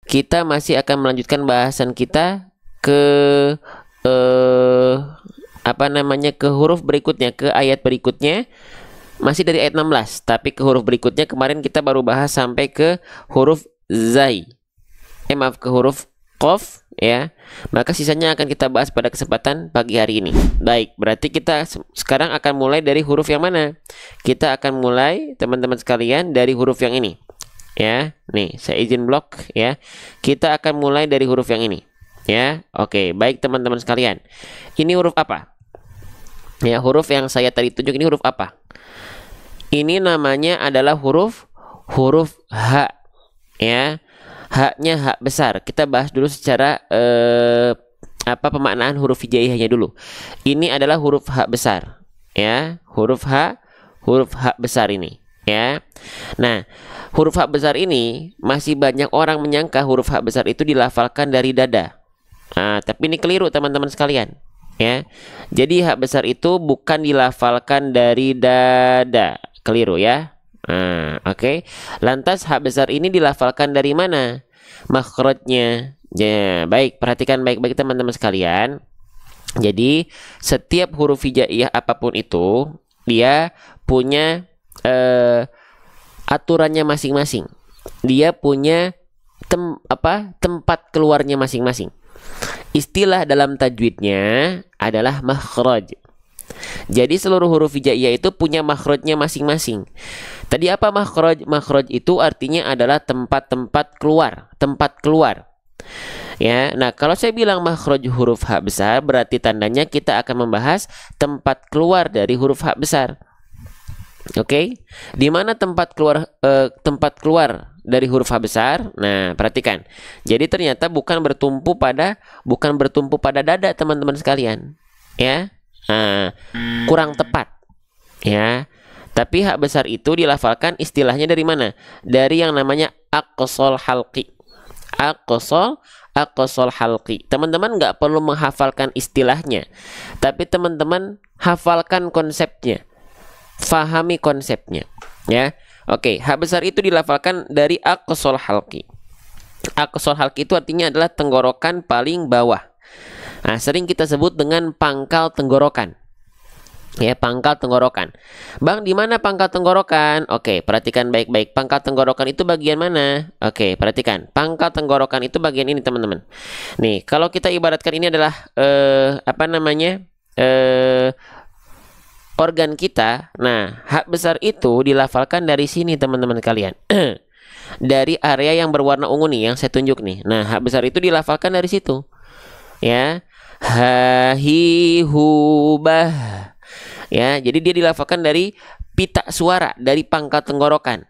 kita masih akan melanjutkan bahasan kita ke ke huruf berikutnya, ke ayat berikutnya. Masih dari ayat 16, tapi ke huruf berikutnya kemarin kita baru bahas sampai ke huruf zai. Ke huruf qaf ya. Maka sisanya akan kita bahas pada kesempatan pagi hari ini. Baik, berarti kita sekarang akan mulai dari huruf yang mana? Kita akan mulai teman-teman sekalian dari huruf yang ini. Ya, nih saya izin blok ya. Kita akan mulai dari huruf yang ini. Ya, oke, baik teman-teman sekalian. Ini huruf apa? Ya, huruf yang saya tadi tunjuk ini huruf apa? Ini namanya adalah huruf H. Ya, H-nya H besar. Kita bahas dulu secara pemaknaan huruf hijaiyahnya dulu. Ini adalah huruf H besar. Ya, huruf H besar ini. Ya, nah huruf H besar ini masih banyak orang menyangka huruf H besar itu dilafalkan dari dada. Nah, tapi ini keliru teman-teman sekalian. Ya, jadi H besar itu bukan dilafalkan dari dada. Keliru ya. Nah, oke. Lantas H besar ini dilafalkan dari mana? Makhrajnya. Ya, baik, perhatikan baik-baik teman-teman sekalian. Jadi, setiap huruf hijaiyah apapun itu, dia punya aturannya masing-masing. Dia punya tempat keluarnya masing-masing. Istilah dalam tajwidnya adalah makhraj. Jadi seluruh huruf hijaiyah itu punya makhrajnya masing-masing. Tadi apa makhraj? Makhraj itu artinya adalah tempat-tempat keluar, tempat keluar. Ya, nah kalau saya bilang makhraj huruf H besar, berarti tandanya kita akan membahas tempat keluar dari huruf H besar. Oke, di mana tempat keluar dari huruf H besar? Nah, perhatikan. Jadi ternyata bukan bertumpu pada dada teman-teman sekalian. Ya. Nah, kurang tepat ya. Tapi H besar itu dilafalkan istilahnya dari mana? Dari yang namanya aqsal halqi. Aqsal halqi. Teman-teman nggak perlu menghafalkan istilahnya, tapi teman-teman hafalkan konsepnya, fahami konsepnya ya. Oke, H besar itu dilafalkan dari aqsal halqi. Aqsal halqi itu artinya adalah tenggorokan paling bawah. Nah, sering kita sebut dengan pangkal tenggorokan. Ya, pangkal tenggorokan. Bang, di mana pangkal tenggorokan? Oke, perhatikan baik-baik. Pangkal tenggorokan itu bagian mana? Oke, perhatikan. Pangkal tenggorokan itu bagian ini, teman-teman. Nih, kalau kita ibaratkan ini adalah organ kita. Nah, H besar itu dilafalkan dari sini, teman-teman kalian. Dari area yang berwarna ungu nih, yang saya tunjuk nih. Nah, H besar itu dilafalkan dari situ. Ya, ha hi hu bah. Ya, jadi dia dilafalkan dari pita suara, dari pangkal tenggorokan.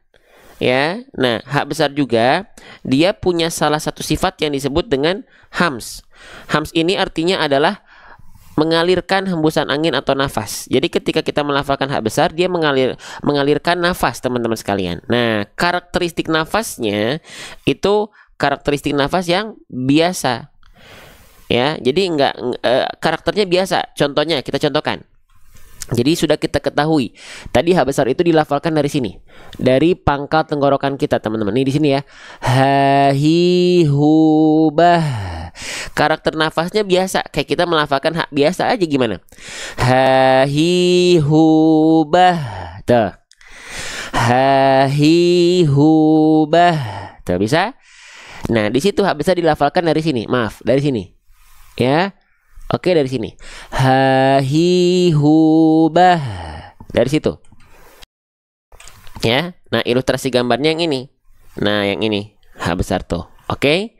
Ya, nah H besar juga dia punya salah satu sifat yang disebut dengan hams. Hams ini artinya adalah mengalirkan hembusan angin atau nafas. Jadi ketika kita melafalkan H besar, dia mengalirkan nafas, teman-teman sekalian. Nah, karakteristik nafasnya itu karakteristik nafas yang biasa. Ya, jadi karakternya biasa. Contohnya kita contohkan. Jadi sudah kita ketahui. Tadi H besar itu dilafalkan dari sini, dari pangkal tenggorokan kita, teman-teman. Ini di sini ya. Ha hi hu bah. Karakter nafasnya biasa, kayak kita melafalkan H biasa aja gimana? Ha hi hu bah. Tuh. Ha hi hu bah. Tuh, bisa? Nah, di situ H besar dilafalkan dari sini. Maaf, dari sini. Ya, oke, dari sini. Ha hi hu bah. Dari situ. Ya, nah ilustrasi gambarnya yang ini. Nah, yang ini H besar tuh. Oke.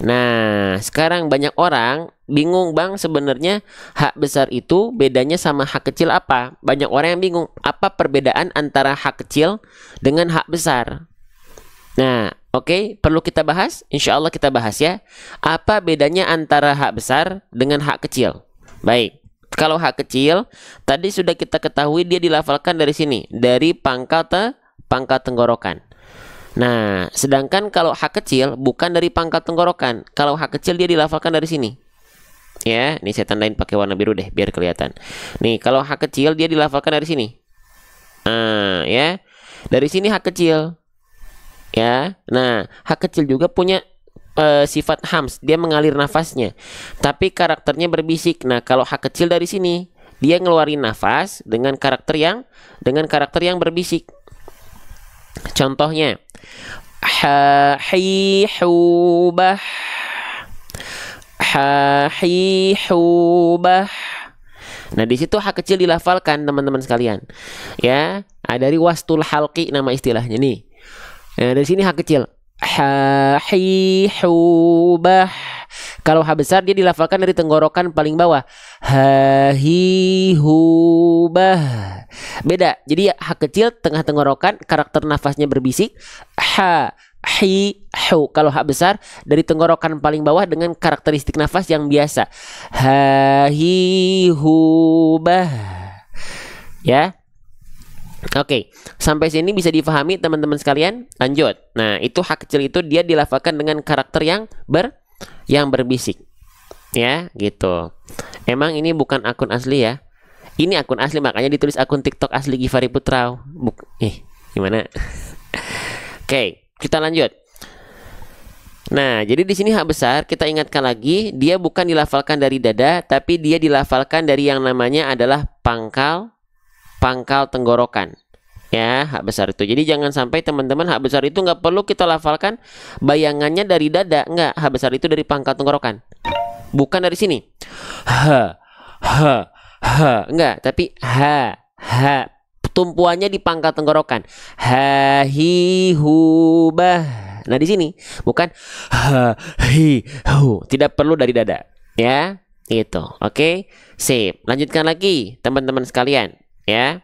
Nah, sekarang banyak orang bingung, Bang, sebenarnya H besar itu bedanya sama H kecil apa? Banyak orang yang bingung, apa perbedaan antara H kecil dengan H besar? Nah, oke, perlu kita bahas? Insya Allah kita bahas ya. Apa bedanya antara H besar dengan H kecil? Baik, kalau H kecil, tadi sudah kita ketahui dia dilafalkan dari sini, dari pangkal tenggorokan. Nah, sedangkan kalau H kecil bukan dari pangkal tenggorokan. Kalau H kecil dia dilafalkan dari sini. Ya, ini saya tandain pakai warna biru deh, biar kelihatan. Nih, kalau H kecil dia dilafalkan dari sini. Nah, ya, dari sini H kecil. Ya, nah H kecil juga punya sifat hams, dia mengalir nafasnya, tapi karakternya berbisik. Nah, kalau ha kecil dari sini, dia ngeluarin nafas dengan karakter yang berbisik. Contohnya, ha hi hu bah, ha hi hu bah. Nah, di situ ha kecil dilafalkan teman-teman sekalian. Ya, dari wastul halqi nama istilahnya nih. Nah, dari sini ha kecil. Ha hi hu bah. Kalau ha besar dia dilafalkan dari tenggorokan paling bawah. Ha hi hu bah. Beda. Jadi ha kecil tengah tenggorokan, karakter nafasnya berbisik. Ha hi hu. Kalau ha besar dari tenggorokan paling bawah dengan karakteristik nafas yang biasa. Ha hi hu bah. Ya. Oke, sampai sini bisa difahami teman-teman sekalian. Lanjut. Nah, itu ha kecil itu dia dilafalkan dengan karakter yang berbisik. Ya, gitu. Emang ini bukan akun asli ya. Ini akun asli, makanya ditulis akun TikTok asli Givari Putra. Gimana? Oke, kita lanjut. Nah, jadi di sini ha besar kita ingatkan lagi, dia bukan dilafalkan dari dada, tapi dia dilafalkan dari yang namanya adalah pangkal tenggorokan. Ya, ha besar itu. Jadi jangan sampai teman-teman ha besar itu nggak perlu kita lafalkan bayangannya dari dada, nggak. Ha besar itu dari pangkal tenggorokan. Bukan dari sini. Ha, enggak, tapi ha. Tumpuannya di pangkal tenggorokan. Ha hi hu bah. Nah, di sini bukan ha hi hu. Tidak perlu dari dada. Ya, itu. Oke. Sip. Lanjutkan lagi teman-teman sekalian, ya.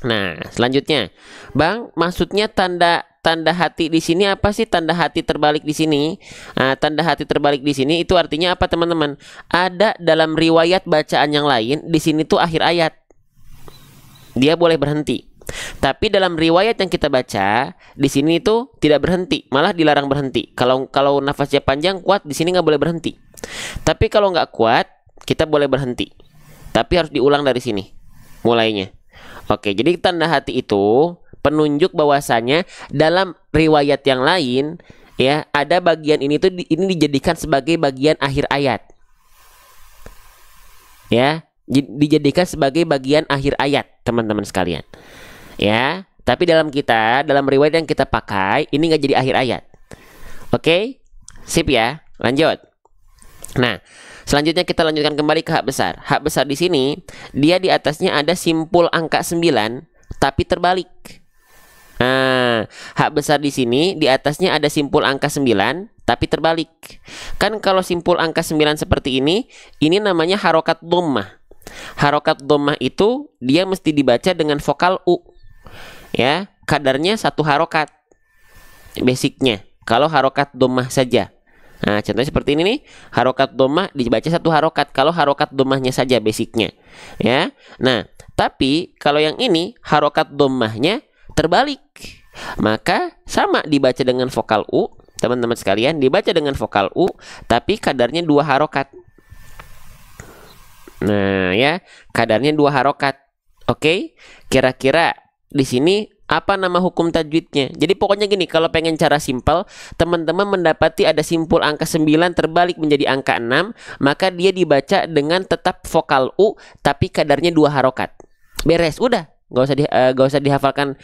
Nah, selanjutnya, Bang, maksudnya tanda hati di sini apa sih? Tanda hati terbalik di sini. Nah, tanda hati terbalik di sini itu artinya apa, teman-teman? Ada dalam riwayat bacaan yang lain di sini tuh akhir ayat. Dia boleh berhenti. Tapi dalam riwayat yang kita baca di sini itu tidak berhenti, malah dilarang berhenti. Kalau nafasnya panjang kuat di sini nggak boleh berhenti. Tapi kalau nggak kuat kita boleh berhenti. Tapi harus diulang dari sini mulainya. Oke, jadi tanda hati itu penunjuk bahwasanya dalam riwayat yang lain ya ada bagian ini tuh ini dijadikan sebagai bagian akhir ayat. Ya, dijadikan sebagai bagian akhir ayat, teman-teman sekalian. Ya, tapi dalam riwayat yang kita pakai ini nggak jadi akhir ayat. Oke, sip ya. Lanjut. Nah, selanjutnya kita lanjutkan kembali ke hak besar. Hak besar di sini dia di atasnya ada simpul angka 9 tapi terbalik. Nah, hak besar di sini di atasnya ada simpul angka 9 tapi terbalik. Kan kalau simpul angka 9 seperti ini namanya harokat dhammah. Harokat dhammah itu dia mesti dibaca dengan vokal u. Ya, kadarnya 1 harokat. Basicnya. Kalau harokat dhammah saja. Nah, contohnya seperti ini nih, harokat dhammah dibaca 1 harokat. Kalau harokat dhammahnya saja basicnya, ya. Nah, tapi kalau yang ini harokat dhammahnya terbalik, maka sama dibaca dengan vokal u, teman-teman sekalian, dibaca dengan vokal u, tapi kadarnya 2 harokat. Nah, ya, kadarnya 2 harokat. Oke, kira-kira di sini apa nama hukum tajwidnya? Jadi pokoknya gini, kalau pengen cara simpel, teman-teman mendapati ada simpul angka 9 terbalik menjadi angka 6, maka dia dibaca dengan tetap vokal u tapi kadarnya 2 harokat. Beres, udah. Gak usah dihafalkan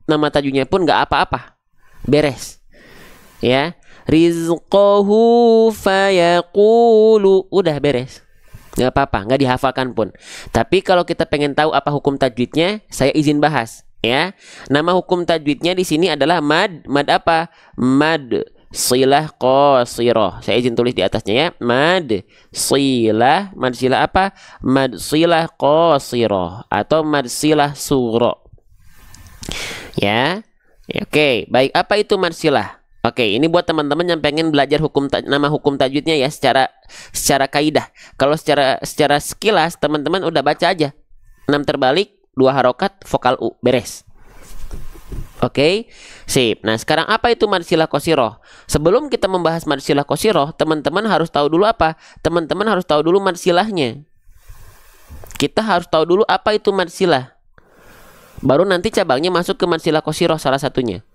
nama tajwidnya pun nggak apa-apa. Beres. Ya. Rizqahu fayaqulu. Udah beres. Nggak apa-apa, nggak dihafalkan pun. Tapi kalau kita pengen tahu apa hukum tajwidnya, saya izin bahas, ya. Nama hukum tajwidnya di sini adalah mad apa? Mad silah qasirah. Saya izin tulis di atasnya ya. Mad silah apa? Mad silah qasirah atau mad silah surah. Ya. Oke, baik, apa itu mad silah? Oke, ini buat teman-teman yang pengen belajar nama hukum tajwidnya ya secara kaidah. Kalau secara sekilas teman-teman udah baca aja. 6 terbalik, 2 harokat, vokal u, beres. Oke, sip. Nah, sekarang apa itu mad silah qasirah? Sebelum kita membahas mad silah qasirah, teman-teman harus tahu dulu apa? Teman-teman harus tahu dulu mad silahnya. Kita harus tahu dulu apa itu mad silah. Baru nanti cabangnya masuk ke mad silah qasirah salah satunya.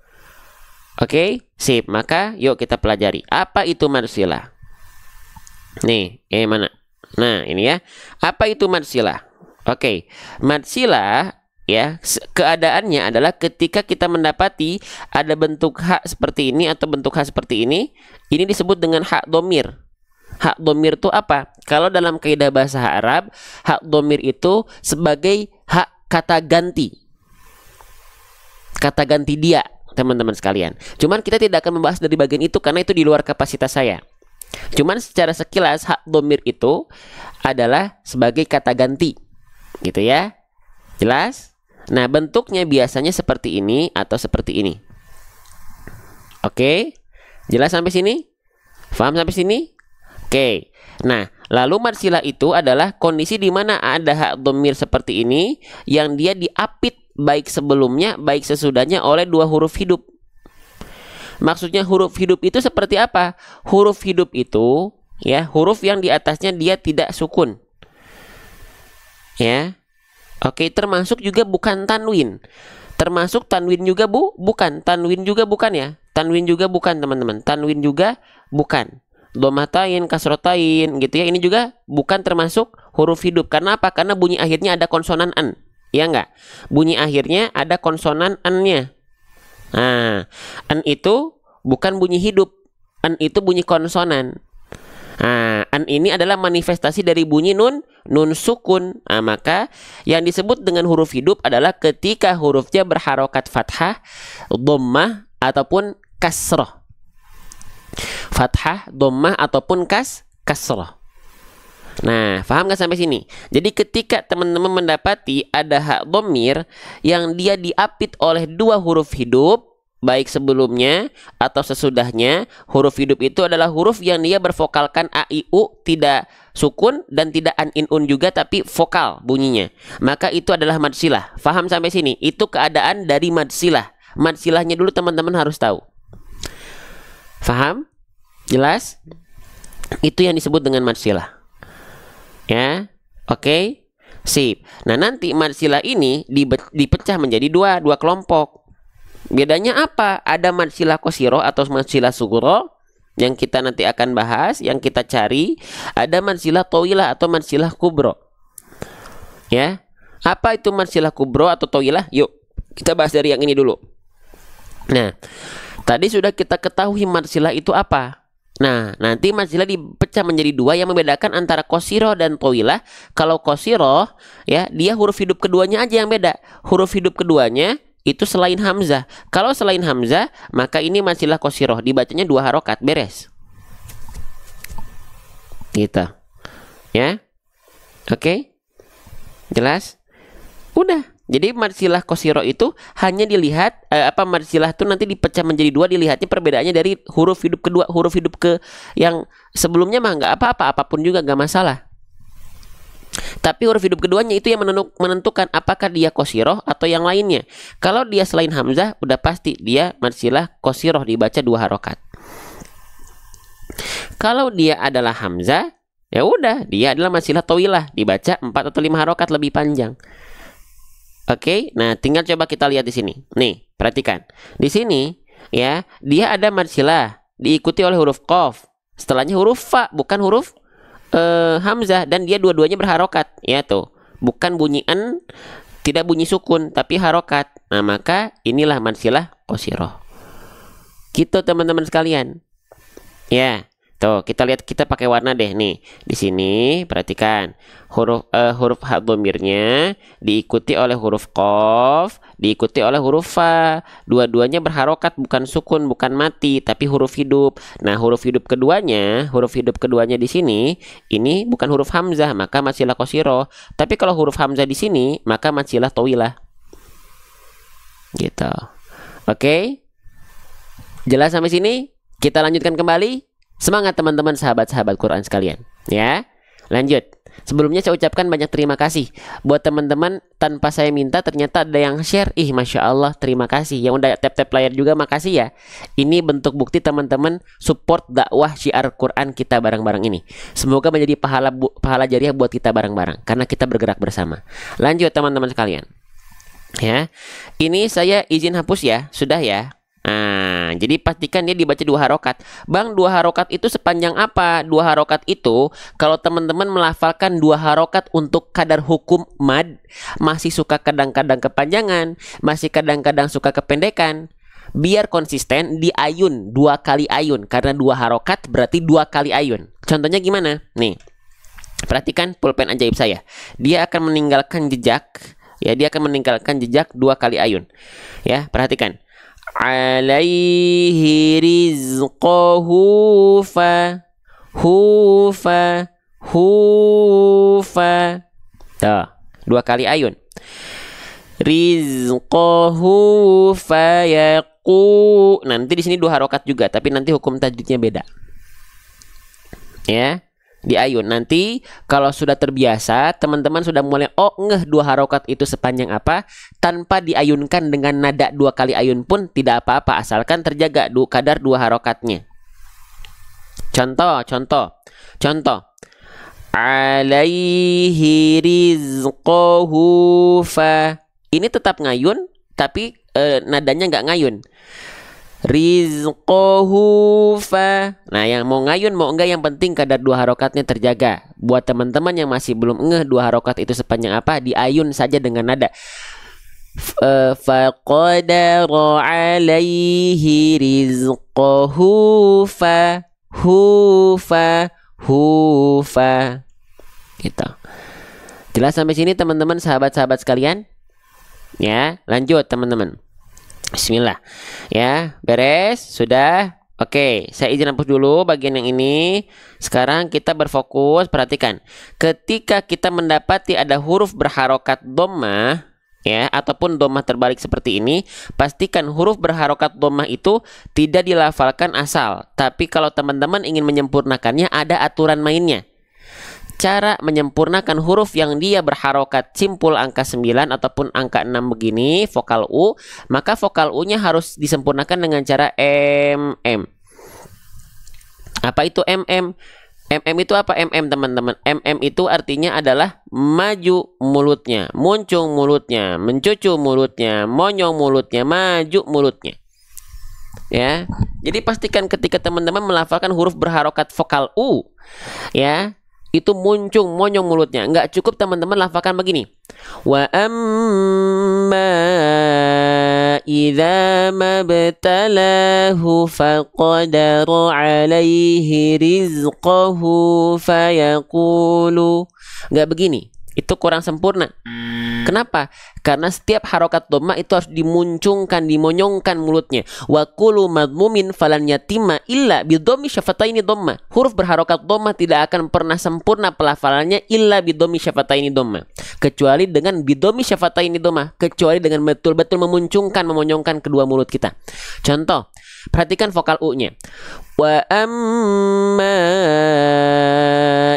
Oke, sip. Maka yuk kita pelajari. Apa itu mad silah? Nih, mana? Nah, ini ya. Apa itu mad silah? Oke, mad silah ya, keadaannya adalah ketika kita mendapati ada bentuk hak seperti ini atau bentuk hak seperti ini disebut dengan hak domir. Hak domir itu apa? Kalau dalam kaidah bahasa Arab, hak domir itu sebagai hak kata ganti. Kata ganti dia, teman-teman sekalian. Cuman kita tidak akan membahas dari bagian itu karena itu di luar kapasitas saya. Cuman secara sekilas hak domir itu adalah sebagai kata ganti. Gitu ya. Jelas? Nah, bentuknya biasanya seperti ini atau seperti ini. Oke? Jelas sampai sini? Paham sampai sini? Oke. Nah, lalu mad silah itu adalah kondisi di mana ada hak domir seperti ini yang dia diapit baik sebelumnya baik sesudahnya oleh dua huruf hidup. Maksudnya huruf hidup itu seperti apa? Huruf hidup itu ya, huruf yang di atasnya dia tidak sukun. Ya. Oke, termasuk juga bukan tanwin. Termasuk tanwin juga bukan. Tanwin juga bukan ya. Tanwin juga bukan, teman-teman. Tanwin juga bukan. Domatain, kasrotain gitu ya. Ini juga bukan termasuk huruf hidup. Karena apa? Karena bunyi akhirnya ada konsonan an. Ya enggak? Bunyi akhirnya ada konsonan an-nya. Nah, an itu bukan bunyi hidup. An itu bunyi konsonan. Nah, an ini adalah manifestasi dari bunyi nun sukun. Nah, maka yang disebut dengan huruf hidup adalah ketika hurufnya berharokat fathah, dhammah ataupun kasroh. Fathah, dhammah ataupun kasroh. Nah, paham nggak sampai sini? Jadi ketika teman-teman mendapati ada hak dhamir yang dia diapit oleh dua huruf hidup, baik sebelumnya atau sesudahnya, huruf hidup itu adalah huruf yang dia bervokalkan a, i, u, tidak sukun dan tidak an, in, un juga, tapi vokal bunyinya. Maka itu adalah mad silah. Paham sampai sini? Itu keadaan dari mad silah. Mad silahnya dulu teman-teman harus tahu. Paham? Jelas? Itu yang disebut dengan mad silah. Ya, oke, sip. Nah, nanti mad silah ini dipecah menjadi dua kelompok. Bedanya apa? Ada mad silah qasiro atau mad silah sugro yang kita nanti akan bahas, yang kita cari. Ada mad silah tawilah atau mad silah kubro. Ya, apa itu mad silah kubro atau tawilah? Yuk, kita bahas dari yang ini dulu. Nah, tadi sudah kita ketahui mad silah itu apa. Nah, nanti mad silah dipecah menjadi dua yang membedakan antara qasiro dan tawilah. Kalau qasiro ya, dia huruf hidup keduanya aja yang beda. Huruf hidup keduanya itu selain hamzah. Kalau selain hamzah, maka ini mad silah qasiro, dibacanya dua harokat, beres. Gitu. Ya. Oke? Jelas? Udah. Jadi mad silah qasiro itu hanya dilihat mad silah itu nanti dipecah menjadi dua, dilihatnya perbedaannya dari huruf hidup kedua. Huruf hidup ke yang sebelumnya mah nggak apa-apa, apapun juga nggak masalah. Tapi huruf hidup keduanya itu yang menentukan apakah dia qasiro atau yang lainnya. Kalau dia selain hamzah, udah pasti dia mad silah qasiro, dibaca dua harokat. Kalau dia adalah hamzah, ya udah, dia adalah mad silah tawilah, dibaca 4 atau 5 harokat lebih panjang. Oke, nah tinggal coba kita lihat di sini. Nih, perhatikan. Di sini ya, dia ada mad silah diikuti oleh huruf qaf. Setelahnya huruf fa, bukan huruf hamzah, dan dia dua-duanya berharokat. Ya tuh, bukan bunyi an, tidak bunyi sukun, tapi harokat. Nah, maka inilah mad silah qasiro. Gitu teman-teman sekalian. Ya. Tuh, kita lihat, kita pakai warna deh nih. Di sini perhatikan huruf hak dhamirnya diikuti oleh huruf qaf, diikuti oleh huruf fa. Dua-duanya berharokat, bukan sukun, bukan mati, tapi huruf hidup. Nah, huruf hidup keduanya di sini ini bukan huruf hamzah, maka mad silah qasiro. Tapi kalau huruf hamzah di sini, maka mad silah tawilah. Gitu. Oke? Jelas sampai sini? Kita lanjutkan kembali. Semangat teman-teman, sahabat-sahabat Quran sekalian. Ya, lanjut. Sebelumnya saya ucapkan banyak terima kasih buat teman-teman, tanpa saya minta ternyata ada yang share. Masya Allah, terima kasih. Yang udah tap-tap layar juga makasih ya. Ini bentuk bukti teman-teman support dakwah syiar Quran kita bareng-bareng ini. Semoga menjadi pahala jariah buat kita bareng-bareng, karena kita bergerak bersama. Lanjut teman-teman sekalian. Ya, ini saya izin hapus ya. Sudah ya. Nah, jadi pastikan dia dibaca 2 harokat. Bang, 2 harokat itu sepanjang apa? 2 harokat itu kalau teman-teman melafalkan 2 harokat untuk kadar hukum mad, masih suka kadang-kadang kepanjangan, masih kadang-kadang suka kependekan, biar konsisten di ayun 2 kali ayun, karena 2 harokat berarti 2 kali ayun. Contohnya gimana? Nih, perhatikan pulpen ajaib saya. Dia akan meninggalkan jejak, ya, dia akan meninggalkan jejak 2 kali ayun. Ya, perhatikan. Alaihi rizqahu fa hufa hufa. Tuh, 2 kali ayun. Rizqahu fayaqu. Nanti di sini 2 harokat juga, tapi nanti hukum tajwidnya beda. Ya, di ayun. Nanti kalau sudah terbiasa, teman-teman sudah mulai ngeh 2 harokat itu sepanjang apa, tanpa diayunkan dengan nada 2 kali ayun pun tidak apa-apa, asalkan terjaga kadar 2 harokatnya. Contoh. Alaihi rizqahu fa. Ini tetap ngayun, tapi nadanya nggak ngayun. Rizqahu fa. Nah, yang mau ngayun mau enggak, yang penting kadar 2 harokatnya terjaga. Buat teman-teman yang masih belum ngeh 2 harokat itu sepanjang apa, diayun saja dengan nada faqadara alaihi rizqahu fa hufa hufa. Gitu. Jelas sampai sini teman-teman, sahabat-sahabat sekalian? Ya, lanjut teman-teman. Bismillah. Ya, beres? Sudah? Oke, saya izin hapus dulu bagian yang ini. Sekarang kita berfokus, perhatikan. Ketika kita mendapati ada huruf berharokat dhammah, ya, ataupun dhammah terbalik seperti ini, pastikan huruf berharokat dhammah itu tidak dilafalkan asal. Tapi kalau teman-teman ingin menyempurnakannya, ada aturan mainnya. Cara menyempurnakan huruf yang dia berharokat simpul angka 9 ataupun angka 6 begini, vokal U, maka vokal U-nya harus disempurnakan dengan cara MM. Apa itu MM? MM itu apa? MM teman-teman. MM itu artinya adalah maju mulutnya, muncung mulutnya, mencucu mulutnya, monyong mulutnya, maju mulutnya. Ya. Jadi pastikan ketika teman-teman melafalkan huruf berharokat vokal U, ya, itu muncung monyong mulutnya. Enggak cukup teman-teman lafalkan begini. Wa amma idza mabtalahu faqadara alaihi rizqahu fayaqulu. Enggak begini. Itu kurang sempurna. Kenapa? Karena setiap harokat dhammah itu harus dimuncungkan, dimonyongkan mulutnya. Wa kullu madmumin falan yatima illa bidhammi syafataini dhammah. Huruf berharokat dhammah tidak akan pernah sempurna pelafalannya illa bidhammi syafataini dhammah. Kecuali dengan bidhammi syafataini dhammah, kecuali dengan betul-betul memuncungkan, memonyongkan kedua mulut kita. Contoh, perhatikan vokal U-nya. Wa amma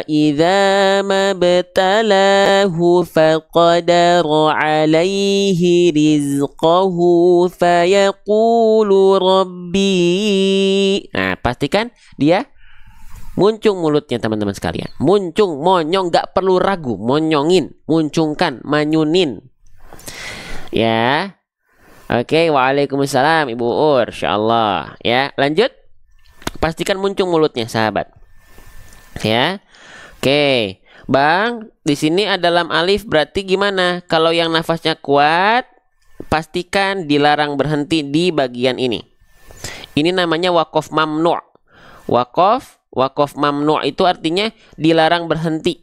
idza mabtalahu faqadara alaihi rizqahu fayaqulu rabbi. Nah, pastikan dia muncung mulutnya teman-teman sekalian. Muncung, monyong, gak perlu ragu, monyongin, muncungkan, manyunin. Ya. Oke, waalaikumsalam Ibu Ur, insyaallah. Ya, lanjut. Pastikan muncung mulutnya, sahabat. Ya. Oke. Bang, di sini ada lam alif, berarti gimana? Kalau yang nafasnya kuat, pastikan dilarang berhenti di bagian ini. Ini namanya waqaf mamnu'. Waqaf mamnu' itu artinya dilarang berhenti.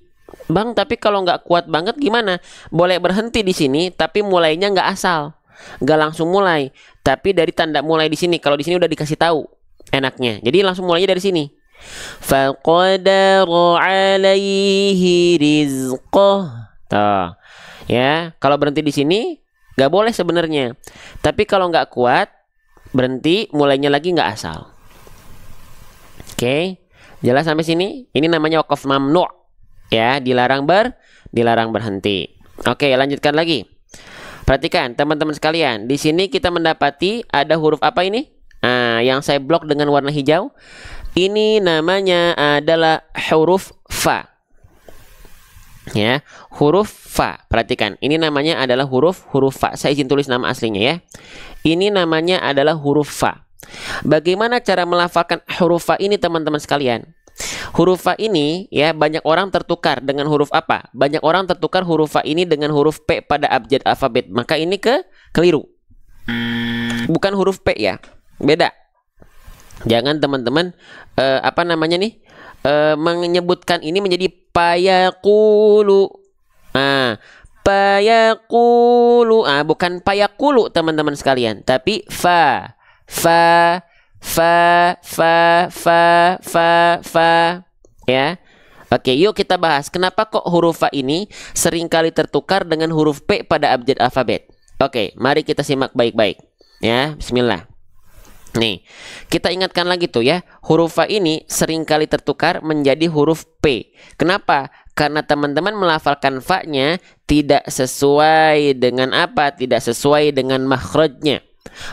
Bang, tapi kalau nggak kuat banget gimana? Boleh berhenti di sini, tapi mulainya nggak asal, nggak langsung mulai. Tapi dari tanda mulai di sini. Kalau di sini udah dikasih tahu enaknya. Jadi langsung mulainya dari sini. Faqadara alaihi rizqah. Tuh. Ya, kalau berhenti di sini nggak boleh sebenarnya. Tapi kalau nggak kuat, berhenti, mulainya lagi nggak asal. Oke, jelas sampai sini? Ini namanya waqaf mamnu'. Ya, dilarang berhenti. Oke, lanjutkan lagi. Perhatikan teman-teman sekalian. Di sini kita mendapati ada huruf apa ini? Nah, yang saya blok dengan warna hijau. Ini namanya adalah huruf fa. Ya, huruf fa. Perhatikan, ini namanya adalah huruf fa. Saya izin tulis nama aslinya ya. Ini namanya adalah huruf fa. Bagaimana cara melafalkan huruf fa ini teman-teman sekalian? Huruf fa ini ya banyak orang tertukar dengan huruf apa? Banyak orang tertukar huruf fa ini dengan huruf P pada abjad alfabet. Maka ini keliru. Bukan huruf P ya. Beda. Jangan teman-teman menyebutkan ini menjadi payakulu. Payakulu. Bukan payakulu teman-teman sekalian, tapi fa. Ya. Oke, yuk kita bahas kenapa kok huruf fa ini seringkali tertukar dengan huruf P pada abjad alfabet. Oke, mari kita simak baik-baik. Ya, bismillah. Nih, kita ingatkan lagi tuh ya, huruf fa ini seringkali tertukar menjadi huruf P. Kenapa? Karena teman-teman melafalkan fa-nya tidak sesuai dengan apa? Tidak sesuai dengan makhrajnya.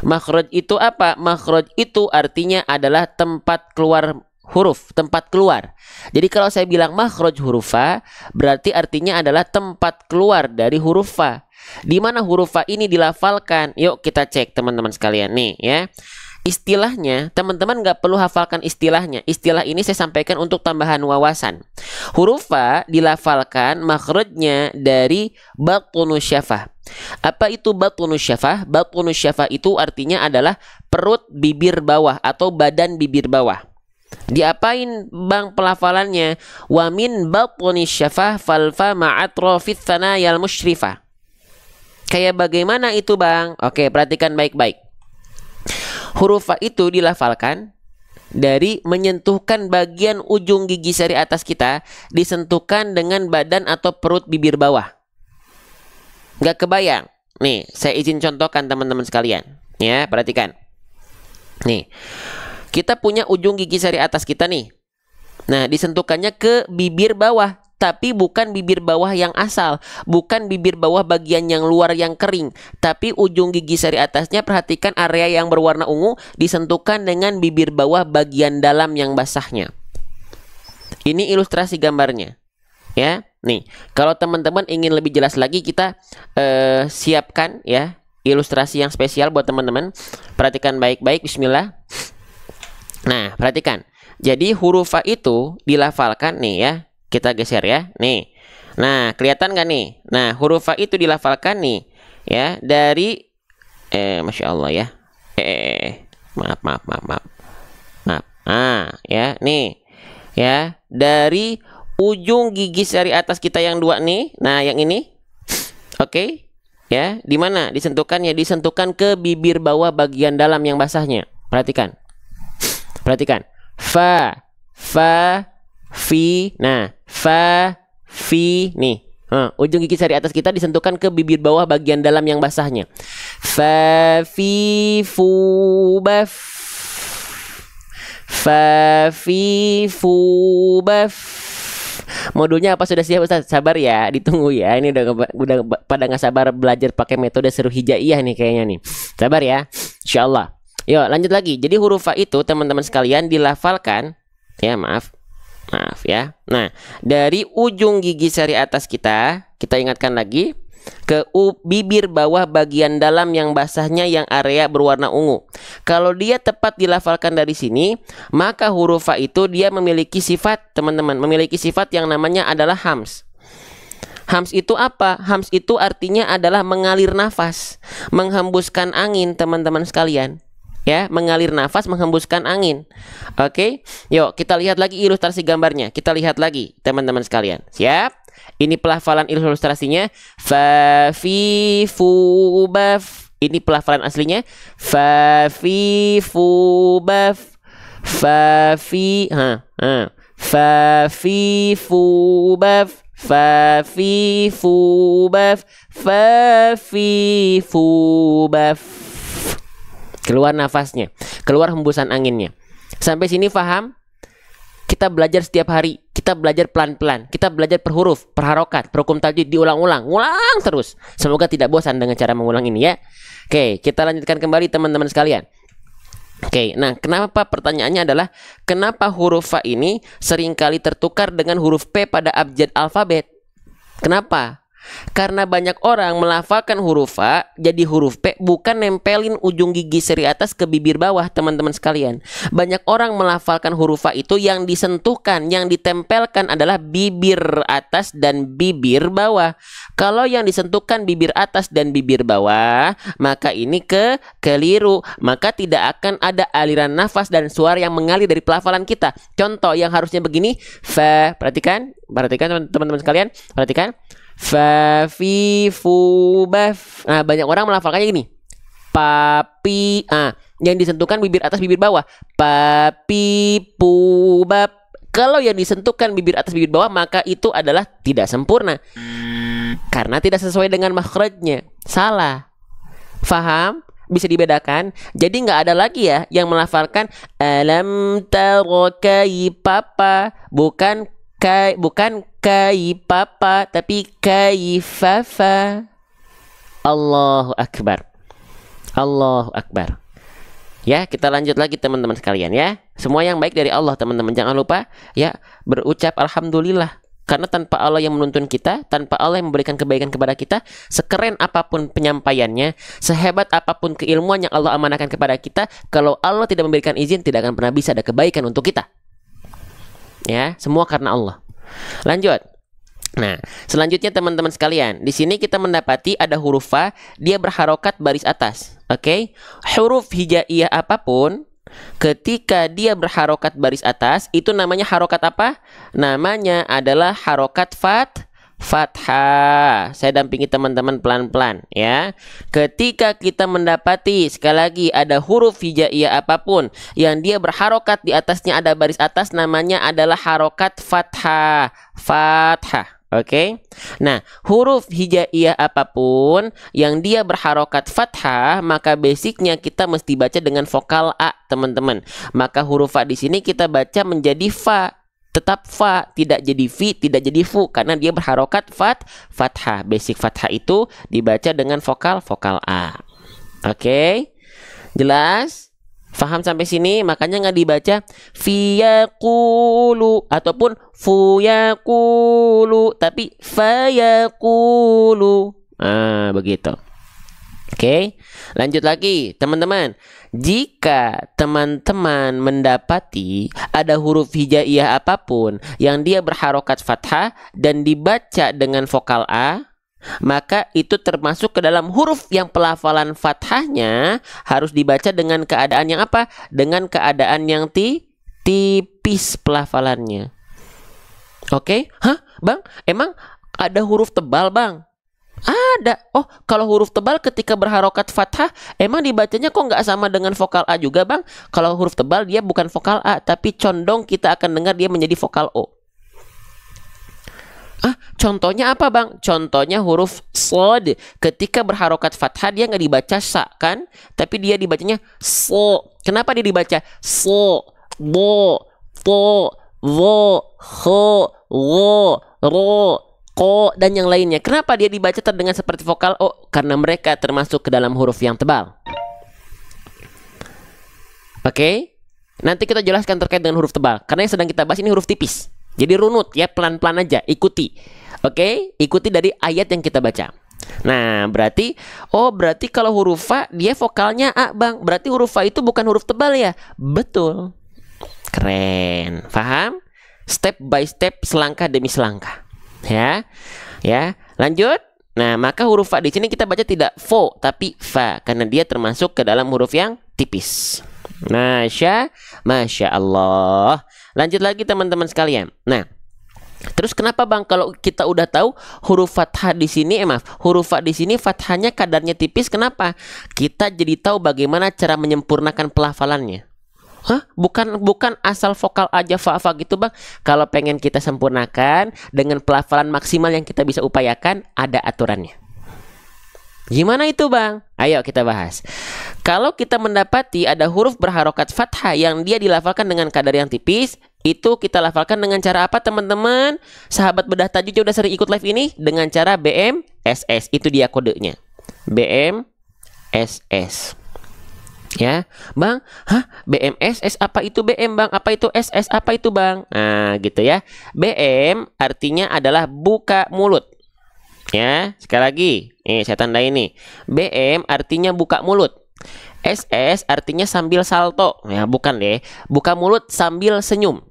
Makhraj itu apa? Makhraj itu artinya adalah tempat keluar huruf, tempat keluar. Jadi kalau saya bilang makhraj huruf fa, berarti artinya adalah tempat keluar dari huruf fa. Di mana huruf fa ini dilafalkan? Yuk kita cek teman-teman sekalian nih ya. Istilahnya, teman-teman nggak perlu hafalkan istilahnya. Istilah ini saya sampaikan untuk tambahan wawasan. Huruf fa dilafalkan makhrajnya dari batnus syafah. Apa itu batnus syafah? Batnus syafah itu artinya adalah perut bibir bawah atau badan bibir bawah. Diapain bang pelafalannya? Wa min batnis syafah falfa ma'atrofit thanayal musyrifah. Kayak bagaimana itu bang? Oke, perhatikan baik-baik. Huruf fa itu dilafalkan dari menyentuhkan bagian ujung gigi sari atas kita, disentuhkan dengan badan atau perut bibir bawah. Nggak kebayang. Nih, saya izin contohkan teman-teman sekalian. Ya, perhatikan. Nih, kita punya ujung gigi sari atas kita nih. Nah, disentuhkannya ke bibir bawah. Tapi bukan bibir bawah yang asal, bukan bibir bawah bagian yang luar yang kering, tapi ujung gigi sari atasnya, perhatikan area yang berwarna ungu disentuhkan dengan bibir bawah bagian dalam yang basahnya. Ini ilustrasi gambarnya. Ya, nih, kalau teman-teman ingin lebih jelas lagi, kita siapkan ya ilustrasi yang spesial buat teman-teman. Perhatikan baik-baik, bismillah. Nah, perhatikan. Jadi huruf fa itu dilafalkan nih ya. Kita geser ya, nih. Nah, kelihatan nggak nih? Nah, huruf fa itu dilafalkan nih, ya dari, masya Allah ya. Maaf. Ya, nih, ya dari ujung gigi sari atas kita yang dua nih. Nah, yang ini, oke, ya. Di mana disentuhkannya? Disentuhkan ke bibir bawah bagian dalam yang basahnya. Perhatikan, fa, fi. Nah, fa, fi nih. Ujung gigi sari atas kita disentuhkan ke bibir bawah bagian dalam yang basahnya. Fa, fi, fu, baf. Fa, fi, fu, baf. Modulnya apa sudah siap Ustaz? Sabar ya, ditunggu ya. Ini udah pada nggak sabar belajar pakai metode seru hijaiyah nih kayaknya nih. Sabar ya, insyaallah. Yuk lanjut lagi. Jadi huruf fa itu teman-teman sekalian dilafalkan ya, maaf ya. Nah, dari ujung gigi sari atas kita ingatkan lagi ke bibir bawah bagian dalam yang basahnya yang area berwarna ungu. Kalau dia tepat dilafalkan dari sini, maka huruf fa itu dia memiliki sifat, teman-teman, memiliki sifat yang namanya adalah hams. Hams itu apa? Hams itu artinya adalah mengalir nafas, menghembuskan angin, teman-teman sekalian. Ya, mengalir nafas, menghembuskan angin. Oke, yuk kita lihat lagi ilustrasi gambarnya. Kita lihat lagi teman-teman sekalian. Siap? Ini pelafalan ilustrasinya. Fa, fi, fu, baf. Ini pelafalan aslinya. Fa, fi, fu, baf. Fa, fi, fa, fi, fu, baf. Fa, fi, fu, baf. Fa, fi, fu, baf. Keluar nafasnya, keluar hembusan anginnya. Sampai sini paham? Kita belajar setiap hari, kita belajar pelan-pelan, kita belajar per huruf, per harokat, per hukum tajwid, diulang-ulang, ulang terus. Semoga tidak bosan dengan cara mengulang ini ya. Oke, kita lanjutkan kembali teman-teman sekalian. Oke, nah kenapa, pertanyaannya adalah kenapa huruf fa ini seringkali tertukar dengan huruf P pada abjad alfabet? Kenapa? Karena banyak orang melafalkan huruf fa jadi huruf P, bukan nempelin ujung gigi seri atas ke bibir bawah, teman-teman sekalian. Banyak orang melafalkan huruf fa itu yang disentuhkan, yang ditempelkan adalah bibir atas dan bibir bawah. Kalau yang disentuhkan bibir atas dan bibir bawah, maka ini keliru. Maka tidak akan ada aliran nafas dan suara yang mengalir dari pelafalan kita. Contoh yang harusnya begini, fa, perhatikan teman-teman sekalian, perhatikan. Fa, fi, fu, baf. Nah, banyak orang melafalkannya gini. Papi. Yang disentuhkan bibir atas bibir bawah. Papi, pu, bab. Kalau yang disentuhkan bibir atas bibir bawah, maka itu adalah tidak sempurna. Karena tidak sesuai dengan makhrajnya. Salah. Faham? Bisa dibedakan. Jadi nggak ada lagi ya yang melafalkan alam taro kaipapa. Bukan kaipapa, tapi kaifafa. Allahu Akbar. Allahu Akbar. Ya, kita lanjut lagi teman-teman sekalian ya. Semua yang baik dari Allah, teman-teman. Jangan lupa ya berucap alhamdulillah. Karena tanpa Allah yang menuntun kita, tanpa Allah yang memberikan kebaikan kepada kita, sekeren apapun penyampaiannya, sehebat apapun keilmuan yang Allah amanahkan kepada kita, kalau Allah tidak memberikan izin, tidak akan pernah bisa ada kebaikan untuk kita. Ya, semua karena Allah. Lanjut. Nah, selanjutnya teman-teman sekalian, di sini kita mendapati ada huruf fa, dia berharokat baris atas. Oke? Huruf hijaiyah apapun, ketika dia berharokat baris atas, itu namanya harokat apa? Namanya adalah harokat fathah. Saya dampingi teman-teman pelan-pelan ya. Ketika kita mendapati sekali lagi ada huruf hijaiyah apapun yang dia berharokat di atasnya ada baris atas, namanya adalah harokat fathah. Oke. Nah, huruf hijaiyah apapun yang dia berharokat fathah, maka basicnya kita mesti baca dengan vokal A, teman-teman. Maka huruf fa di sini kita baca menjadi fa. Tetap fa, tidak jadi fi, tidak jadi fu, karena dia berharokat fathah. Basic fathah itu dibaca dengan vokal A. Oke? Jelas? Faham sampai sini? Makanya nggak dibaca fiyaqulu ataupun fuyaqulu, tapi fayaqulu. Begitu. Oke, lanjut lagi teman-teman. Jika teman-teman mendapati ada huruf hijaiyah apapun yang dia berharokat fathah dan dibaca dengan vokal A, maka itu termasuk ke dalam huruf yang pelafalan fathahnya harus dibaca dengan keadaan yang apa? Dengan keadaan yang tipis pelafalannya. Oke? Hah? Bang, emang ada huruf tebal, Bang? Ada. Oh, kalau huruf tebal ketika berharokat fathah, emang dibacanya kok nggak sama dengan vokal A juga, Bang? Kalau huruf tebal dia bukan vokal A, tapi condong kita akan dengar dia menjadi vokal O. Contohnya apa, Bang? Contohnya huruf shod. Ketika berharokat fathah dia nggak dibaca sa, kan? Tapi dia dibacanya so. Kenapa dia dibaca so, bo, to, wo, ho, wo, ro, ko, dan yang lainnya? Kenapa dia dibaca terdengar seperti vokal O? Karena mereka termasuk ke dalam huruf yang tebal. Oke? Nanti kita jelaskan terkait dengan huruf tebal. Karena yang sedang kita bahas ini huruf tipis. Jadi runut ya, pelan-pelan aja, ikuti. Oke? Ikuti dari ayat yang kita baca. Nah, berarti kalau huruf fa dia vokalnya A, Bang. Berarti huruf fa itu bukan huruf tebal ya? Betul. Keren. Paham? Step by step, selangkah demi selangkah. Ya, lanjut. Nah, maka huruf fa di sini kita baca tidak fo tapi fa karena dia termasuk ke dalam huruf yang tipis. Masya Allah. Lanjut lagi teman-teman sekalian. Nah, terus kenapa, Bang, kalau kita udah tahu huruf fathah di sini, huruf fa di sini fathahnya kadarnya tipis, kenapa? Kita jadi tahu bagaimana cara menyempurnakan pelafalannya. Bukan asal vokal aja fa gitu, Bang. Kalau pengen kita sempurnakan dengan pelafalan maksimal yang kita bisa upayakan, ada aturannya. Gimana itu, Bang? Ayo kita bahas. Kalau kita mendapati ada huruf berharokat fathah yang dia dilafalkan dengan kadar yang tipis, itu kita lafalkan dengan cara apa, teman-teman? Sahabat bedah tajwid udah sering ikut live ini dengan cara BMSS. Itu dia kodenya. BMSS. Ya, Bang, BMSS apa itu BM, Bang? Apa itu SS? Apa itu, Bang? Nah, gitu ya. BM artinya adalah buka mulut. Ya, sekali lagi. Nih, saya tandai ini. BM artinya buka mulut. SS artinya sambil salto. Ya, bukan deh. Buka mulut sambil senyum.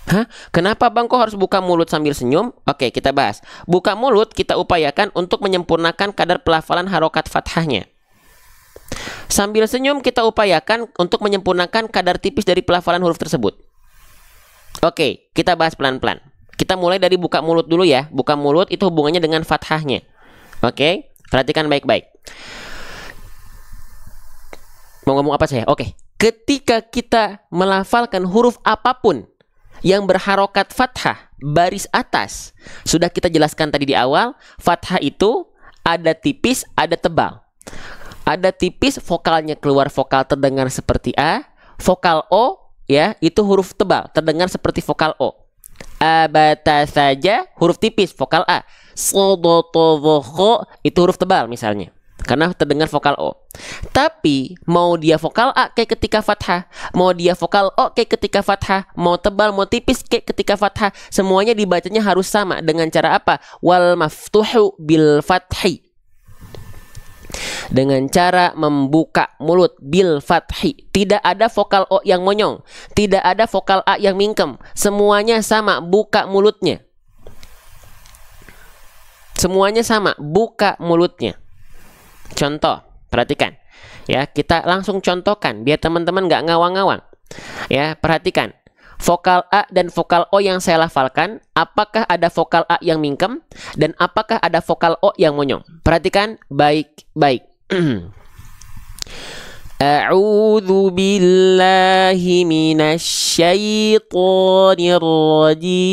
Hah? Kenapa Bang kok harus buka mulut sambil senyum? Oke, kita bahas. Buka mulut kita upayakan untuk menyempurnakan kadar pelafalan harokat fathahnya. Sambil senyum kita upayakan untuk menyempurnakan kadar tipis dari pelafalan huruf tersebut. Oke, kita bahas pelan-pelan. Kita mulai dari buka mulut dulu ya. Buka mulut itu hubungannya dengan fathahnya. Oke, perhatikan baik-baik. Mau ngomong apa saya? Oke, ketika kita melafalkan huruf apapun yang berharokat fathah baris atas, sudah kita jelaskan tadi di awal, fathah itu ada tipis, ada tebal. Ada tipis, vokalnya keluar vokal terdengar seperti A. Vokal O, ya, itu huruf tebal, terdengar seperti vokal O. Abata saja, huruf tipis, vokal A. Sodotovoho, itu huruf tebal misalnya, karena terdengar vokal O. Tapi mau dia vokal A kayak ketika fathah, mau dia vokal O kayak ketika fathah, mau tebal mau tipis kayak ketika fathah, semuanya dibacanya harus sama. Dengan cara apa? Wal maftuhu bil fathi, dengan cara membuka mulut bil fathi. Tidak ada vokal O yang monyong, tidak ada vokal A yang mingkem, semuanya sama buka mulutnya. Semuanya sama buka mulutnya. Contoh, perhatikan ya, kita langsung contohkan biar teman-teman nggak ngawang-ngawang ya. Perhatikan vokal A dan vokal O yang saya lafalkan, apakah ada vokal A yang mingkem dan apakah ada vokal O yang monyong. Perhatikan baik-baik. A'udzu billahi minasyaitonir rajim.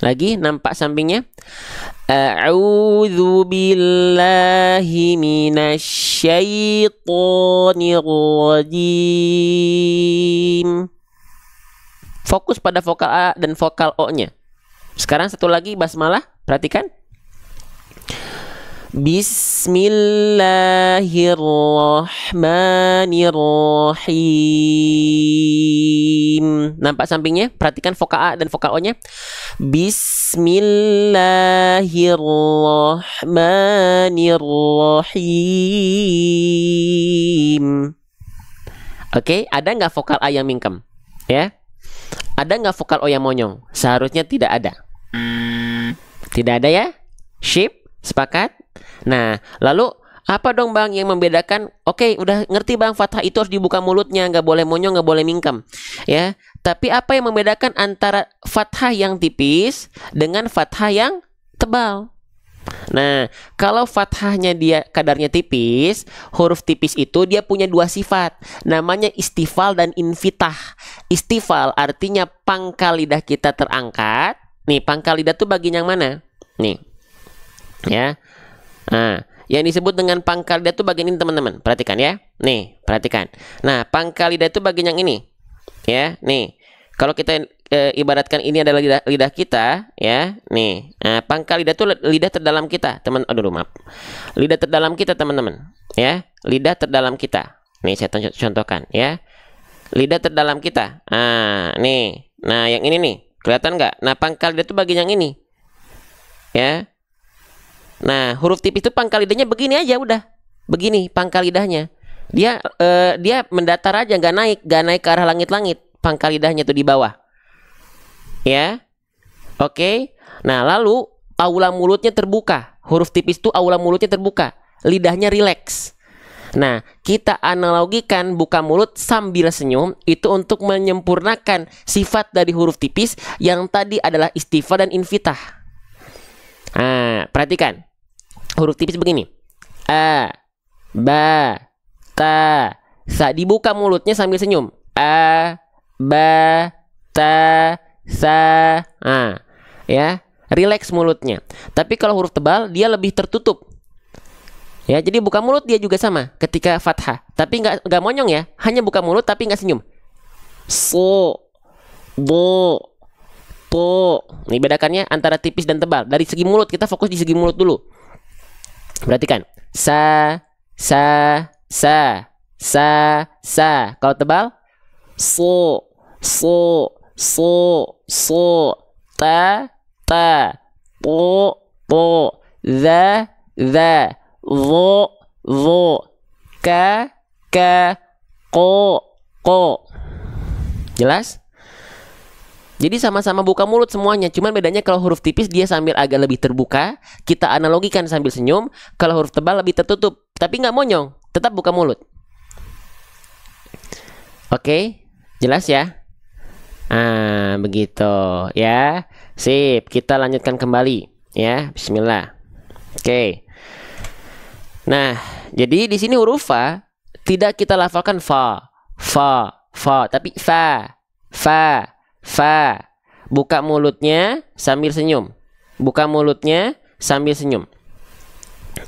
Lagi, nampak sampingnya? A'udzu billahi minasyaitonir rajim. Fokus pada vokal A dan vokal O-nya. Sekarang satu lagi basmalah, perhatikan. Bismillahirrahmanirrahim. Nampak sampingnya? Perhatikan vokal A dan vokal O-nya. Bismillahirrahmanirrahim. Oke, ada nggak vokal A yang mingkem? Ya, ada nggak vokal O yang monyong? Seharusnya tidak ada. Tidak ada ya? Ship, sepakat? Nah, lalu apa dong Bang yang membedakan? Oke, udah ngerti Bang, fathah itu harus dibuka mulutnya, nggak boleh monyong, nggak boleh mingkem, ya. Tapi apa yang membedakan antara fathah yang tipis dengan fathah yang tebal? Nah, kalau fathahnya dia kadarnya tipis, huruf tipis itu dia punya dua sifat, namanya istifal dan infitah. Istifal artinya pangkal lidah kita terangkat. Nih, pangkal lidah tuh bagian yang mana? Nih, ya. Nah, yang disebut dengan pangkal lidah itu bagian ini teman-teman. Perhatikan ya. Nih, perhatikan. Nah, pangkal lidah itu bagian yang ini. Ya, nih. Kalau kita ibaratkan ini adalah lidah kita, ya. Nih. Nah, pangkal lidah itu lidah terdalam kita, teman. Aduh, maaf. Lidah terdalam kita, teman-teman. Ya, lidah terdalam kita. Nih, saya contohkan, ya. Lidah terdalam kita. Nah, nih. Nah, yang ini nih. Kelihatan nggak? Nah, pangkal lidah itu bagian yang ini. Ya. Nah, huruf tipis itu pangkal lidahnya begini aja udah. Begini pangkal lidahnya. Dia mendatar aja, nggak naik ke arah langit-langit. Pangkal lidahnya tuh di bawah. Ya. Oke. Nah, lalu aula mulutnya terbuka. Huruf tipis itu aula mulutnya terbuka. Lidahnya rileks. Nah, kita analogikan buka mulut sambil senyum itu untuk menyempurnakan sifat dari huruf tipis yang tadi adalah istifal dan infitah. Nah, perhatikan. Huruf tipis begini. A, ba, ta, sa. Dibuka mulutnya sambil senyum. A, ba, ta, sa. Nah, ya, rileks mulutnya. Tapi kalau huruf tebal dia lebih tertutup. Ya, jadi buka mulut dia juga sama ketika fathah. Tapi nggak monyong ya. Hanya buka mulut tapi nggak senyum. So, bo, to. Ini bedakannya antara tipis dan tebal. Dari segi mulut, kita fokus di segi mulut dulu. Perhatikan. Sa, sa, sa, sa, sa. Kalau tebal, so, so, su, ta, po, za, zo, ka, ko. Jelas? Jadi sama-sama buka mulut semuanya. Cuman bedanya kalau huruf tipis dia sambil agak lebih terbuka, kita analogikan sambil senyum. Kalau huruf tebal lebih tertutup, tapi nggak monyong, tetap buka mulut. Oke, jelas ya? Begitu ya. Sip, kita lanjutkan kembali ya. Bismillah. Oke. Nah, jadi di sini huruf fa tidak kita lafalkan fa, tapi fa. Buka mulutnya sambil senyum.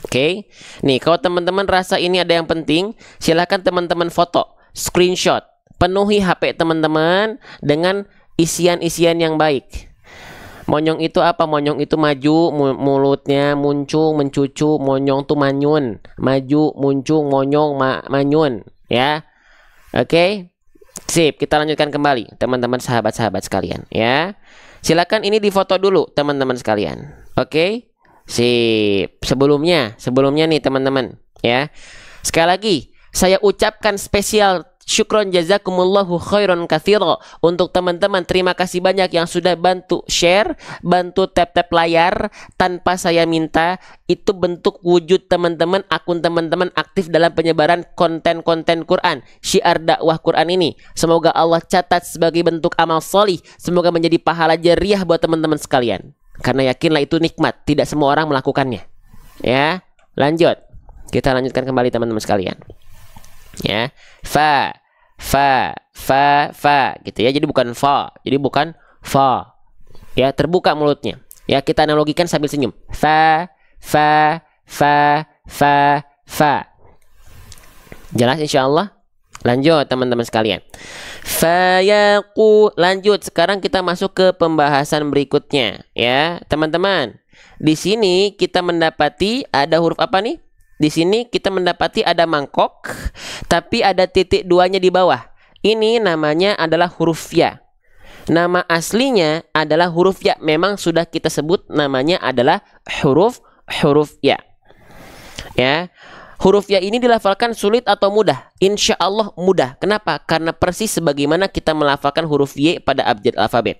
Oke. Nih, kalau teman-teman rasa ini ada yang penting, silakan teman-teman foto, screenshot, penuhi HP teman-teman dengan isian-isian yang baik. Monyong itu apa? Monyong itu maju, mulutnya muncung, mencucu. Monyong tuh manyun. Maju, muncung, monyong, manyun. Ya. Oke. Sip, kita lanjutkan kembali teman-teman sahabat-sahabat sekalian ya. Silakan ini difoto dulu teman-teman sekalian. Oke. Sip. Sebelumnya nih teman-teman ya. Sekali lagi saya ucapkan spesial syukron jazakumullahu khairan katsira untuk teman-teman. Terima kasih banyak yang sudah bantu share, bantu tap-tap layar tanpa saya minta. Itu bentuk wujud teman-teman, akun teman-teman aktif dalam penyebaran konten-konten Quran, syiar dakwah Quran ini. Semoga Allah catat sebagai bentuk amal solih. Semoga menjadi pahala jariah buat teman-teman sekalian. Karena yakinlah itu nikmat, tidak semua orang melakukannya. Ya, lanjut. Kita lanjutkan kembali teman-teman sekalian. Ya, fa gitu ya. Jadi bukan fa, ya, terbuka mulutnya ya. Kita analogikan sambil senyum. Fa. Jelas insyaallah. Lanjut teman-teman sekalian. Fayaku. Lanjut, sekarang kita masuk ke pembahasan berikutnya ya teman-teman. Di sini kita mendapati ada huruf apa nih? Di sini kita mendapati ada mangkok, tapi ada titik duanya di bawah. Ini namanya adalah huruf ya. Nama aslinya adalah huruf ya. Memang sudah kita sebut namanya adalah huruf ya. Ya, huruf ya ini dilafalkan sulit atau mudah? Insya Allah mudah. Kenapa? Karena persis sebagaimana kita melafalkan huruf y pada abjad alfabet.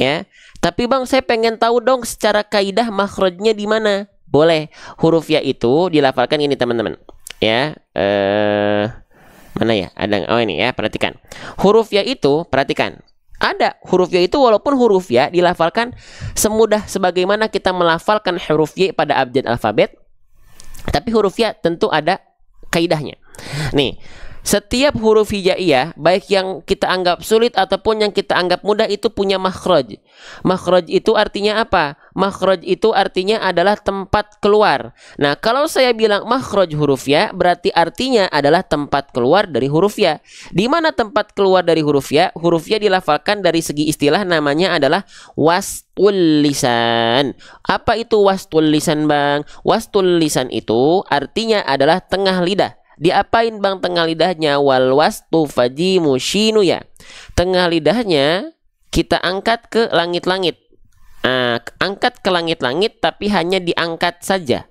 Ya, tapi bang, saya pengen tahu dong secara kaidah makhrajnya di mana? Boleh. Huruf ya itu dilafalkan ini teman-teman. Ya, mana ya? Ada, oh ini ya, perhatikan. Huruf ya itu, perhatikan. Ada huruf ya itu, walaupun huruf ya dilafalkan semudah sebagaimana kita melafalkan huruf y pada abjad alfabet, tapi huruf ya tentu ada kaidahnya. Nih, setiap huruf hijaiyah, baik yang kita anggap sulit ataupun yang kita anggap mudah, itu punya makhraj. Makhraj itu artinya apa? Makhraj itu artinya adalah tempat keluar. Nah, kalau saya bilang makhraj huruf ya, berarti artinya adalah tempat keluar dari huruf ya. Di mana tempat keluar dari huruf ya? Huruf ya dilafalkan dari segi istilah namanya adalah wastul lisan. Apa itu wastul lisan, Bang? Wastul lisan itu artinya adalah tengah lidah. Diapain bang tengah lidahnya? Wal wastu fajimu shinu ya. Tengah lidahnya kita angkat ke langit-langit. Angkat ke langit-langit, tapi hanya diangkat saja.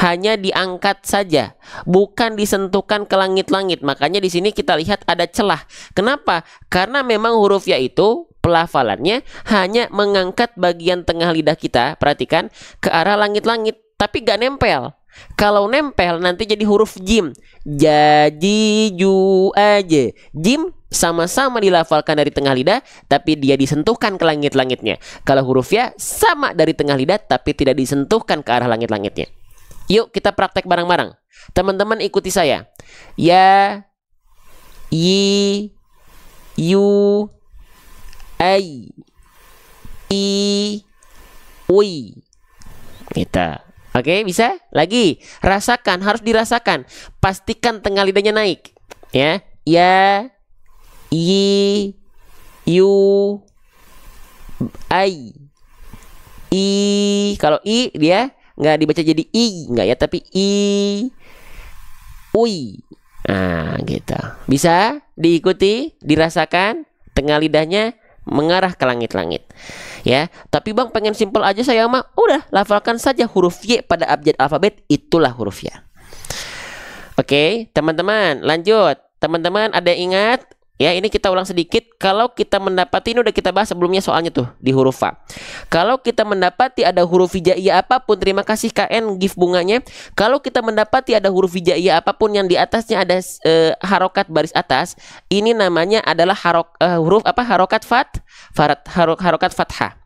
Hanya diangkat saja, bukan disentuhkan ke langit-langit. Makanya di sini kita lihat ada celah. Kenapa? Karena memang huruf ya itu pelafalannya hanya mengangkat bagian tengah lidah kita, perhatikan, ke arah langit-langit, tapi gak nempel. Kalau nempel nanti jadi huruf jim. Jadi ju aja. Jim sama-sama dilafalkan dari tengah lidah, tapi dia disentuhkan ke langit-langitnya. Kalau huruf ya sama dari tengah lidah, tapi tidak disentuhkan ke arah langit-langitnya. Yuk kita praktek bareng-bareng. Teman-teman ikuti saya. Ya, yi, yu, ai, i, ui. Kita. Oke, bisa? Lagi. Rasakan, harus dirasakan. Pastikan tengah lidahnya naik. Ya. Ya, i, yu, ai, i. Kalau i dia nggak dibaca jadi i, nggak ya, tapi i, ui. Nah, gitu. Bisa diikuti, dirasakan tengah lidahnya mengarah ke langit-langit. Ya, tapi Bang pengen simpel aja saya mah. Udah, lafalkan saja huruf Y pada abjad alfabet, itulah huruf ya. Oke, teman-teman, lanjut. Teman-teman ada yang ingat? Ya, ini kita ulang sedikit. Kalau kita mendapati, ini udah kita bahas sebelumnya soalnya tuh di huruf Fa. Kalau kita mendapati ada huruf hijaiyah apapun, terima kasih KN gift bunganya. Kalau kita mendapati ada huruf hijaiyah apapun yang di atasnya ada harokat baris atas, ini namanya adalah huruf apa? Harokat harokat fathah.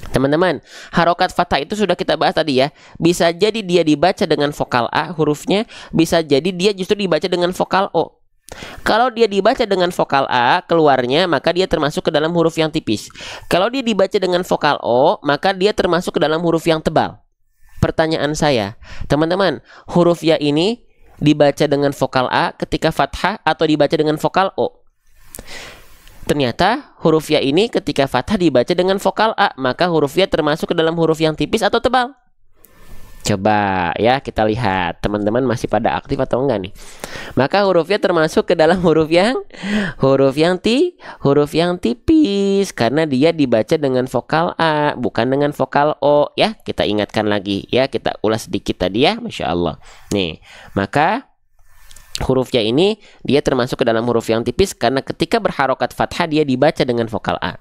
Teman-teman, harokat fathah itu sudah kita bahas tadi ya. Bisa jadi dia dibaca dengan vokal A hurufnya, bisa jadi dia justru dibaca dengan vokal O. Kalau dia dibaca dengan vokal A keluarnya, maka dia termasuk ke dalam huruf yang tipis. Kalau dia dibaca dengan vokal O, maka dia termasuk ke dalam huruf yang tebal. Pertanyaan saya, teman-teman, huruf ya ini dibaca dengan vokal A ketika fathah atau dibaca dengan vokal O? Ternyata huruf ya ini ketika fathah dibaca dengan vokal A, maka huruf ya termasuk ke dalam huruf yang tipis atau tebal. Coba ya kita lihat teman-teman masih pada aktif atau enggak nih. Maka hurufnya termasuk ke dalam huruf yang tipis karena dia dibaca dengan vokal A bukan dengan vokal O ya. Kita ingatkan lagi ya, kita ulas sedikit tadi ya, Masya Allah. Nih, maka huruf ya ini dia termasuk ke dalam huruf yang tipis karena ketika berharokat fathah dia dibaca dengan vokal A.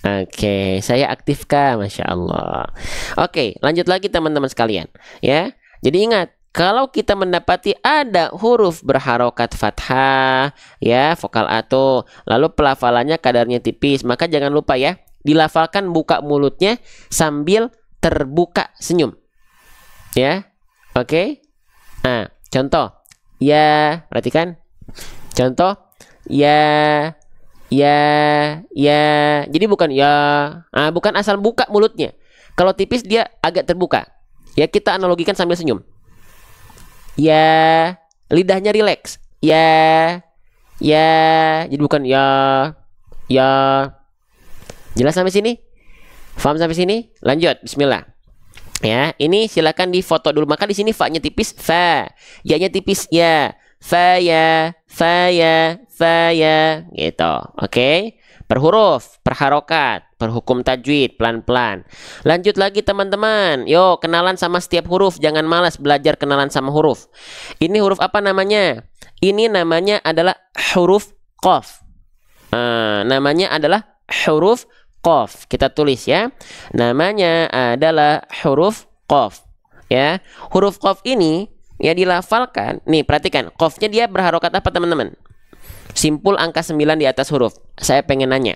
Oke, saya aktifkan, Masya Allah. Oke, lanjut lagi teman-teman sekalian ya. Jadi ingat, kalau kita mendapati ada huruf berharokat fathah ya, vokal A tuh, lalu pelafalannya kadarnya tipis, maka jangan lupa ya, dilafalkan buka mulutnya sambil terbuka senyum ya. Oke. Nah, contoh ya, perhatikan. Contoh ya, jadi bukan ya, bukan asal buka mulutnya. Kalau tipis dia agak terbuka. Ya, kita analogikan sambil senyum. Ya, lidahnya rileks. Ya, jadi bukan ya. Jelas sampai sini? Paham sampai sini? Lanjut, Bismillah. Ya, ini silakan difoto dulu. Maka di sini fa-nya tipis, fa. Ya-nya tipis, ya. Fa ya, gitu. Oke. Per huruf, per harokat, per hukum tajwid, pelan-pelan. Lanjut lagi teman-teman. Yuk, kenalan sama setiap huruf. Jangan malas belajar kenalan sama huruf. Ini huruf apa namanya? Ini namanya adalah huruf qaf. Namanya adalah huruf qaf. Kita tulis ya. Namanya adalah huruf qaf. Ya, huruf qaf ini ya dilafalkan. Nih, perhatikan. Qafnya dia berharokat apa teman-teman? Simpul angka 9 di atas huruf. Saya pengen nanya,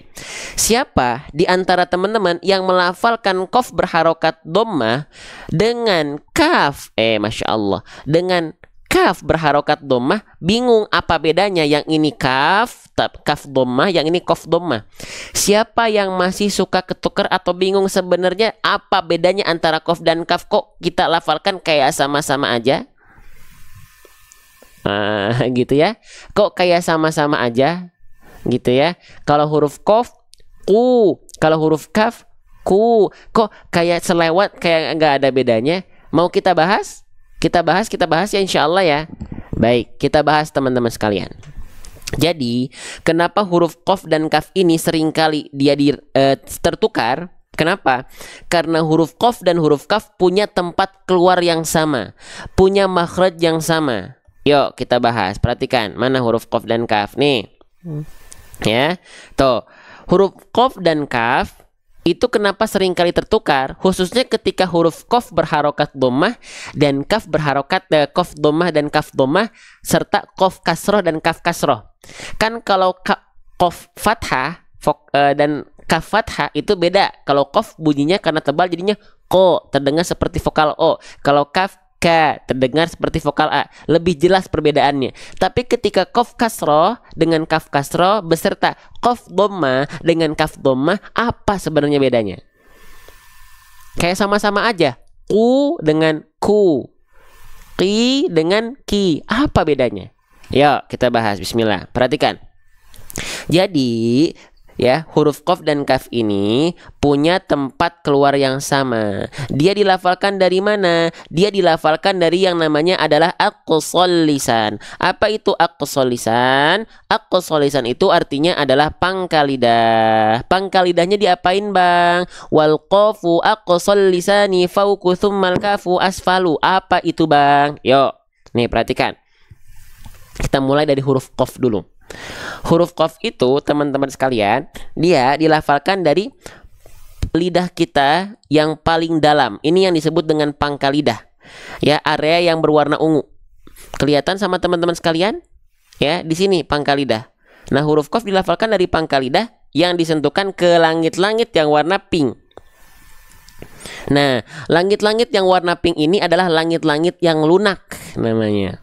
siapa di antara teman-teman yang melafalkan qaf berharokat dhammah dengan kaf? Masya Allah. Dengan kaf berharokat dhammah, bingung apa bedanya? Yang ini kaf dhammah, yang ini qaf dhammah. Siapa yang masih suka ketukar atau bingung sebenarnya apa bedanya antara qaf dan kaf? Kok kita lafalkan kayak sama-sama aja? Gitu ya. Kok kayak sama-sama aja gitu ya. Kalau huruf qaf ku, kalau huruf kaf ku. Kok kayak selewat, kayak nggak ada bedanya? Mau kita bahas? Kita bahas ya insya Allah ya. Baik, kita bahas teman-teman sekalian. Jadi kenapa huruf qaf dan kaf ini seringkali dia tertukar? Kenapa? Karena huruf qaf dan huruf kaf punya tempat keluar yang sama, punya makhraj yang sama. Yuk kita bahas. Perhatikan mana huruf qaf dan kaf nih. Ya, tuh huruf qaf dan kaf itu kenapa seringkali tertukar? Khususnya ketika huruf qaf berharokat dhammah dan kaf berharokat qaf dhammah dan kaf dhammah serta qaf kasroh dan kaf kasroh. Kan kalau qaf fathah dan kaf fathah itu beda. Kalau qaf bunyinya karena tebal jadinya ko, terdengar seperti vokal O. Kalau kaf ka, terdengar seperti vokal A. Lebih jelas perbedaannya. Tapi ketika qaf kasroh dengan kaf kasroh beserta qaf dhammah dengan kaf dhammah, apa sebenarnya bedanya? Kayak sama-sama aja. Ku dengan ku, ki dengan ki. Apa bedanya? Yuk kita bahas. Bismillah. Perhatikan. Jadi ya, huruf qaf dan kaf ini punya tempat keluar yang sama. Dia dilafalkan dari mana? Dia dilafalkan dari yang namanya adalah aqsal lisan. Apa itu aqsal lisan? Aqsal lisan itu artinya adalah pangkal lidah. Pangkal lidahnya diapain, Bang? Wal qafu aqsal lisani fawqu tsummal kafu asfalu. Apa itu, Bang? Yuk, nih perhatikan. Kita mulai dari huruf qaf dulu. Huruf qaf itu teman-teman sekalian, dia dilafalkan dari lidah kita yang paling dalam. Ini yang disebut dengan pangkal lidah. Ya, area yang berwarna ungu. Kelihatan sama teman-teman sekalian? Ya, di sini pangkal lidah. Nah, huruf qaf dilafalkan dari pangkal lidah yang disentuhkan ke langit-langit yang warna pink. Nah, langit-langit yang warna pink ini adalah langit-langit yang lunak namanya.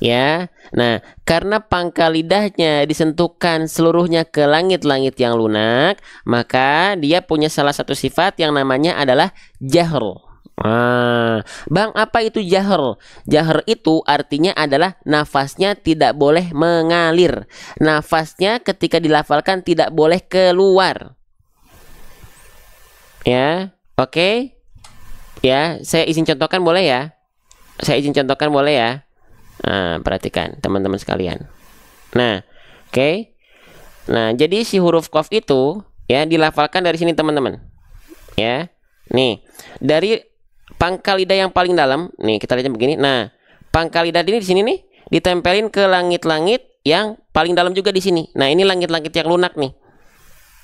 Ya, nah karena pangkal lidahnya disentuhkan seluruhnya ke langit-langit yang lunak, maka dia punya salah satu sifat yang namanya adalah jahr. Bang, apa itu jahr? Jahr itu artinya adalah nafasnya tidak boleh mengalir. Nafasnya ketika dilafalkan tidak boleh keluar. Ya, oke. Ya, saya izin contohkan boleh ya? Saya izin contohkan boleh ya? Nah, perhatikan teman-teman sekalian. Nah, oke. Nah, jadi si huruf qaf itu ya dilafalkan dari sini teman-teman. Ya. Nih, dari pangkal lidah yang paling dalam, nih kita lihat begini. Nah, pangkal lidah ini di sini nih ditempelin ke langit-langit yang paling dalam juga di sini. Nah, ini langit-langit yang lunak nih.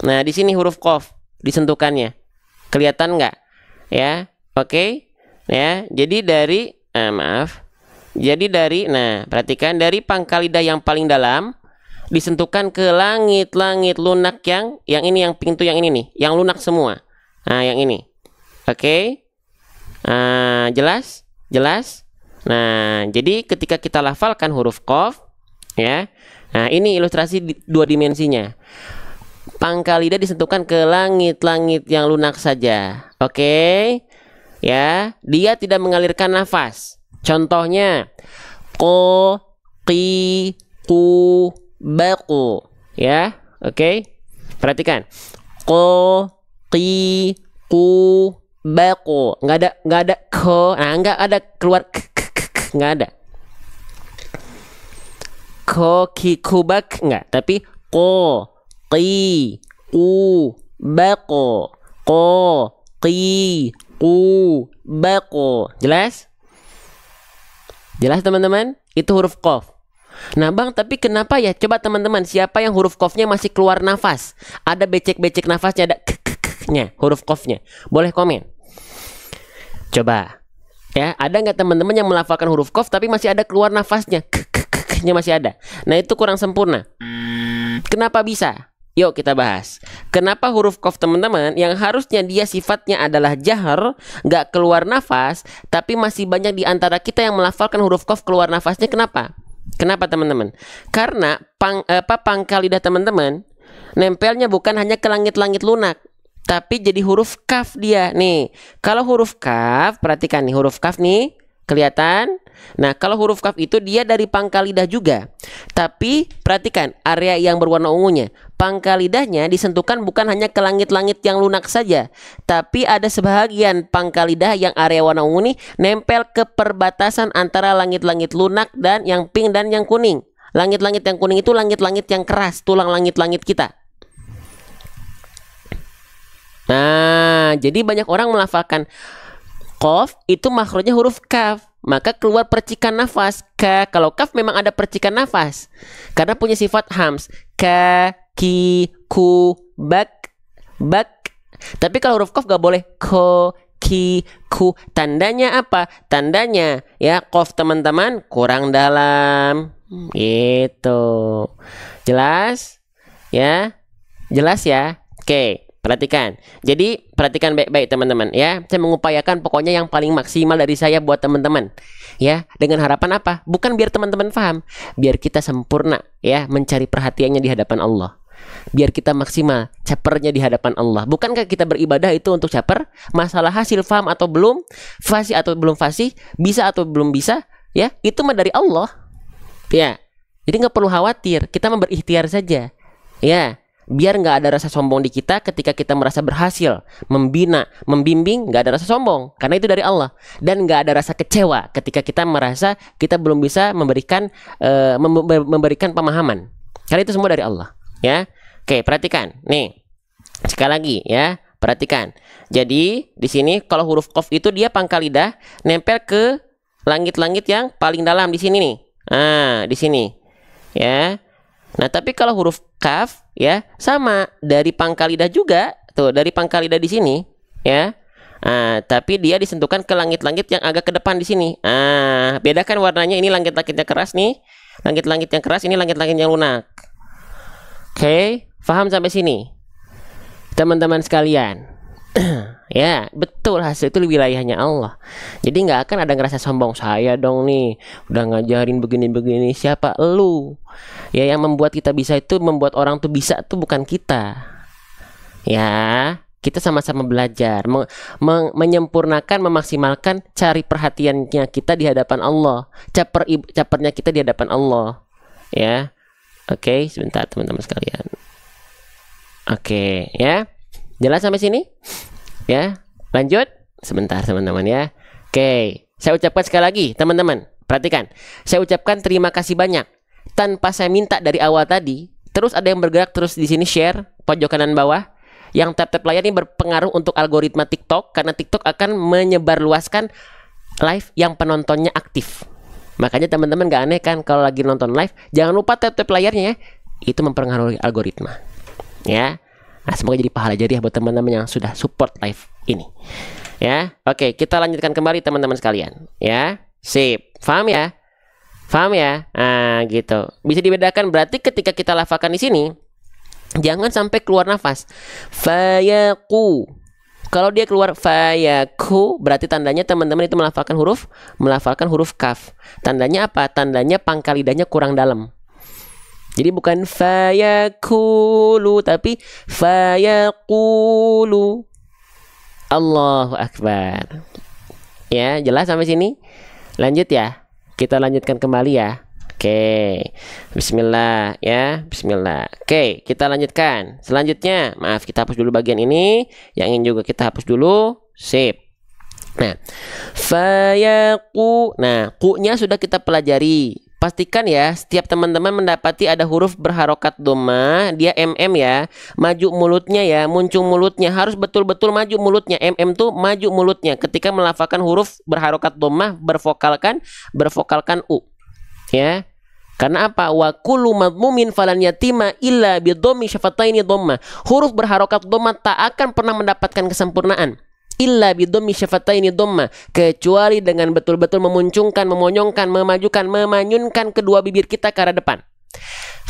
Nah, di sini huruf qaf disentuhkannya. Kelihatan nggak? Ya. Oke. Ya, jadi dari nah, perhatikan dari pangkal lidah yang paling dalam disentuhkan ke langit-langit lunak yang ini, yang pink tuh yang ini nih, yang lunak semua. Nah, yang ini. Oke. Jelas? Jelas? Nah, jadi ketika kita lafalkan huruf qaf, ya. Nah, ini ilustrasi dua dimensinya. Pangkal lidah disentuhkan ke langit-langit yang lunak saja. Oke. Ya, dia tidak mengalirkan nafas. Contohnya ko, qi, ku, baku. Ya, oke. Perhatikan. Ko, qi, ku, baku. Nggak ada ko. Nah, nggak ada keluar nggak ada. Ko, ki, ku, bak nggak. Tapi ko, qi, ku, baku. Ko, qi, ku, baku. Jelas? Jelas teman-teman? Itu huruf qaf. Nah, Bang, tapi kenapa ya? Coba teman-teman, siapa yang huruf qafnya masih keluar nafas? Ada becek-becek nafasnya, ada nya huruf qafnya. Boleh komen. Coba. Ya, ada nggak teman-teman yang melafalkan huruf qaf tapi masih ada keluar nafasnya? Nya masih ada. Nah, itu kurang sempurna. Kenapa bisa? Yuk kita bahas. Kenapa huruf qaf teman-teman yang harusnya dia sifatnya adalah jahr, nggak keluar nafas, tapi masih banyak di antara kita yang melafalkan huruf qaf keluar nafasnya? Kenapa? Kenapa teman-teman? Karena pangkal lidah teman-teman nempelnya bukan hanya ke langit-langit lunak, tapi jadi huruf kaf dia. Nih, kalau huruf kaf, perhatikan nih huruf kaf nih, kelihatan? Nah, kalau huruf kaf itu dia dari pangkal lidah juga. Tapi perhatikan area yang berwarna ungunya. Pangkal lidahnya disentuhkan bukan hanya ke langit-langit yang lunak saja, tapi ada sebahagian pangkal lidah yang area warna ungu nih nempel ke perbatasan antara langit-langit lunak dan yang pink dan yang kuning. Langit-langit yang kuning itu langit-langit yang keras, tulang langit-langit kita. Nah, jadi banyak orang melafalkan qaf itu makhrajnya huruf kaf, maka keluar percikan nafas. Kalau kaf memang ada percikan nafas karena punya sifat hams. Ka, ki, ku, bak, bak. Tapi kalau huruf qaf gak boleh. Ko, ki, ku. Tandanya apa? Tandanya ya qaf teman-teman kurang dalam. Gitu. Jelas? Ya? Jelas ya? Oke. Perhatikan. Jadi perhatikan baik-baik teman-teman ya. Saya mengupayakan pokoknya yang paling maksimal dari saya buat teman-teman. Ya, dengan harapan apa? Bukan biar teman-teman paham, biar kita sempurna ya mencari perhatiannya di hadapan Allah. Biar kita maksimal capernya di hadapan Allah. Bukankah kita beribadah itu untuk caper? Masalah hasil paham atau belum, fasih atau belum fasih, bisa atau belum bisa, ya, itu mah dari Allah. Ya. Jadi nggak perlu khawatir, kita berikhtiar saja. Ya, biar nggak ada rasa sombong di kita ketika kita merasa berhasil membina, membimbing, nggak ada rasa sombong karena itu dari Allah, dan nggak ada rasa kecewa ketika kita merasa kita belum bisa memberikan pemahaman karena itu semua dari Allah. Ya, oke, perhatikan nih sekali lagi ya, perhatikan. Jadi di sini kalau huruf qaf itu dia pangkal lidah nempel ke langit-langit yang paling dalam di sini nih. Nah, di sini ya. Nah, tapi kalau huruf kaf ya sama dari pangkal lidah juga, tuh dari pangkal lidah di sini ya. Nah, tapi dia disentuhkan ke langit-langit yang agak ke depan di sini. Ah, bedakan warnanya, ini langit-langit yang keras nih, langit-langit yang keras, ini langit-langit yang lunak. Oke, paham sampai sini, teman-teman sekalian? Ya, betul, hasil itu wilayahnya Allah. Jadi nggak akan ada ngerasa sombong, saya dong nih udah ngajarin begini-begini. Siapa lu? Ya, yang membuat kita bisa itu, membuat orang tuh bisa tuh bukan kita. Ya, kita sama-sama belajar menyempurnakan, memaksimalkan cari perhatiannya kita di hadapan Allah, capernya kita di hadapan Allah. Ya, oke, sebentar teman-teman sekalian. Oke, ya. Jelas sampai sini? Ya, lanjut sebentar teman-teman ya. Oke, saya ucapkan sekali lagi teman-teman, perhatikan. Saya ucapkan terima kasih banyak tanpa saya minta dari awal tadi. Terus ada yang bergerak terus di sini, share pojok kanan bawah. Yang tap-tap layar ini berpengaruh untuk algoritma TikTok karena TikTok akan menyebarluaskan live yang penontonnya aktif. Makanya teman-teman gak aneh kan kalau lagi nonton live, jangan lupa tap-tap layarnya ya. Itu mempengaruhi algoritma. Ya. Nah, semoga jadi pahala jariah buat teman-teman yang sudah support live ini. Ya, oke, kita lanjutkan kembali teman-teman sekalian. Ya, sip, paham ya? Paham ya? Nah, gitu. Bisa dibedakan berarti ketika kita lafalkan di sini, jangan sampai keluar nafas. Fayaku. Kalau dia keluar fayaku, berarti tandanya teman-teman itu melafalkan huruf kaf. Tandanya apa? Tandanya pangkal lidahnya kurang dalam. Jadi bukan fayakulu, tapi fayaqulu. Allahu Akbar. Ya, jelas sampai sini? Lanjut ya. Kita lanjutkan kembali ya. Oke. Bismillah ya, bismillah. Oke, kita lanjutkan. Selanjutnya, maaf kita hapus dulu bagian ini. Yang ingin juga kita hapus dulu. Sip. Nah, fayaqu. Nah, ku-nya sudah kita pelajari. Pastikan ya, setiap teman-teman mendapati ada huruf berharokat dhamma, dia MM ya, maju mulutnya ya, muncung mulutnya, harus betul-betul maju mulutnya. MM tuh maju mulutnya ketika melafalkan huruf berharokat dhamma, bervokalkan U. Ya. Karena apa? Wa kullu madmumin falan yatima illa bi dhammi syafataini dhamma. Huruf berharokat dhamma tak akan pernah mendapatkan kesempurnaan. Illa bidhammi syafataini dhamma, kecuali dengan betul-betul memuncungkan, memonyongkan, memajukan, memanyunkan kedua bibir kita ke arah depan.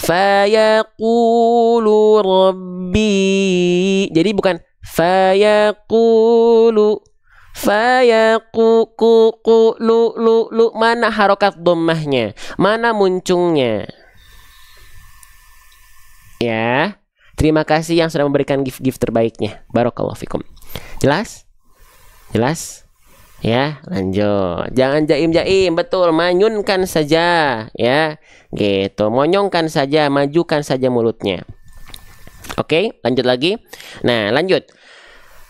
Fayaqulu rabbi. Jadi bukan fayaqulu, lu. Mana harokat dhammahnya? Mana muncungnya? Ya. Terima kasih yang sudah memberikan gift-gift terbaiknya. Barakallahu fikum. Jelas? Jelas? Ya, lanjut. Jangan jaim-jaim, betul, manyunkan saja, ya. Gitu, monyongkan saja, majukan saja mulutnya. Oke, lanjut lagi. Nah, lanjut.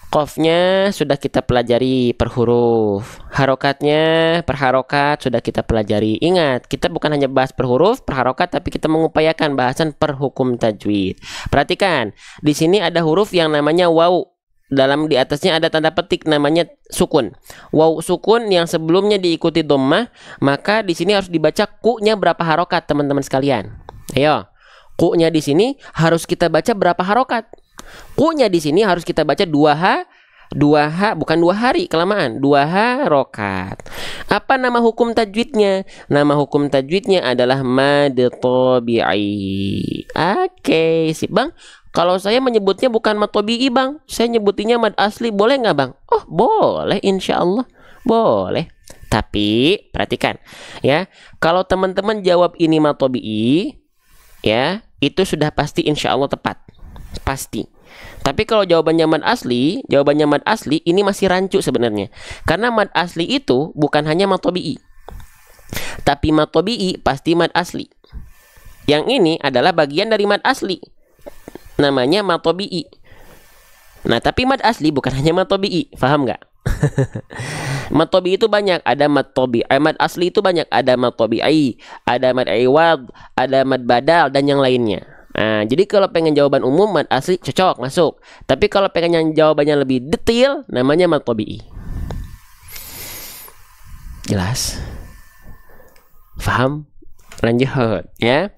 Qafnya sudah kita pelajari per huruf. Harokatnya per harokat sudah kita pelajari. Ingat, kita bukan hanya bahas per huruf, per harokat, tapi kita mengupayakan bahasan per hukum tajwid. Perhatikan, di sini ada huruf yang namanya waw. Di atasnya ada tanda petik namanya sukun. Waw sukun yang sebelumnya diikuti dhammah, maka di sini harus dibaca ku-nya berapa harokat, teman-teman sekalian. Ayo, ku-nya di sini harus kita baca berapa harokat? Ku-nya di sini harus kita baca 2H, bukan 2 hari, kelamaan, 2 harokat. Apa nama hukum tajwidnya? Nama hukum tajwidnya adalah mad tabi'i. Oke, sip bang. Kalau saya menyebutnya bukan mad tabi'i bang, saya nyebutinnya mad asli, boleh nggak bang? Oh boleh, insya Allah boleh. Tapi perhatikan ya, kalau teman-teman jawab ini mad tabi'i, ya itu sudah pasti insya Allah tepat, pasti. Tapi kalau jawabannya mad asli, ini masih rancu sebenarnya. Karena mad asli itu bukan hanya mad tabi'i, tapi mad tabi'i pasti mad asli. Yang ini adalah bagian dari mad asli. namanya mad tabi'i. Nah, tapi mad asli bukan hanya mad tabi'i, paham nggak? Mad tabi'i itu banyak, ada mad tabi'i, mad asli itu banyak, ada mad tabi'i, ada mad iwad, ada mad badal dan yang lainnya. Nah, jadi kalau pengen jawaban umum mad asli cocok masuk. Tapi kalau pengen yang jawabannya lebih detail, namanya mad tabi'i. Jelas? Paham? Lanjut ya.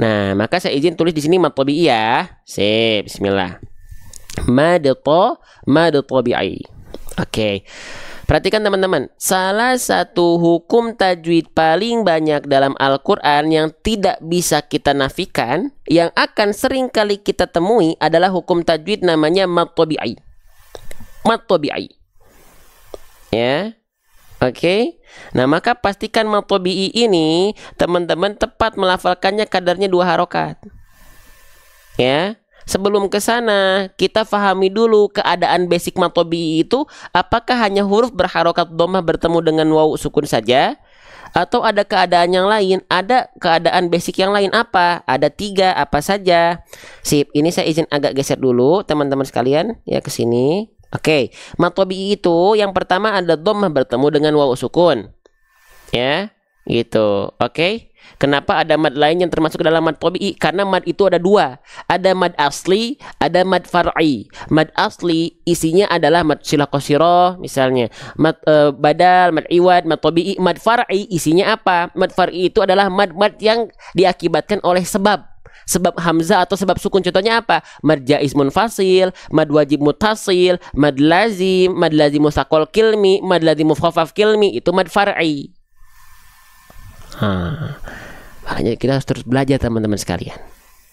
Nah, maka saya izin tulis di sini mad tabi'i ya. Sip, bismillah. Mad tabi'i. Oke. Perhatikan teman-teman, salah satu hukum tajwid paling banyak dalam Al-Qur'an yang tidak bisa kita nafikan, yang akan sering kali kita temui adalah hukum tajwid namanya mad tabi'i. Mad tabi'i. Ya. Oke. Nah, maka pastikan mad tabi'i ini teman-teman tepat melafalkannya kadarnya 2 harokat. Ya. Sebelum ke sana, kita fahami dulu keadaan basic mad tabi'i itu, apakah hanya huruf berharokat dhammah bertemu dengan waw sukun saja, atau ada keadaan yang lain? Ada keadaan basic yang lain apa? Ada 3, apa saja? Sip, ini saya izin agak geser dulu teman-teman sekalian ya ke sini. Oke, mad tabi'i itu yang pertama ada dhammah bertemu dengan waw sukun. Ya, gitu. Oke. Kenapa ada mad lain yang termasuk dalam mad tabi'i? Karena mad itu ada 2. Ada mad asli, ada mad far'i. Mad asli isinya adalah mad silah qasirah misalnya, mad badal, mad iwad, mad tabi'i. Mad far'i isinya apa? Mad far'i itu adalah mad-mad yang diakibatkan oleh sebab hamzah atau sebab sukun. Contohnya apa? Mad jaiz munfasil, mad wajib muttasil, mad lazim musaqal kilmi, mad lazim mukhaffaf kilmi, itu mad far'i. Makanya kita harus terus belajar teman-teman sekalian.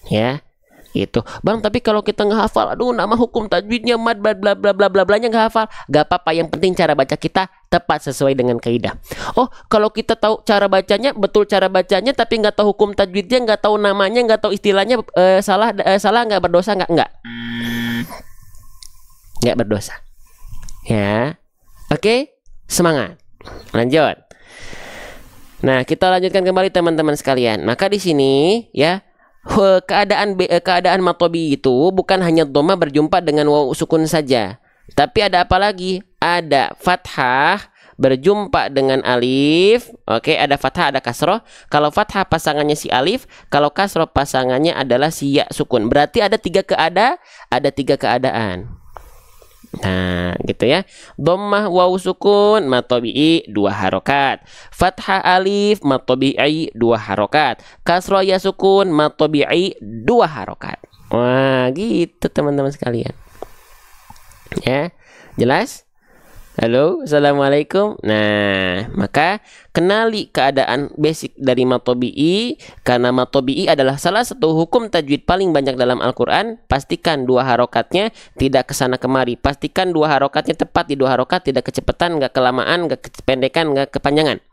Ya, itu. Bang, tapi kalau kita nggak hafal, aduh nama hukum tajwidnya mad bla bla bla bla bla blanya nggak hafal. Gak apa-apa, yang penting cara baca kita tepat sesuai dengan kaidah. Oh, kalau kita tahu cara bacanya, betul cara bacanya, tapi nggak tahu hukum tajwidnya, nggak tahu namanya, nggak tahu istilahnya, salah nggak, berdosa nggak? Nggak berdosa. Ya, oke, semangat. Lanjut. Nah, kita lanjutkan kembali teman-teman sekalian. Maka di sini ya, keadaan mad tabi'i itu bukan hanya dhammah berjumpa dengan waw sukun saja. Tapi ada apa lagi? Ada fathah berjumpa dengan alif. Oke, ada fathah, ada kasroh. Kalau fathah pasangannya si alif, kalau kasroh pasangannya adalah si ya sukun. Berarti ada 3 keadaan. Nah, gitu ya. Dhammah waw sukun mad tabi'i 2 harokat. Fathah alif mad tabi'i 2 harokat. Kasrah ya sukun mad tabi'i 2 harokat. Wah, gitu teman-teman sekalian. Ya, jelas? Halo, assalamualaikum. Nah, maka kenali keadaan basic dari mad tabi'i. Karena mad tabi'i adalah salah satu hukum tajwid paling banyak dalam Al-Quran. Pastikan 2 harokatnya tidak kesana kemari. Pastikan 2 harokatnya tepat di 2 harokat, tidak kecepatan, nggak kelamaan, nggak kependekan, nggak kepanjangan.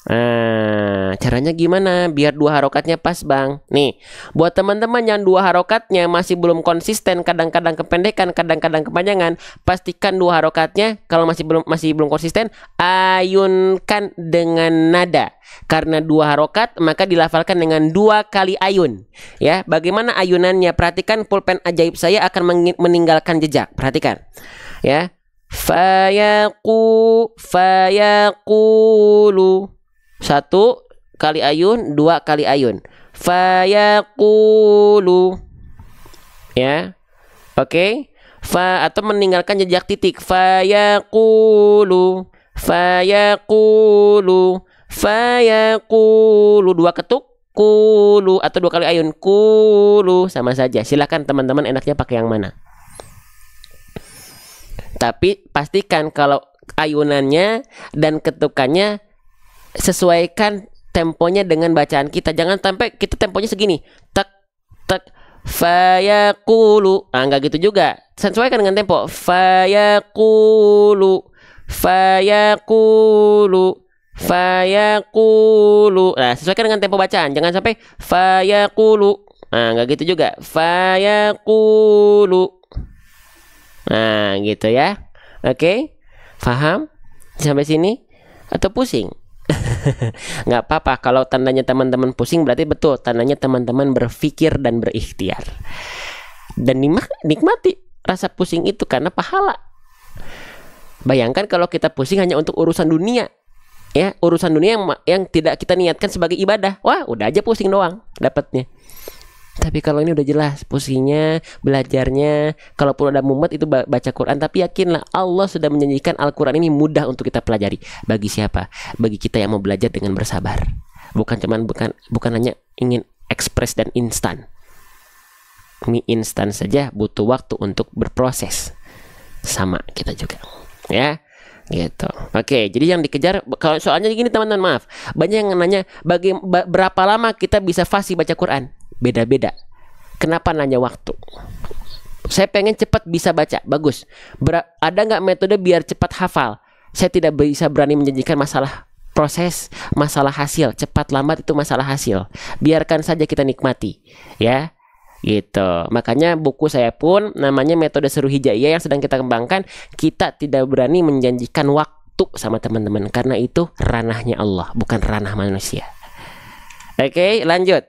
Nah, caranya gimana biar 2 harokatnya pas, Bang? Nih, buat teman-teman yang 2 harokatnya masih belum konsisten, kadang-kadang kependekan, kadang-kadang kepanjangan, pastikan 2 harokatnya kalau masih belum konsisten, ayunkan dengan nada. Karena 2 harokat, maka dilafalkan dengan 2 kali ayun. Ya, bagaimana ayunannya? Perhatikan, pulpen ajaib saya akan meninggalkan jejak. Perhatikan. Ya. Fayaqulu. 1 kali ayun, 2 kali ayun. Fayaqulu. Ya. Oke. Atau meninggalkan jejak titik. Fayaqulu. 2 ketuk. Kulu atau 2 kali ayun. Kulu sama saja. Silakan teman-teman enaknya pakai yang mana. Tapi pastikan kalau ayunannya dan ketukannya sesuaikan temponya dengan bacaan kita. Jangan sampai kita temponya segini, tak tak fayaqulu. Enggak gitu juga. Sesuaikan dengan tempo. Fayaqulu. Nah, sesuaikan dengan tempo bacaan. Jangan sampai fayaqulu. Enggak gitu juga. Fayaqulu. Nah, gitu ya. Oke. Paham sampai sini atau pusing? Nggak apa-apa. Kalau tandanya teman-teman pusing berarti betul. Tandanya teman-teman berpikir dan berikhtiar. Dan nikmati rasa pusing itu karena pahala. Bayangkan kalau kita pusing hanya untuk urusan dunia. Ya, urusan dunia yang tidak kita niatkan sebagai ibadah. Wah, udah aja pusing doang dapatnya. Tapi kalau ini udah jelas pusingnya, belajarnya, kalaupun ada mumet itu baca Quran. Tapi yakinlah Allah sudah menjanjikan Al-Quran ini mudah untuk kita pelajari. Bagi siapa? Bagi kita yang mau belajar dengan bersabar. Bukan hanya ingin ekspres dan instan. Mie instan saja butuh waktu untuk berproses. Sama kita juga, ya. Gitu. Oke, jadi yang dikejar kalau soalnya gini teman-teman, maaf. Banyak yang nanya berapa lama kita bisa fasih baca Quran? Beda-beda. Kenapa nanya waktu? Saya pengen cepat bisa baca, bagus. Ada nggak metode biar cepat hafal? Saya tidak bisa berani menjanjikan masalah proses, masalah hasil. Cepat lambat itu masalah hasil. Biarkan saja kita nikmati, ya. Gitu. Makanya buku saya pun namanya metode seru hijaiyah yang sedang kita kembangkan. Kita tidak berani menjanjikan waktu sama teman-teman karena itu ranahnya Allah, bukan ranah manusia. Oke, lanjut.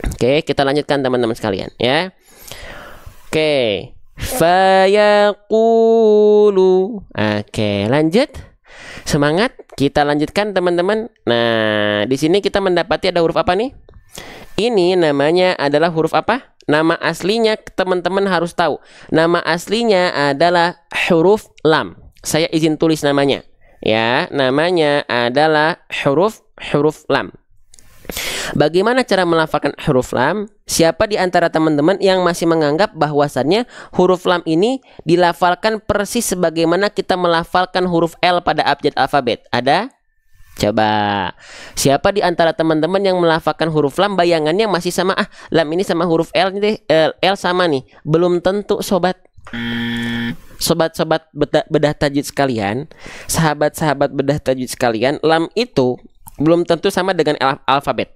Oke, kita lanjutkan teman-teman sekalian, ya. Oke. Fayaqulu. Oke, lanjut. Semangat, kita lanjutkan teman-teman. Nah, di sini kita mendapati ada huruf apa nih? Ini namanya adalah huruf apa? Nama aslinya teman-teman harus tahu. Nama aslinya adalah huruf lam. Saya izin tulis namanya. Ya, namanya adalah huruf lam. Bagaimana cara melafalkan huruf lam? Siapa di antara teman-teman yang masih menganggap bahwasannya huruf lam ini dilafalkan persis sebagaimana kita melafalkan huruf L pada abjad alfabet? Ada? Coba. Siapa di antara teman-teman yang melafalkan huruf lam bayangannya masih sama, lam ini sama huruf L nih, L sama nih. Belum tentu sobat. Sobat-sobat bedah tajwid sekalian, sahabat-sahabat bedah tajwid sekalian, lam itu belum tentu sama dengan alfabet.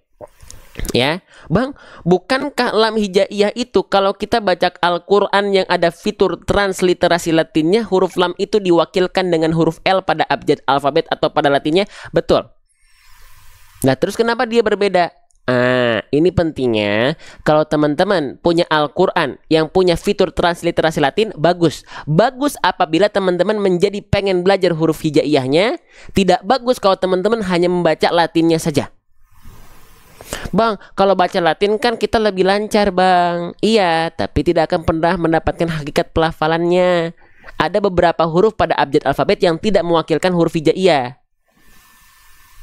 Ya, Bang, bukankah lam hijaiyah itu kalau kita baca Al-Quran yang ada fitur transliterasi latinnya, huruf lam itu diwakilkan dengan huruf L pada abjad alfabet atau pada latinnya? Betul. Nah, terus kenapa dia berbeda? Ini pentingnya kalau teman-teman punya Al-Quran yang punya fitur transliterasi latin, bagus. Bagus apabila teman-teman menjadi pengen belajar huruf hijaiyahnya. Tidak bagus kalau teman-teman hanya membaca latinnya saja. Bang, kalau baca latin kan kita lebih lancar, Bang. Iya, tapi tidak akan pernah mendapatkan hakikat pelafalannya. Ada beberapa huruf pada abjad alfabet yang tidak mewakilkan huruf hijaiyah.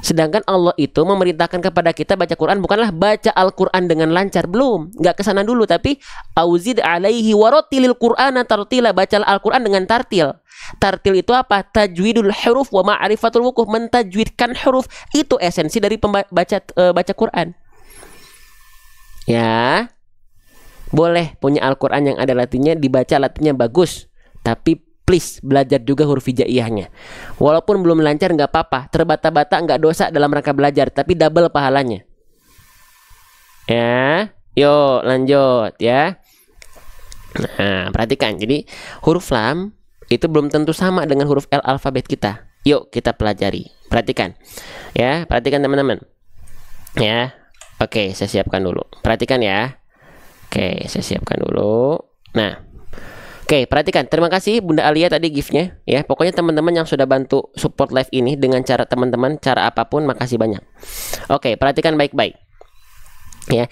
Sedangkan Allah itu memerintahkan kepada kita baca Quran bukanlah baca Al-Quran dengan lancar, belum, nggak kesana dulu, tapi auzid alaihi warotilil Qur'ana tartila, baca Al-Quran dengan tartil. Tartil itu apa? Tajwidul huruf wa ma'rifatul wuquh, mentajwidkan huruf, itu esensi dari baca Quran. Ya, boleh punya Al-Quran yang ada latinnya, dibaca latinnya bagus, tapi please belajar juga huruf hijaiyahnya. Walaupun belum lancar nggak apa-apa, terbata-bata nggak dosa dalam rangka belajar, tapi double pahalanya. Ya, yuk lanjut ya. Nah, perhatikan. Jadi huruf lam itu belum tentu sama dengan huruf L alfabet kita. Yuk kita pelajari. Perhatikan. Ya, perhatikan teman-teman. Ya. Oke, saya siapkan dulu. Perhatikan ya. Oke, saya siapkan dulu. Nah, oke, perhatikan. Terima kasih Bunda Alia tadi gift-nya ya. Pokoknya teman-teman yang sudah bantu support live ini dengan cara teman-teman, cara apapun, makasih banyak. Oke, perhatikan baik-baik. Ya.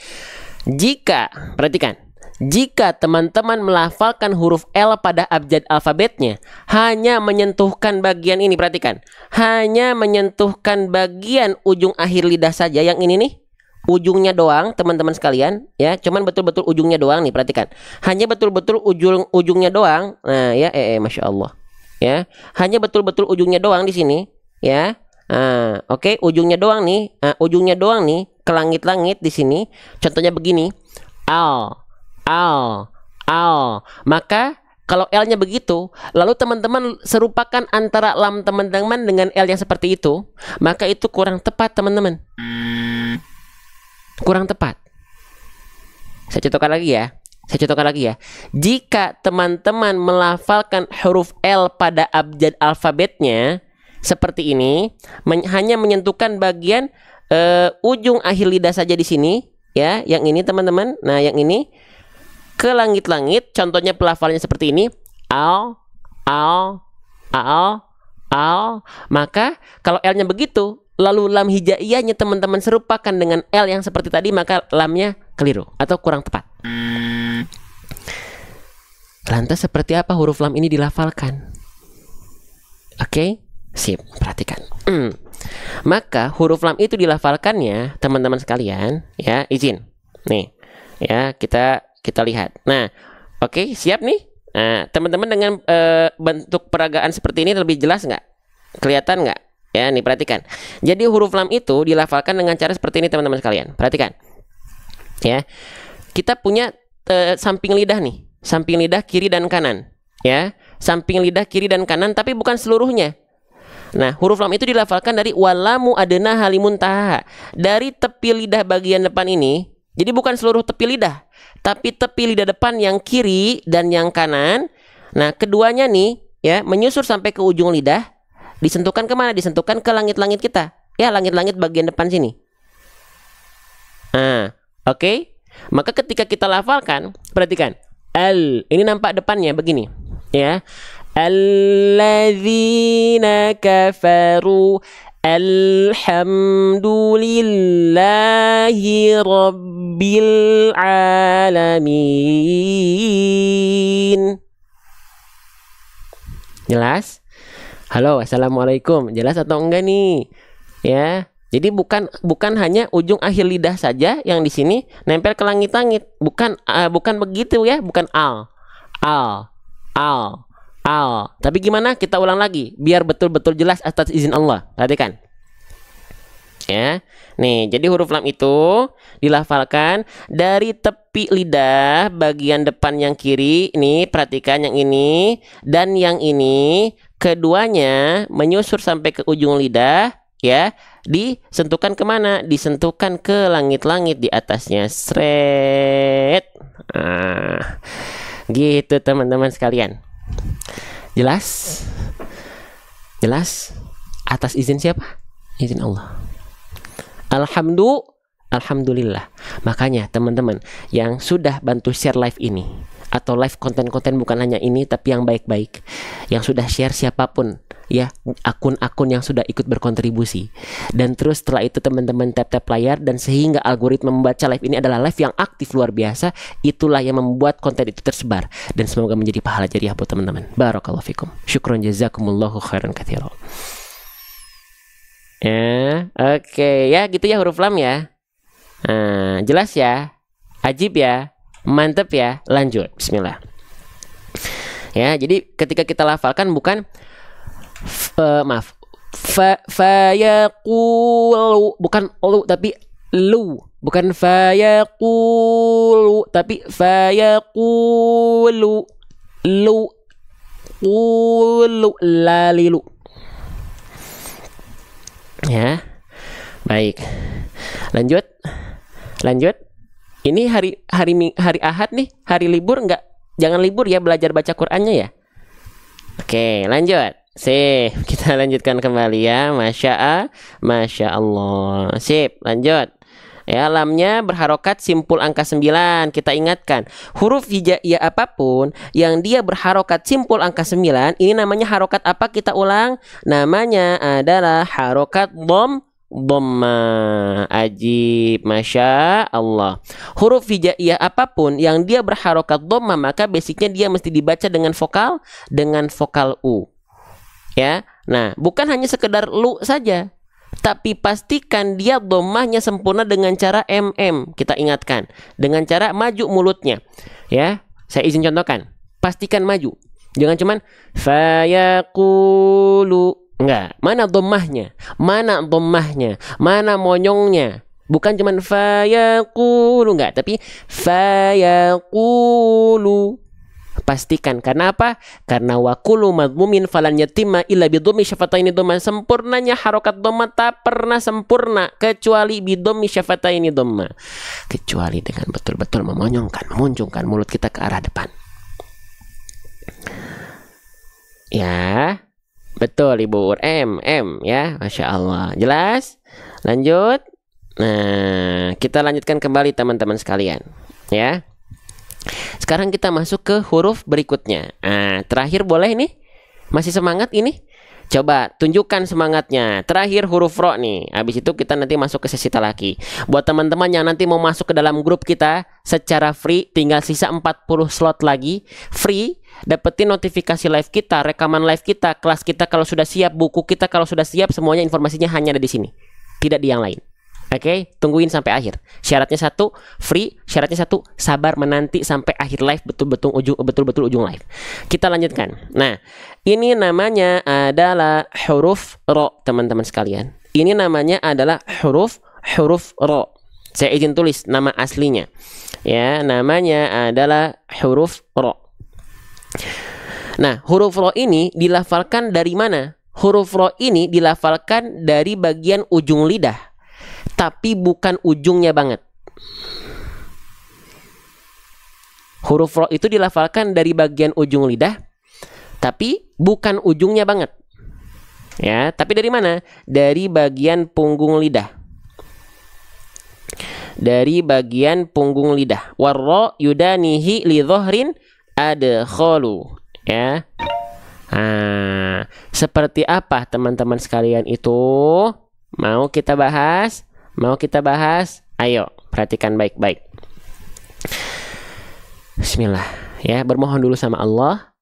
Perhatikan. Jika teman-teman melafalkan huruf L pada abjad alfabetnya, hanya menyentuhkan bagian ini, perhatikan. Hanya menyentuhkan bagian ujung akhir lidah saja, yang ini nih. Ujungnya doang teman-teman sekalian ya, cuman betul-betul ujungnya doang nih, perhatikan. Hanya betul-betul ujungnya doang. Nah ya, Masya Allah ya, hanya betul-betul ujungnya doang di sini ya. Oke, ujungnya doang nih. Ujungnya doang nih ke langit-langit di sini. Contohnya begini, al. Maka kalau L-nya begitu, lalu teman-teman serupakan antara lam teman-teman dengan L yang seperti itu, maka itu kurang tepat teman-teman. Kurang tepat. Saya contohkan lagi ya. Jika teman-teman melafalkan huruf L pada abjad alfabetnya, seperti ini, hanya menyentuhkan bagian ujung akhir lidah saja di sini, ya, yang ini teman-teman. Nah, yang ini ke langit-langit, contohnya pelafalnya seperti ini, al, al, al, al. Maka kalau L-nya begitu, lalu lam hijaiyahnya teman-teman serupakan dengan L yang seperti tadi, maka lamnya keliru atau kurang tepat. Lantas seperti apa huruf lam ini dilafalkan? Oke, sip, perhatikan. Maka huruf lam itu dilafalkannya, teman-teman sekalian, ya, izin. Nih, ya, kita lihat. Nah, oke, siap nih. Nah, teman-teman dengan bentuk peragaan seperti ini lebih jelas nggak? Kelihatan nggak? Ya, nih perhatikan. Jadi huruf lam itu dilafalkan dengan cara seperti ini, teman-teman sekalian. Perhatikan. Ya, kita punya samping lidah nih, samping lidah kiri dan kanan. Ya, samping lidah kiri dan kanan, tapi bukan seluruhnya. Nah, huruf lam itu dilafalkan dari walamu adna halimun taha, dari tepi lidah bagian depan ini. Jadi bukan seluruh tepi lidah, tapi tepi lidah depan yang kiri dan yang kanan. Nah, keduanya nih, ya, menyusur sampai ke ujung lidah. Disentuhkan kemana? Disentuhkan ke langit-langit kita. Ya, langit-langit bagian depan sini. Nah, oke. Maka ketika kita lafalkan, perhatikan. Al, ini nampak depannya begini. Ya, alladzina kafaru alhamdulillahi rabbil alamin. Jelas? Halo, assalamualaikum. Jelas atau enggak nih? Ya, jadi bukan hanya ujung akhir lidah saja yang di sini nempel ke langit-langit. Bukan begitu ya, bukan al. Tapi gimana? Kita ulang lagi biar betul-betul jelas atas izin Allah. Perhatikan. Ya. Nih, jadi huruf lam itu dilafalkan dari tepi lidah bagian depan yang kiri. Ini perhatikan, yang ini dan yang ini, keduanya menyusur sampai ke ujung lidah, ya. Disentuhkan kemana? Disentuhkan ke langit-langit di atasnya. Sret. Nah, gitu teman-teman sekalian. Jelas? Jelas? Atas izin siapa? Izin Allah. Alhamdulillah. Makanya teman-teman yang sudah bantu share live ini, atau live konten-konten bukan hanya ini tapi yang baik-baik, yang sudah share siapapun, ya, akun-akun yang sudah ikut berkontribusi, dan terus setelah itu teman-teman tap-tap layar, dan sehingga algoritma membaca live ini adalah live yang aktif luar biasa, itulah yang membuat konten itu tersebar, dan semoga menjadi pahala jariah buat teman-teman. Barakallahu fikum. Syukron jazakumullahu khairan katsiran. Ya, oke, ya gitu ya huruf lam ya. Nah, jelas ya, ajib ya, mantep ya. Lanjut, bismillah. Ya, jadi ketika kita lafalkan bukan fayaqulu, bukan lu tapi lu, bukan fayaqulu tapi fayaqulu, lu qulu lalilu. Ya, baik. Lanjut. Ini hari Ahad nih, hari libur nggak? Jangan libur ya, belajar baca Qur'annya ya. Oke, lanjut. Sip, kita lanjutkan kembali ya. Masya Allah. Sip, lanjut. Ya, lamnya berharokat simpul angka 9. Kita ingatkan, huruf hijaiyah apapun yang dia berharokat simpul angka 9, ini namanya harokat apa? Kita ulang. Namanya adalah harokat dhamma. Ajib, masya Allah. Huruf hijaiyah apapun yang dia berharokat dhamma, maka basicnya dia mesti dibaca dengan vokal U. Ya, nah, bukan hanya sekedar lu saja, tapi pastikan dia dhammahnya sempurna dengan cara MM. Kita ingatkan, dengan cara maju mulutnya. Ya, saya izin contohkan. Pastikan maju. Jangan cuman fayaqulu. Enggak, mana dhammahnya? Mana dhammahnya? Mana monyongnya? Bukan cuman fayaqulu, enggak, tapi fayaqulu. Pastikan, karena apa? Karena wakulu madmumin falan yatimma illa bidhammi syafataini dhamma. Sempurnanya harokat dhamma tak pernah sempurna kecuali bidhammi syafataini dhamma, kecuali dengan betul-betul memuncungkan mulut kita ke arah depan. Ya, Betul Ibu. M ya. Masya Allah. Jelas? Lanjut. Nah, kita lanjutkan kembali teman-teman sekalian. Ya. Sekarang kita masuk ke huruf berikutnya. Nah, terakhir boleh nih? Masih semangat ini? Coba tunjukkan semangatnya. Terakhir huruf ro nih. Habis itu kita nanti masuk ke sesi talaki. Buat teman-teman yang nanti mau masuk ke dalam grup kita secara free, tinggal sisa 40 slot lagi. Free, dapetin notifikasi live kita, rekaman live kita, kelas kita kalau sudah siap, buku kita kalau sudah siap, semuanya informasinya hanya ada di sini. Tidak di yang lain. Oke, tungguin sampai akhir. Syaratnya satu, free. Syaratnya satu, sabar menanti sampai akhir live, betul-betul ujung live. Kita lanjutkan. Nah, ini namanya adalah huruf ro, teman-teman sekalian. Ini namanya adalah huruf ro. Saya izin tulis nama aslinya. Ya, namanya adalah huruf ro. Nah, huruf ro ini dilafalkan dari mana? Huruf ro ini dilafalkan dari bagian ujung lidah, tapi bukan ujungnya banget. Huruf ro itu dilafalkan dari bagian ujung lidah, tapi bukan ujungnya banget. Ya, tapi dari mana? Dari bagian punggung lidah. Dari bagian punggung lidah. Warro yudanihi li dhahrin adkhalu. Ya. Nah, seperti apa teman-teman sekalian itu? Mau kita bahas? Mau kita bahas? Ayo, perhatikan baik-baik. Bismillah. Ya, bermohon dulu sama Allah.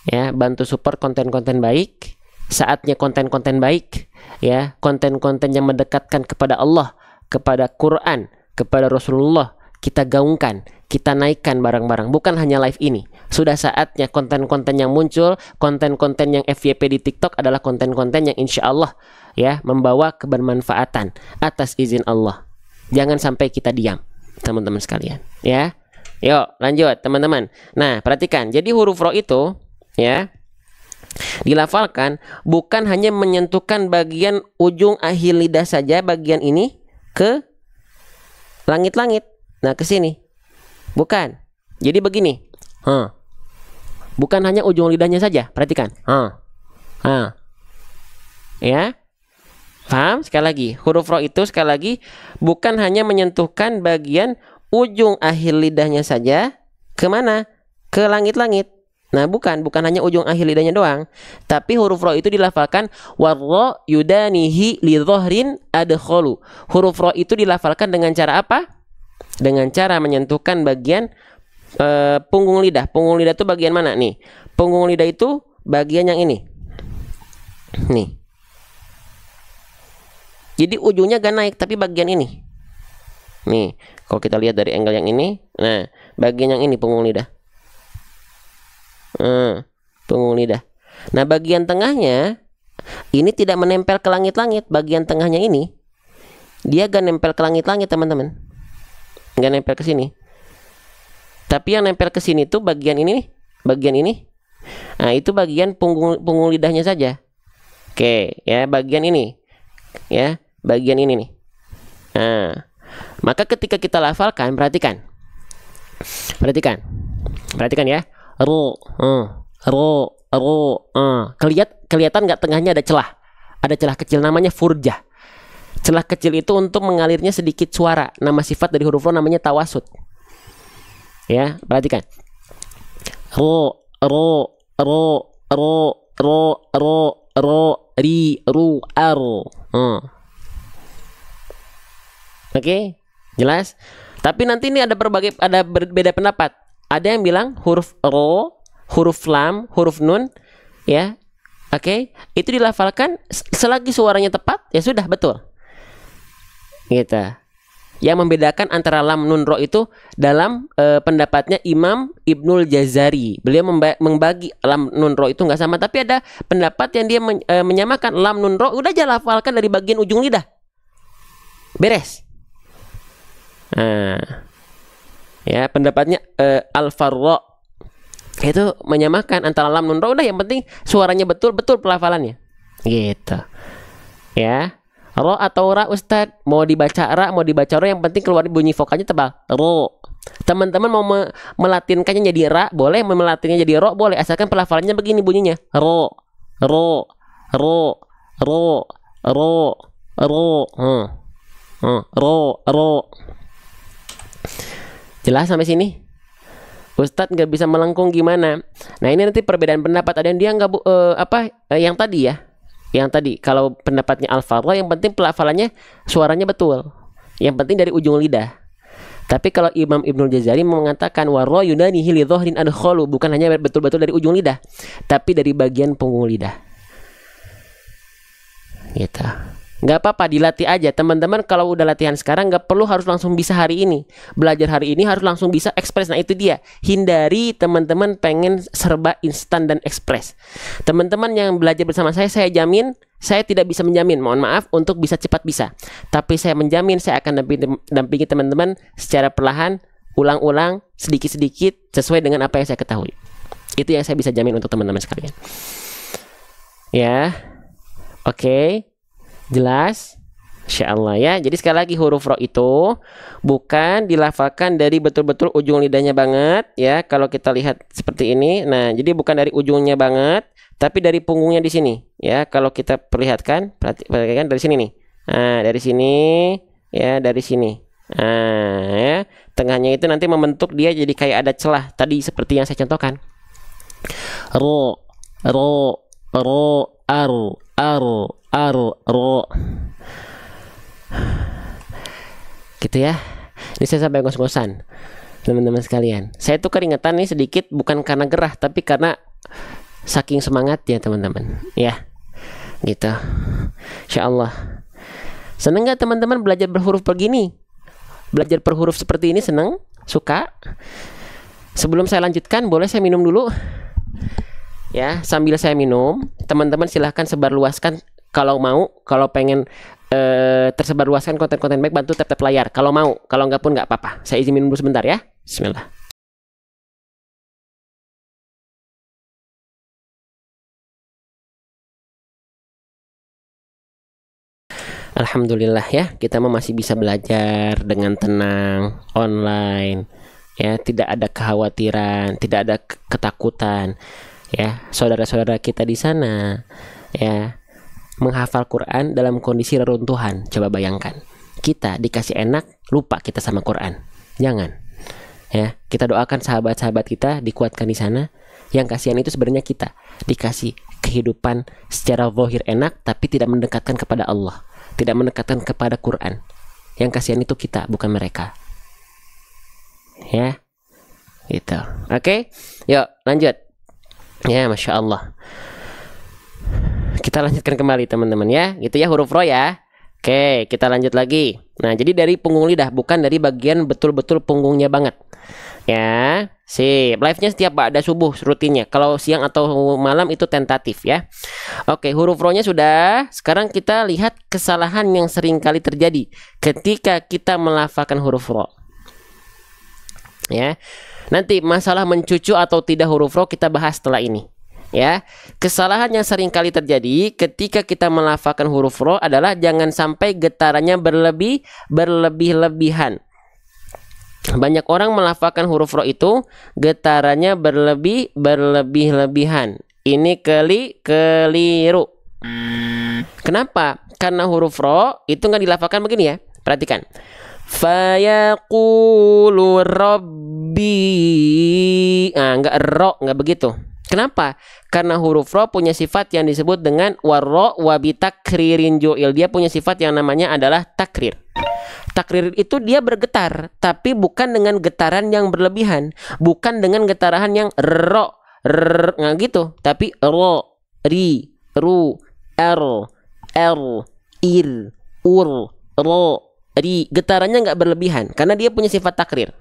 Ya, bantu support konten-konten baik. Saatnya konten-konten baik. Ya, konten-konten yang mendekatkan kepada Allah, kepada Quran, kepada Rasulullah. Kita gaungkan, kita naikkan barang-barang. Bukan hanya live ini. Sudah saatnya konten-konten yang muncul, konten-konten yang FYP di TikTok adalah konten-konten yang insya Allah ya membawa kebermanfaatan atas izin Allah. Jangan sampai kita diam, teman-teman sekalian. Ya, yuk lanjut teman-teman. Nah, perhatikan. Jadi huruf ro itu ya dilafalkan bukan hanya menyentuhkan bagian ujung akhir lidah saja, bagian ini ke langit-langit. Nah, ke sini. Bukan. Jadi begini. Bukan hanya ujung lidahnya saja. Perhatikan. Ya. Paham? Sekali lagi. Huruf ro itu sekali lagi bukan hanya menyentuhkan bagian ujung akhir lidahnya saja. Kemana? Ke langit-langit. Nah, bukan hanya ujung akhir lidahnya doang. Tapi huruf ro itu dilafalkan warro yudanihi li dhahrin adkhalu. Huruf ro itu dilafalkan dengan cara apa? Dengan cara menyentuhkan bagian punggung lidah. Punggung lidah itu bagian mana nih? Punggung lidah itu bagian yang ini. Nih. Jadi ujungnya gak naik, tapi bagian ini. Nih, kalau kita lihat dari angle yang ini, nah, bagian yang ini punggung lidah. Punggung lidah. Nah, bagian tengahnya ini tidak menempel ke langit-langit. Bagian tengahnya ini dia gak nempel ke langit-langit, teman-teman. Gak nempel ke sini. Tapi yang nempel ke sini tuh bagian ini nih, bagian ini. Nah, itu bagian punggung lidahnya saja. Oke, ya, bagian ini. Ya, bagian ini nih. Nah, maka ketika kita lafalkan, perhatikan. Perhatikan ya. Ro, kelihatan nggak tengahnya ada celah? Ada celah kecil namanya furjah. Celah kecil itu untuk mengalirnya sedikit suara. Nama sifat dari huruf ro namanya tawasud. Ya, perhatikan. Ri, ru, ar. Oke, jelas? Tapi nanti ini ada berbeda pendapat. Ada yang bilang huruf ro, huruf lam, huruf nun, ya. Oke, itu dilafalkan selagi suaranya tepat, ya sudah betul. Gitu. Yang membedakan antara lam nun ro itu dalam pendapatnya Imam Ibnul Jazari. Beliau membagi lam nun ro itu nggak sama, tapi ada pendapat yang dia menyamakan lam nun ro udah aja lafalkan dari bagian ujung lidah. Beres. Nah, ya pendapatnya Al-Farra itu menyamakan antara lam nun ro, udah yang penting suaranya betul-betul pelafalannya. Gitu. Ya. Ro atau ra Ustadz, mau dibaca ra, mau dibaca ro, yang penting keluar bunyi vokalnya tebal. Ro. Teman-teman mau melatinkannya jadi ra, boleh, melatinnya jadi ro, boleh, asalkan pelafalannya begini bunyinya. Ro. ro, ro, ro, ro, ro, ro. Jelas sampai sini? Ustadz nggak bisa melengkung gimana? Nah ini nanti perbedaan pendapat. Ada yang dia nggak yang tadi ya, yang tadi kalau pendapatnya Al-Farra yang penting pelafalannya suaranya betul, yang penting dari ujung lidah. Tapi kalau Imam Ibnul Jazari mengatakan warra yunanihi li dhahrin adkhalu, bukan hanya betul-betul dari ujung lidah, tapi dari bagian punggung lidah. Gitu. Nggak apa-apa, dilatih aja teman-teman. Kalau udah latihan sekarang nggak perlu harus langsung bisa hari ini. Belajar hari ini harus langsung bisa ekspres. Nah itu dia, hindari teman-teman pengen serba instan dan ekspres. Teman-teman yang belajar bersama saya jamin, saya tidak bisa menjamin, mohon maaf, untuk bisa cepat bisa. Tapi saya menjamin saya akan dampingi teman-teman secara perlahan, ulang-ulang, sedikit-sedikit, sesuai dengan apa yang saya ketahui. Itu yang saya bisa jamin untuk teman-teman sekalian. Ya, oke. Jelas? Insya Allah ya. Jadi sekali lagi huruf ro itu bukan dilafalkan dari betul-betul ujung lidahnya banget ya. Kalau kita lihat seperti ini, nah jadi bukan dari ujungnya banget, tapi dari punggungnya di sini ya. Kalau kita perlihatkan, perhatikan dari sini nih. Nah dari sini ya, dari sini. Nah ya, tengahnya itu nanti membentuk dia jadi kayak ada celah tadi seperti yang saya contohkan. Ro, ro, ro, ar, ro, gitu ya. Ini saya sampai ngos-ngosan teman-teman sekalian. Saya tuh keringetan nih sedikit, bukan karena gerah tapi karena saking semangat ya teman-teman ya, gitu. Insya Allah. Seneng nggak teman-teman belajar berhuruf begini? Belajar berhuruf seperti ini seneng? Suka? Sebelum saya lanjutkan, boleh saya minum dulu ya. Sambil saya minum, teman-teman silahkan sebarluaskan kalau mau. Kalau pengen tersebarluaskan konten-konten baik, bantu tap-tap layar kalau mau. Kalau nggak pun nggak apa-apa. Saya izin minum dulu sebentar ya. Bismillah. Alhamdulillah ya, kita masih bisa belajar dengan tenang online ya, tidak ada kekhawatiran, tidak ada ketakutan ya. Saudara-saudara kita di sana ya menghafal Quran dalam kondisi reruntuhan. Coba bayangkan, kita dikasih enak, lupa kita sama Quran. Jangan ya, kita doakan sahabat-sahabat kita dikuatkan di sana. Yang kasihan itu sebenarnya kita dikasih kehidupan secara zahir enak, tapi tidak mendekatkan kepada Allah, tidak mendekatkan kepada Quran. Yang kasihan itu kita, bukan mereka ya, gitu. Oke, yuk lanjut ya. Masya Allah, kita lanjutkan kembali teman-teman ya, gitu ya, huruf ro ya. Oke, kita lanjut lagi. Nah jadi dari punggung lidah, bukan dari bagian betul-betul punggungnya banget ya. Sip, live-nya setiap ba'da subuh rutinnya. Kalau siang atau malam itu tentatif ya. Oke, huruf ro-nya sudah. Sekarang kita lihat kesalahan yang sering kali terjadi ketika kita melafalkan huruf ro ya. Nanti masalah mencucu atau tidak huruf ro kita bahas setelah ini ya. Kesalahan yang sering kali terjadi ketika kita melafalkan huruf ro adalah jangan sampai getarannya berlebih-lebihan. Banyak orang melafalkan huruf ro itu getarannya berlebih-lebihan. Ini keliru. Kenapa? Karena huruf ro itu nggak dilafalkan begini ya. Perhatikan. Fayaqulu rabbi. Nggak ro, nggak begitu. Kenapa? Karena huruf ro punya sifat yang disebut dengan warro wabitakririn jo'il. Dia punya sifat yang namanya adalah takrir. Takrir itu dia bergetar, tapi bukan dengan getaran yang berlebihan, bukan dengan getaran yang ro, nggak gitu, tapi ro, ri, ru, r, ir, ur, ro, ri. Getarannya nggak berlebihan, karena dia punya sifat takrir.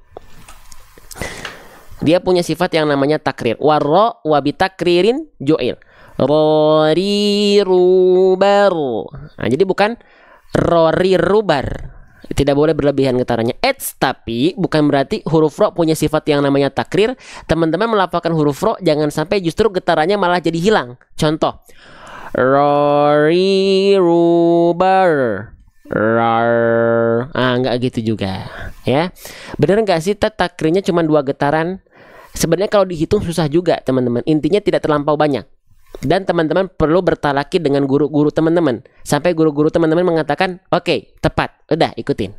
Dia punya sifat yang namanya takrir. Warro wabitakririn jo'il. Rori rubar. Nah, jadi bukan rori rubar. Tidak boleh berlebihan getarannya. Tapi bukan berarti huruf ro punya sifat yang namanya takrir. Teman-teman melafalkan huruf ro jangan sampai justru getarannya malah jadi hilang. Contoh, rori rubar, rar. Nggak gitu juga ya. Bener nggak sih takrirnya cuma 2 getaran? Sebenarnya kalau dihitung susah juga teman-teman. Intinya tidak terlampau banyak Dan teman-teman perlu bertalaki dengan guru-guru teman-teman sampai guru-guru teman-teman mengatakan oke, tepat, udah ikutin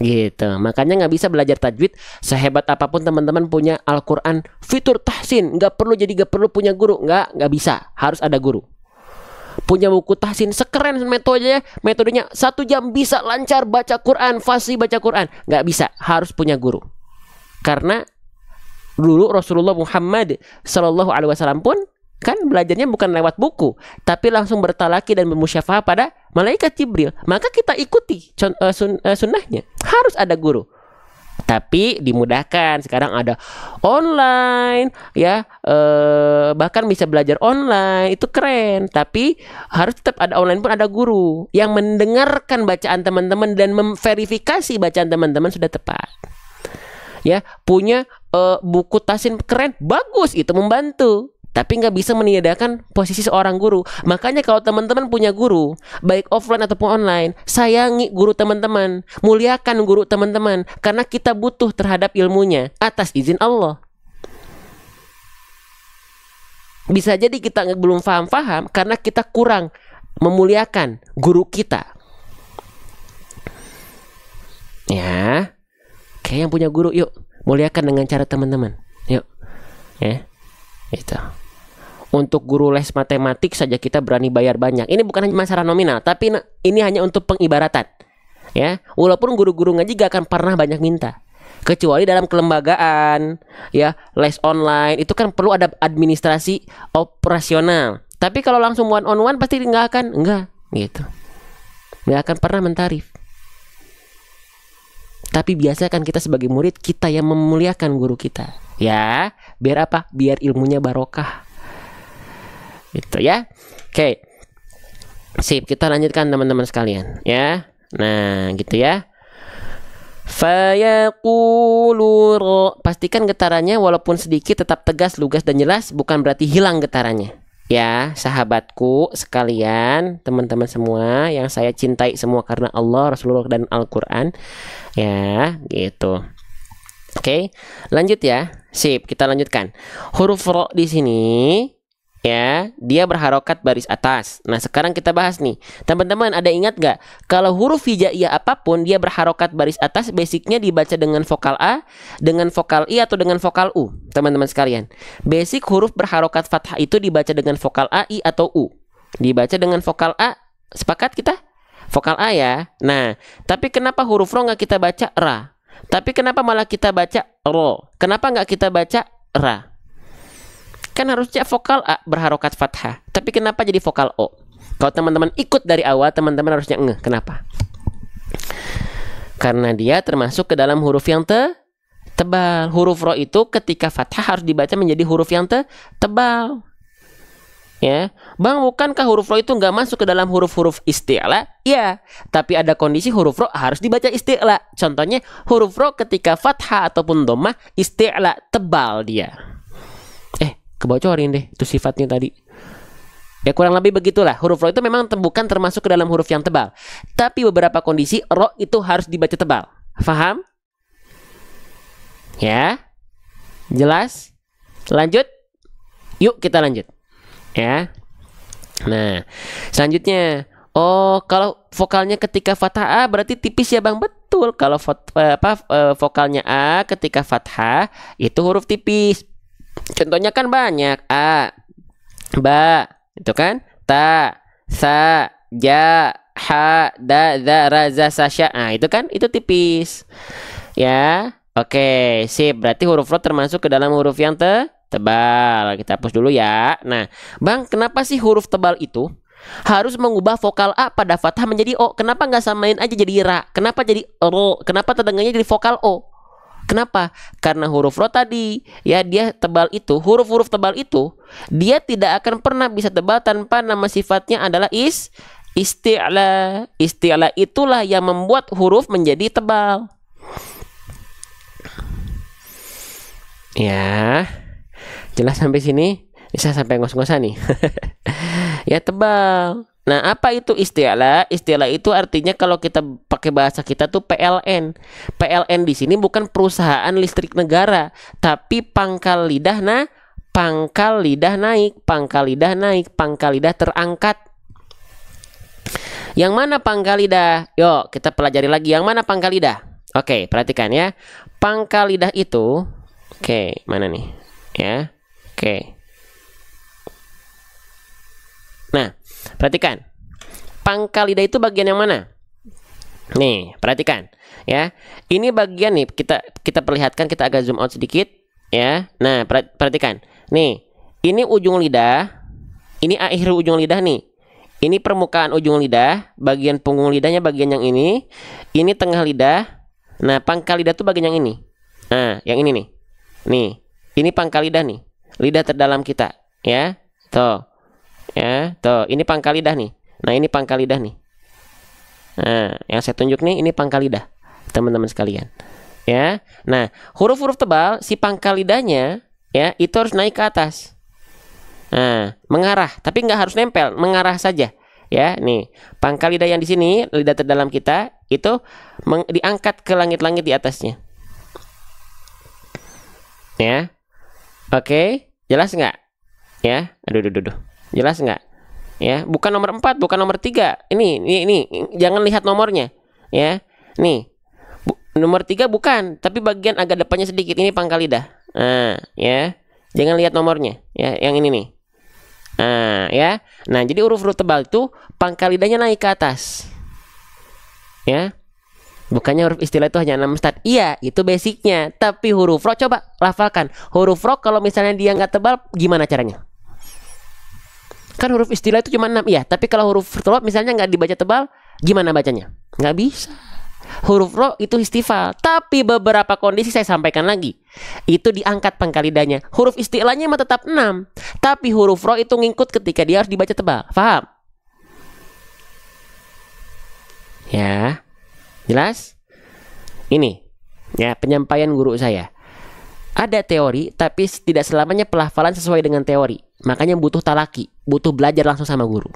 gitu. Makanya nggak bisa belajar tajwid sehebat apapun teman-teman punya Al-Quran fitur tahsin, nggak perlu punya guru, nggak bisa, harus ada guru. Punya buku tahsin sekeren metodenya 1 jam bisa lancar baca Quran, fasih baca Quran, nggak bisa, harus punya guru. Karena dulu Rasulullah Muhammad SAW pun kan belajarnya bukan lewat buku, tapi langsung bertalaki dan bermusyafahah pada malaikat Jibril. Maka kita ikuti sunnahnya, harus ada guru. Tapi dimudahkan, sekarang ada online ya, bahkan bisa belajar online, itu keren. Tapi harus tetap ada online pun ada guru yang mendengarkan bacaan teman-teman dan memverifikasi bacaan teman-teman sudah tepat. Ya, punya buku tahsin keren, bagus, itu membantu. Tapi nggak bisa meniadakan posisi seorang guru. Makanya kalau teman-teman punya guru, baik offline ataupun online, sayangi guru teman-teman, muliakan guru teman-teman, karena kita butuh terhadap ilmunya atas izin Allah. Bisa jadi kita belum paham-paham karena kita kurang memuliakan guru kita. Ya, kayak yang punya guru, yuk muliakan dengan cara teman-teman, yuk, ya, itu. Untuk guru les matematik saja kita berani bayar banyak. Ini bukan hanya masalah nominal, tapi ini hanya untuk pengibaratan. Ya, walaupun guru-guru ngaji gak akan pernah banyak minta, kecuali dalam kelembagaan, ya, les online itu kan perlu ada administrasi operasional. Tapi kalau langsung one on one pasti enggak gitu. Nggak akan pernah mentarif. Tapi biasakan kita sebagai murid, kita yang memuliakan guru kita. Ya, biar apa? Biar ilmunya barokah. Gitu ya. Oke. Sip, kita lanjutkan teman-teman sekalian ya. Nah, gitu ya. Fayaqulu, pastikan getarannya walaupun sedikit tetap tegas, lugas dan jelas, bukan berarti hilang getarannya. Ya, sahabatku sekalian, teman-teman semua yang saya cintai semua karena Allah, Rasulullah dan Al-Qur'an. Ya, gitu. Oke, lanjut ya. Sip, kita lanjutkan. Huruf ro di sini ya, dia berharokat baris atas. Nah, sekarang kita bahas nih. Teman-teman, ada ingat gak? Kalau huruf hijaiyah apapun, dia berharokat baris atas, basicnya dibaca dengan vokal A, dengan vokal I, atau dengan vokal U. Teman-teman sekalian, basic huruf berharokat fathah itu dibaca dengan vokal A, I, atau U. Dibaca dengan vokal A, sepakat kita? Vokal A ya. Nah, tapi kenapa huruf ro nggak kita baca ra? Tapi kenapa malah kita baca ro? Kenapa nggak kita baca ra? Kan harusnya vokal A berharokat fathah, tapi kenapa jadi vokal O? Kalau teman-teman ikut dari awal, teman-teman harusnya ngeh. Kenapa? Karena dia termasuk ke dalam huruf yang tebal. Huruf ro itu ketika fathah harus dibaca menjadi huruf yang tebal. Ya, Bang, bukankah huruf ro itu nggak masuk ke dalam huruf-huruf isti'la? Ya, tapi ada kondisi huruf ro harus dibaca isti'la. Contohnya huruf ro ketika fathah ataupun dhammah isti'la, tebal dia. Kebocorin deh itu sifatnya tadi. Ya, kurang lebih begitulah. Huruf ro itu memang bukan termasuk ke dalam huruf yang tebal, tapi beberapa kondisi ro itu harus dibaca tebal. Faham? Ya, jelas? Lanjut? Yuk kita lanjut ya. Nah, selanjutnya, oh, kalau vokalnya ketika fathah A berarti tipis ya Bang? Betul. Kalau vokalnya A ketika fathah itu huruf tipis. Contohnya kan banyak. A, ba, itu kan, ta, sa, ja, ha, da, za, ra, za, sa, sya. Nah, itu kan, itu tipis. Ya, oke, sip. Berarti huruf ro termasuk ke dalam huruf yang tebal. Kita hapus dulu ya. Nah, Bang, kenapa sih huruf tebal itu harus mengubah vokal A pada fathah menjadi O? Kenapa nggak samain aja jadi ra? Kenapa jadi ro? Kenapa terdengarnya jadi vokal O? Kenapa? Karena huruf ro tadi, ya, dia tebal itu, huruf-huruf tebal itu, dia tidak akan pernah bisa tebal tanpa nama sifatnya adalah isti'la. Isti'la itulah yang membuat huruf menjadi tebal. Ya, jelas sampai sini? Bisa sampai ngos-ngosan nih. Ya, tebal. Nah, apa itu isti'la? Isti'la itu artinya kalau kita pakai bahasa kita tuh PLN. PLN di sini bukan perusahaan listrik negara, tapi pangkal lidah pangkal lidah naik, pangkal lidah naik, pangkal lidah terangkat. Yang mana pangkal lidah? Yuk, kita pelajari lagi. Yang mana pangkal lidah? Oke, perhatikan ya. Pangkal lidah itu, oke, mana nih? Ya, oke. Nah, perhatikan. Pangkal lidah itu bagian yang mana? Nih, perhatikan. Ya, ini bagian nih. Kita perlihatkan. Kita agak zoom out sedikit. Ya, nah, perhatikan. Nih, ini ujung lidah. Ini akhir ujung lidah nih. Ini permukaan ujung lidah, bagian punggung lidahnya bagian yang ini tengah lidah. Nah, pangkal lidah tuh bagian yang ini. Nah, yang ini nih. Nih, ini pangkal lidah nih. Lidah terdalam kita, ya. Tuh. Ya, tuh, ini pangkal lidah nih. Nah, ini pangkal lidah nih. Nah, yang saya tunjuk nih ini pangkal lidah, teman-teman sekalian. Ya. Nah, huruf-huruf tebal si pangkal lidahnya ya, itu harus naik ke atas. Nah, mengarah, tapi nggak harus nempel, mengarah saja. Ya, nih, pangkal lidah yang di sini, lidah terdalam kita, itu diangkat ke langit-langit di atasnya. Ya, oke, jelas nggak? Ya, aduh. Jelas nggak? Ya, bukan nomor 4, bukan nomor 3. Ini, jangan lihat nomornya. Ya, nih, nomor 3 bukan, tapi bagian agak depannya sedikit, ini pangkal lidah. Nah, ya, jangan lihat nomornya. Ya, yang ini nih. Nah, ya. Nah, jadi huruf-huruf tebal itu pangkal lidahnya naik ke atas. Ya. Bukannya huruf istilah itu hanya 6 stat. Iya, itu basicnya. Tapi huruf ro coba lafalkan. Huruf ro kalau misalnya dia nggak tebal, gimana caranya? Kan huruf istilah itu cuma 6. Iya, tapi kalau huruf tebal misalnya nggak dibaca tebal, gimana bacanya? Nggak bisa. Huruf ro itu istifal, tapi beberapa kondisi saya sampaikan lagi. Itu diangkat pangkal lidahnya. Huruf istilahnya mah tetap 6, tapi huruf ro itu ngikut ketika dia harus dibaca tebal. Paham? Ya. Jelas? Ini ya penyampaian guru saya. Ada teori, tapi tidak selamanya pelafalan sesuai dengan teori. Makanya butuh talaki, butuh belajar langsung sama guru.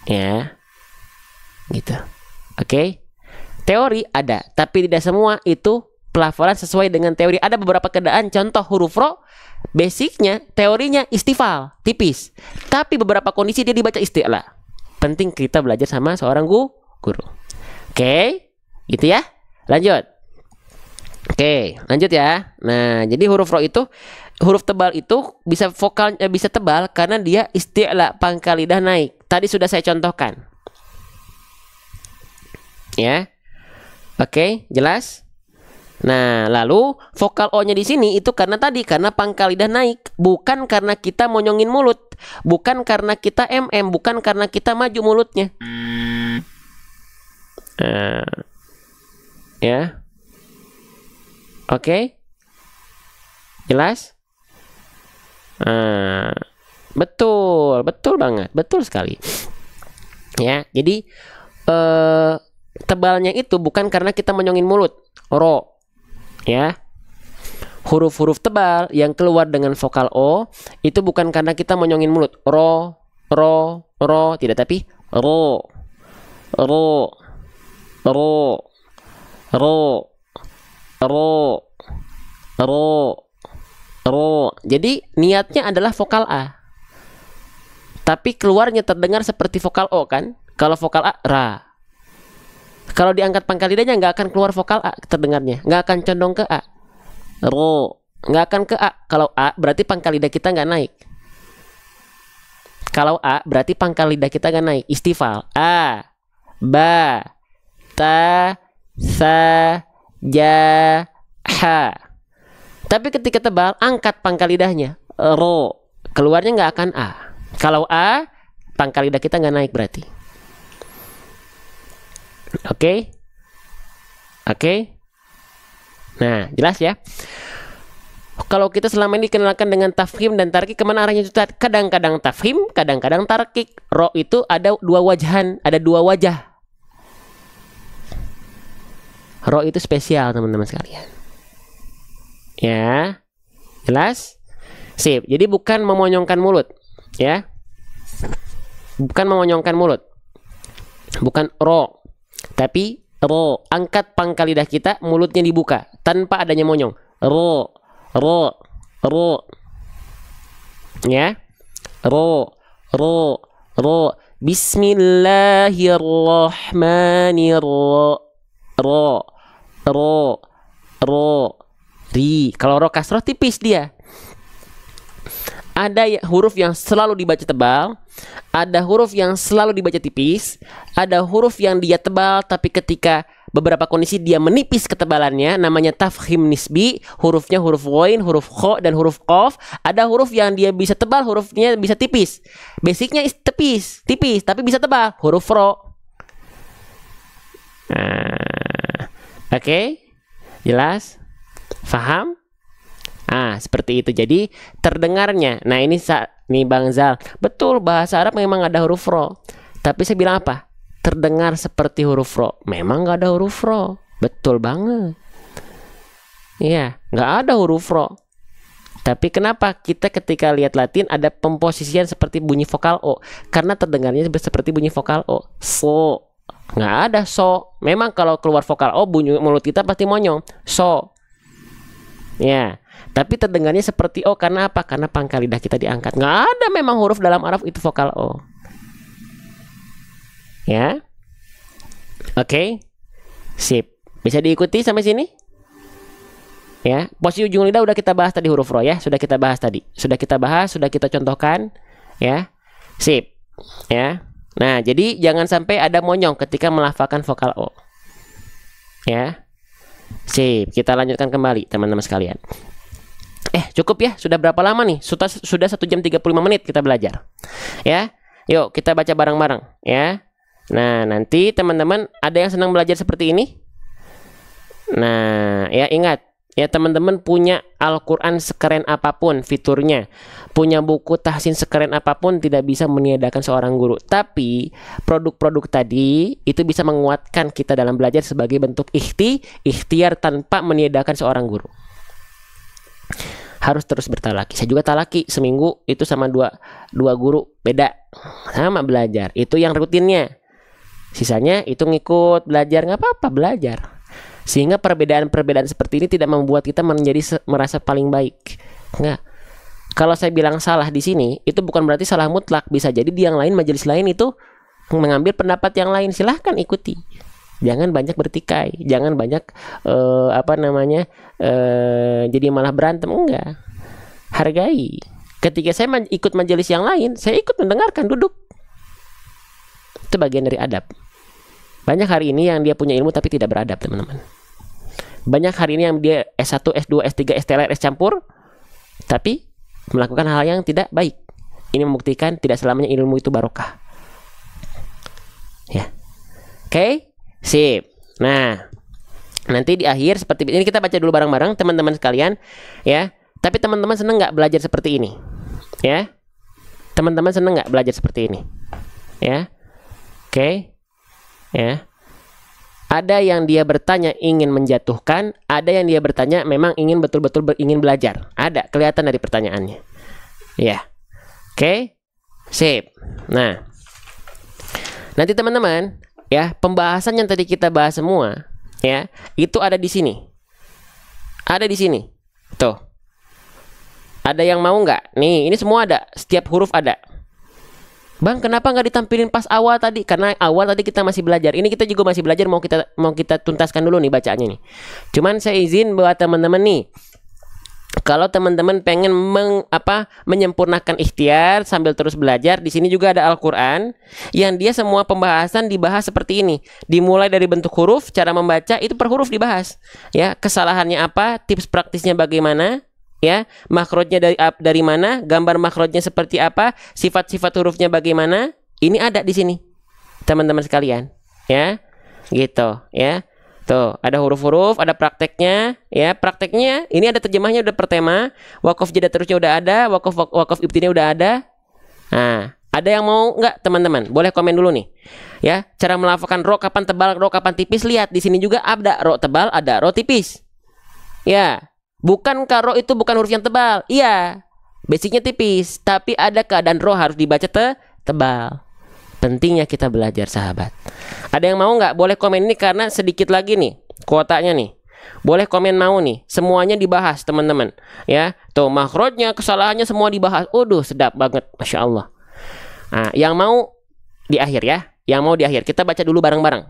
Ya. Gitu. Oke, teori ada, tapi tidak semua itu pelafalan sesuai dengan teori. Ada beberapa keadaan, contoh huruf ro, basicnya, teorinya istifal, tipis. Tapi beberapa kondisi dia dibaca isti'la. Penting kita belajar sama seorang guru. Oke, gitu ya. Lanjut. Oke, lanjut ya. Nah, jadi huruf ro itu, huruf tebal itu bisa bisa tebal karena dia isti'la, pangkal lidah naik. Tadi sudah saya contohkan. Ya, oke, jelas. Nah, lalu vokal O-nya di sini itu karena pangkal lidah naik, bukan karena kita monyongin mulut, bukan karena kita bukan karena kita maju mulutnya. Ya, oke, jelas. Betul banget, betul sekali. Ya, jadi tebalnya itu bukan karena kita menyongin mulut, ro, ya. Huruf-huruf tebal yang keluar dengan vokal O itu bukan karena kita menyongin mulut, ro, tidak, tapi ro. Jadi niatnya adalah vokal A, tapi keluarnya terdengar seperti vokal O kan? Kalau vokal A, ra. Kalau diangkat pangkal lidahnya nggak akan keluar vokal A terdengarnya, nggak akan condong ke A. Ro, nggak akan ke A. Kalau A berarti pangkal lidah kita nggak naik. Kalau A berarti pangkal lidah kita nggak naik. Istifal. A, ba, ta, sa, ja, ha. Tapi ketika tebal, angkat pangkal lidahnya. Ro, keluarnya nggak akan A. Kalau A, pangkal lidah kita nggak naik berarti. Oke. Nah, jelas ya. Kalau kita selama ini dikenalkan dengan tafhim dan tarkik, kemana arahnya itu? Kadang-kadang tafhim, kadang-kadang tarkik. Ro itu ada dua wajah. Ro itu spesial, teman-teman sekalian. Ya, jelas? Sip. Jadi bukan memonyongkan mulut, ya. Bukan memonyongkan mulut. Bukan ro. Tapi ro, angkat pangkal lidah kita, mulutnya dibuka tanpa adanya monyong. Ro. ro, ya, ro, ro, ro. Bismillahirrahmanirrahim. Ro, ro, ro, ri. Kalau ro kasroh tipis dia. Ada huruf yang selalu dibaca tebal, ada huruf yang selalu dibaca tipis, ada huruf yang dia tebal tapi ketika beberapa kondisi dia menipis ketebalannya, namanya tafkhim nisbi. Hurufnya huruf ghain, huruf kha, dan huruf qaf. Ada huruf yang dia bisa tebal, hurufnya bisa tipis. Basicnya tipis, tapi bisa tebal, huruf ro. Oke? Jelas? Faham? Seperti itu. Jadi terdengarnya. Nah, ini nih Bang Zal. Betul, bahasa Arab memang ada huruf ro. Tapi saya bilang apa? Terdengar seperti huruf ro. Memang nggak ada huruf ro. Betul banget. Iya, nggak ada huruf ro. Tapi kenapa kita ketika lihat Latin ada pemposisian seperti bunyi vokal O? Karena terdengarnya seperti bunyi vokal O. So. Nggak ada so. Memang kalau keluar vokal O, bunyi mulut kita pasti monyong. So. Ya. Tapi terdengarnya seperti O karena apa? Karena pangkal lidah kita diangkat. Nggak ada memang huruf dalam Arab itu vokal O. Ya. Oke. Sip. Bisa diikuti sampai sini? Ya. Posisi ujung lidah udah kita bahas tadi huruf ro ya. Sudah kita bahas tadi. Sudah kita bahas, sudah kita contohkan. Ya. Sip. Ya. Nah, jadi jangan sampai ada monyong ketika melafalkan vokal O. Ya. Sip. Kita lanjutkan kembali teman-teman sekalian. Cukup ya. Sudah berapa lama nih? Sudah 1 jam 35 menit kita belajar. Ya. Yuk kita baca bareng-bareng ya. Nah, nanti teman-teman ada yang senang belajar seperti ini? Nah, ya ingat. Ya teman-teman punya Al-Quran sekeren apapun fiturnya, punya buku tahsin sekeren apapun, tidak bisa meniadakan seorang guru. Tapi produk-produk tadi itu bisa menguatkan kita dalam belajar sebagai bentuk ikhtiar tanpa meniadakan seorang guru. Harus terus bertalaki. Saya juga talaki seminggu itu sama dua guru beda, sama belajar. Itu yang rutinnya. Sisanya itu ngikut belajar, nggak apa-apa belajar. Sehingga perbedaan-perbedaan seperti ini tidak membuat kita merasa paling baik. Enggak. Kalau saya bilang salah di sini, itu bukan berarti salah mutlak. Bisa jadi di yang lain, majelis lain itu mengambil pendapat yang lain. Silahkan ikuti. Jangan banyak bertikai. Jangan banyak jadi malah berantem. Enggak. Hargai. Ketika saya ikut majelis yang lain, saya ikut mendengarkan, duduk. Itu bagian dari adab. Banyak hari ini yang dia punya ilmu tapi tidak beradab, teman-teman. Banyak hari ini yang dia S1, S2, S3, STLR, S campur, tapi melakukan hal yang tidak baik. Ini membuktikan tidak selamanya ilmu itu barokah. Ya. Oke? Sip. Nah, nanti di akhir seperti ini kita baca dulu bareng-bareng teman-teman sekalian, ya. Tapi teman-teman seneng nggak belajar seperti ini? Ya. Teman-teman seneng nggak belajar seperti ini? Ya. Oke. Ya. Ada yang dia bertanya ingin menjatuhkan, ada yang dia bertanya memang ingin betul-betul ingin belajar. Ada, kelihatan dari pertanyaannya. Ya. Oke. Sip. Nah. Nanti teman-teman, ya, pembahasan yang tadi kita bahas semua, ya, itu ada di sini. Ada di sini. Tuh. Ada yang mau nggak? Nih, ini semua ada. Setiap huruf ada. Bang, kenapa nggak ditampilin pas awal tadi? Karena awal tadi kita masih belajar. Ini kita juga masih belajar, mau kita tuntaskan dulu nih bacaannya nih. Cuman saya izin buat teman-teman nih. Kalau teman-teman pengen menyempurnakan ikhtiar sambil terus belajar, di sini juga ada Al-Qur'an yang dia semua pembahasan dibahas seperti ini. Dimulai dari bentuk huruf, cara membaca itu per huruf dibahas. Ya, kesalahannya apa, tips praktisnya bagaimana? Ya, makhrajnya dari mana, gambar makhrajnya seperti apa, sifat-sifat hurufnya bagaimana, ini ada di sini teman-teman sekalian, ya, gitu, ya. Tuh, ada huruf-huruf, ada prakteknya, ya. Prakteknya ini ada terjemahnya udah per tema, wakaf jeda terusnya udah ada, wakaf ibtinya udah ada. Nah, ada yang mau nggak teman-teman? Boleh komen dulu nih, ya. Cara melafalkan ro kapan tebal, ro kapan tipis, lihat di sini juga ada ro tebal, ada ro tipis, ya. Bukan karo itu bukan huruf yang tebal. Iya, basicnya tipis, tapi ada keadaan roh harus dibaca tebal. Pentingnya kita belajar, sahabat. Ada yang mau nggak? Boleh komen ini karena sedikit lagi nih kuotanya nih. Boleh komen mau nih. Semuanya dibahas, teman-teman. Ya, tuh makhrajnya, kesalahannya semua dibahas. Waduh, sedap banget, Masya Allah. Nah, yang mau di akhir ya. Yang mau di akhir. Kita baca dulu bareng-bareng.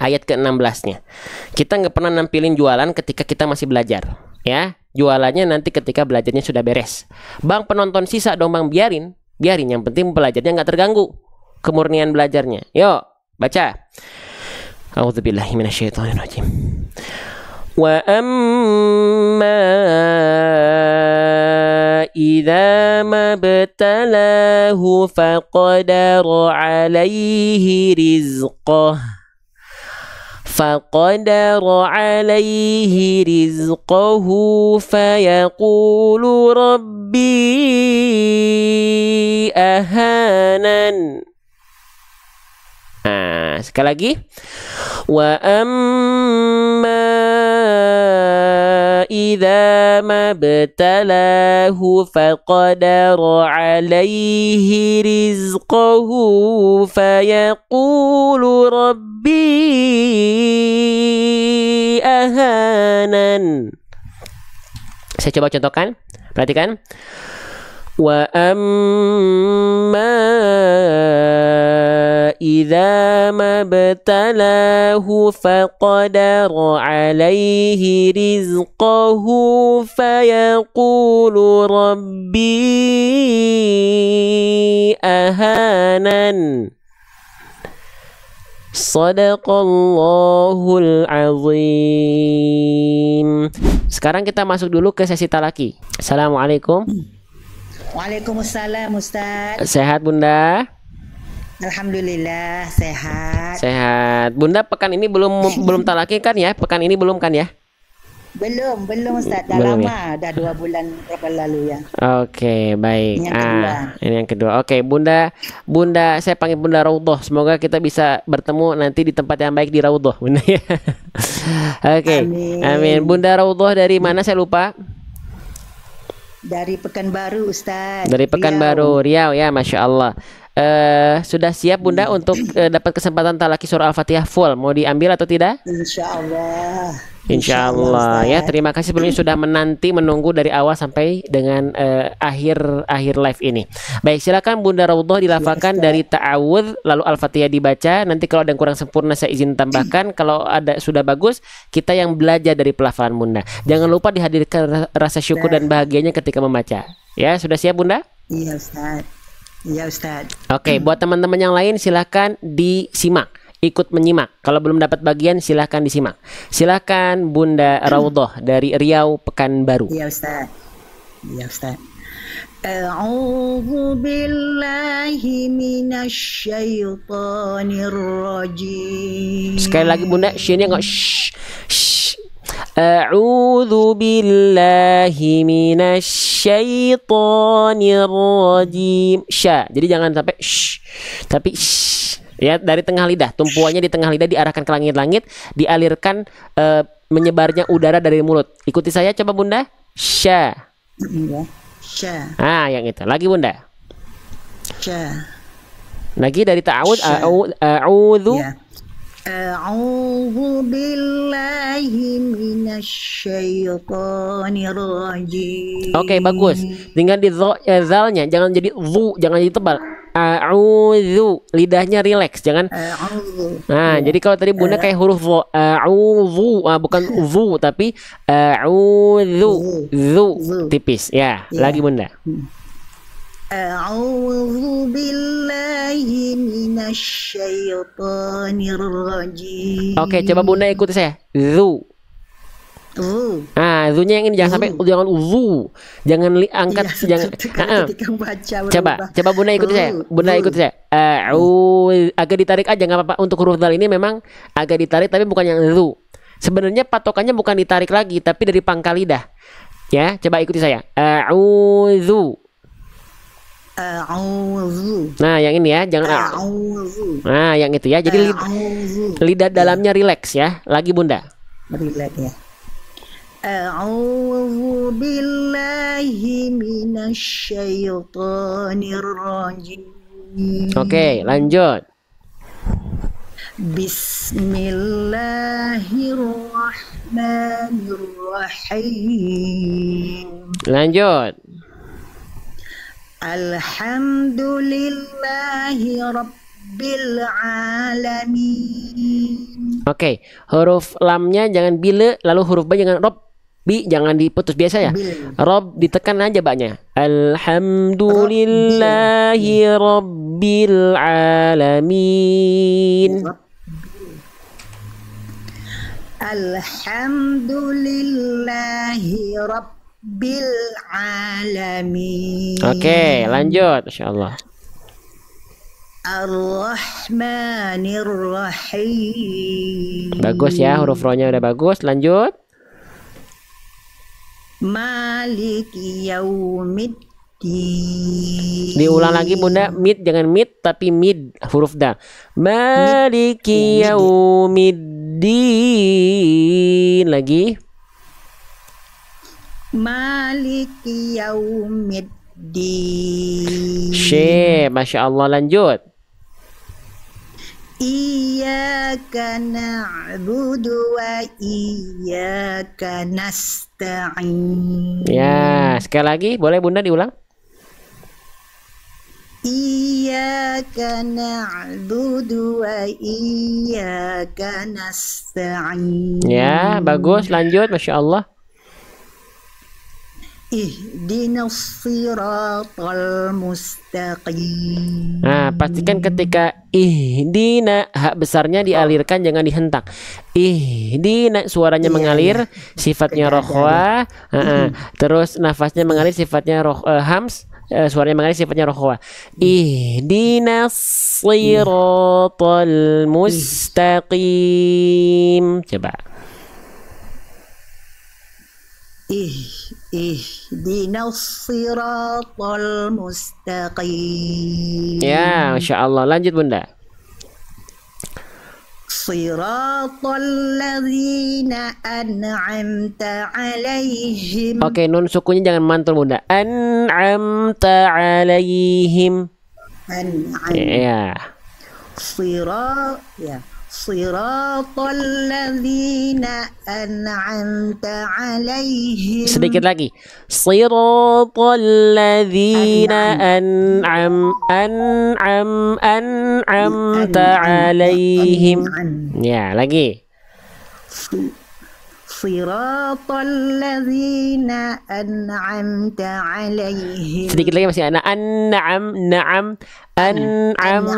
Ayat ke-16-nya. Kita nggak pernah nampilin jualan ketika kita masih belajar. Ya, jualannya nanti ketika belajarnya sudah beres. Bang, penonton sisa dong bang, biarin. Biarin, yang penting belajarnya nggak terganggu. Kemurnian belajarnya. Yuk, baca. A'udzubillahi minasyaitonirrajim. Wa amma idza mabtalahu faqadara alaihi rizqah fayaqulu rabbi ahanan. Nah, sekali lagi. Wa amma idza mabtalahu faqadara alaihi rizqahu fayaqulu rabbi ahanan. Saya coba contohkan. Perhatikan. Wa amma idza mabtalahu faqadara alaihi rizqahu fayaqulu rabbi ahanan. Shadaqallahul azim. Sekarang kita masuk dulu ke sesi talaki. Assalamualaikum. Waalaikumsalam Ustaz. Sehat Bunda? Alhamdulillah sehat. Sehat. Bunda pekan ini belum talaki kan ya? Pekan ini belum kan ya? Belum Ustaz. Dah Belum, lama, dah 2 bulan berapa lalu ya. Oke, baik. Yang kedua. Ini yang kedua. Oke, Bunda, saya panggil Bunda Raudhah. Semoga kita bisa bertemu nanti di tempat yang baik di Raudhah, Bunda ya. Oke. Amin. Bunda Raudhah dari mana saya lupa? Dari Pekanbaru Ustaz. Dari Pekanbaru, Riau ya, Masya Allah. Sudah siap Bunda untuk dapat kesempatan talaki surah Al-Fatihah full? Mau diambil atau tidak? Insya Allah. Insya Allah ya. Terima kasih sebelumnya sudah menunggu dari awal sampai dengan akhir live ini. Baik, silakan Bunda Raudhah dilafalkan dari ta'awudz lalu Al-Fatihah dibaca. Nanti kalau ada yang kurang sempurna saya izin tambahkan. Kalau ada sudah bagus, kita yang belajar dari pelafalan Bunda. Jangan lupa dihadirkan rasa syukur dan bahagianya ketika membaca. Ya, sudah siap Bunda? Iya Ustaz. Iya Ustaz. Oke, buat teman-teman yang lain silahkan disimak, ikut menyimak. Kalau belum dapat bagian silahkan disimak. Silahkan Bunda Raudhah dari Riau Pekanbaru. Iya Ustaz. Iya Ustaz. A'udzu billahi minasy syaithanir rajim. Sekali lagi Bunda, syinya enggak shh. A'udzu billahi minasy syaitonir rajim. Sya. Jadi jangan sampai shh, tapi shh. Ya, dari tengah lidah, tumpuannya di tengah lidah diarahkan ke langit-langit, dialirkan menyebarnya udara dari mulut. Ikuti saya coba Bunda. Sya. Ya. Sya. Yang itu. Lagi Bunda. Sya. Lagi dari ta'awudz a'udzu. Ya. A'udzu billahi minasyaitonir rajim. Oke, bagus. Tinggal di zalnya, jangan jadi zu, jangan jadi tebal. A'udzu, lidahnya rileks, jangan. Nah, jadi kalau tadi Bunda kayak huruf zo, a'udzu, bukan zu tapi a'udzu, zu tipis. Ya, lagi Bunda. A'udzu billahi minasy syaithanir rajim. Oke, coba Bunda ikuti saya. Zu. Zunya yang ini jangan sampai jangan zu. Jangan angkat jangan. Coba Bunda ikuti saya. Bunda ikuti saya. Agak ditarik aja nggak apa-apa. Untuk huruf dal ini memang agak ditarik tapi bukan yang zu. Sebenarnya patokannya bukan ditarik lagi tapi dari pangkal lidah. Ya, coba ikuti saya. A'udzu. Nah, yang ini ya, jangan Nah, yang itu ya. Jadi lidah dalamnya rileks ya. Lagi Bunda. Rileks ya. A'udzu billahi minasy syaithanir rajim. Oke, lanjut. Bismillahirrahmanirrahim. Ar-Rahmanir-Rahim. Lanjut. Alhamdulillahi Rabbil Alamin. Oke, huruf lamnya jangan bile, lalu huruf ba jangan rob, bi jangan diputus biasa ya. Bil. Rob ditekan aja baknya. Alhamdulillahi Rabbil Alamin. Alhamdulillahi Rabbil Alamin. Oke, lanjut. Masya Allah. Ar-Rahmanir-Rahim. Bagus ya, huruf ro-nya udah bagus. Lanjut. Maliki Yaumiddin. Diulang lagi Bunda, mid jangan mid tapi mid huruf da. Maliki yaumiddin. Lagi. Maliki Yaumiddin. Syekh, Masya Allah. Lanjut. Iyyaka na'budu wa iyyaka nasta'in. Ya, sekali lagi boleh Bunda diulang. Iyyaka na'budu wa iyyaka nasta'in. Ya, bagus. Lanjut, Masya Allah. Ihdinas siratal mustaqim. Nah, pastikan ketika ihdina hak besarnya dialirkan, jangan dihentak. Ihdina suaranya Iya, mengalir, iya. sifatnya rokhwa. Terus nafasnya mengalir, sifatnya hams. Suaranya mengalir, sifatnya rokhwa. Ihdinas siratal mustaqim. Coba. Ihdinas siratal mustaqim. Ya, Masya Allah. Lanjut Bunda. Siratal ladzina an'amta alaihim. Oke, nun sukunya jangan mantul Bunda. An'amta alaihim. An'am. Ya. Siratal ladzina an'amta alaihim. Sedikit lagi. Siratal ladzina an'amta alaihim. Ya, lagi. Siratal ladzina an'amta alaihim. Sedikit lagi masih ada na'am an'amta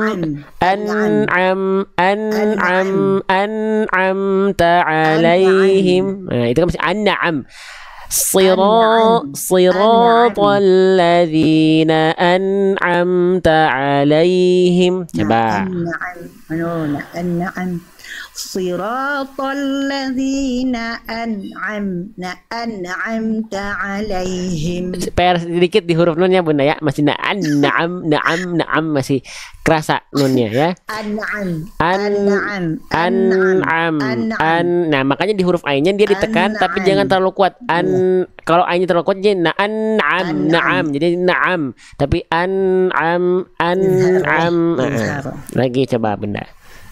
alaihim. Nah, itu kan masih na'am. Siratal ladzina an'amta alaihim. Coba. An'am. Siratal ladzina an'amta alaihim. PR sedikit di huruf nunnya Bunda ya, masih na'am masih kerasa nunnya ya. Nah, makanya di huruf ainnya dia ditekan tapi jangan terlalu kuat. Kalau ainnya terlalu kuat jadi na'am jadi na'am, tapi lagi coba Bunda.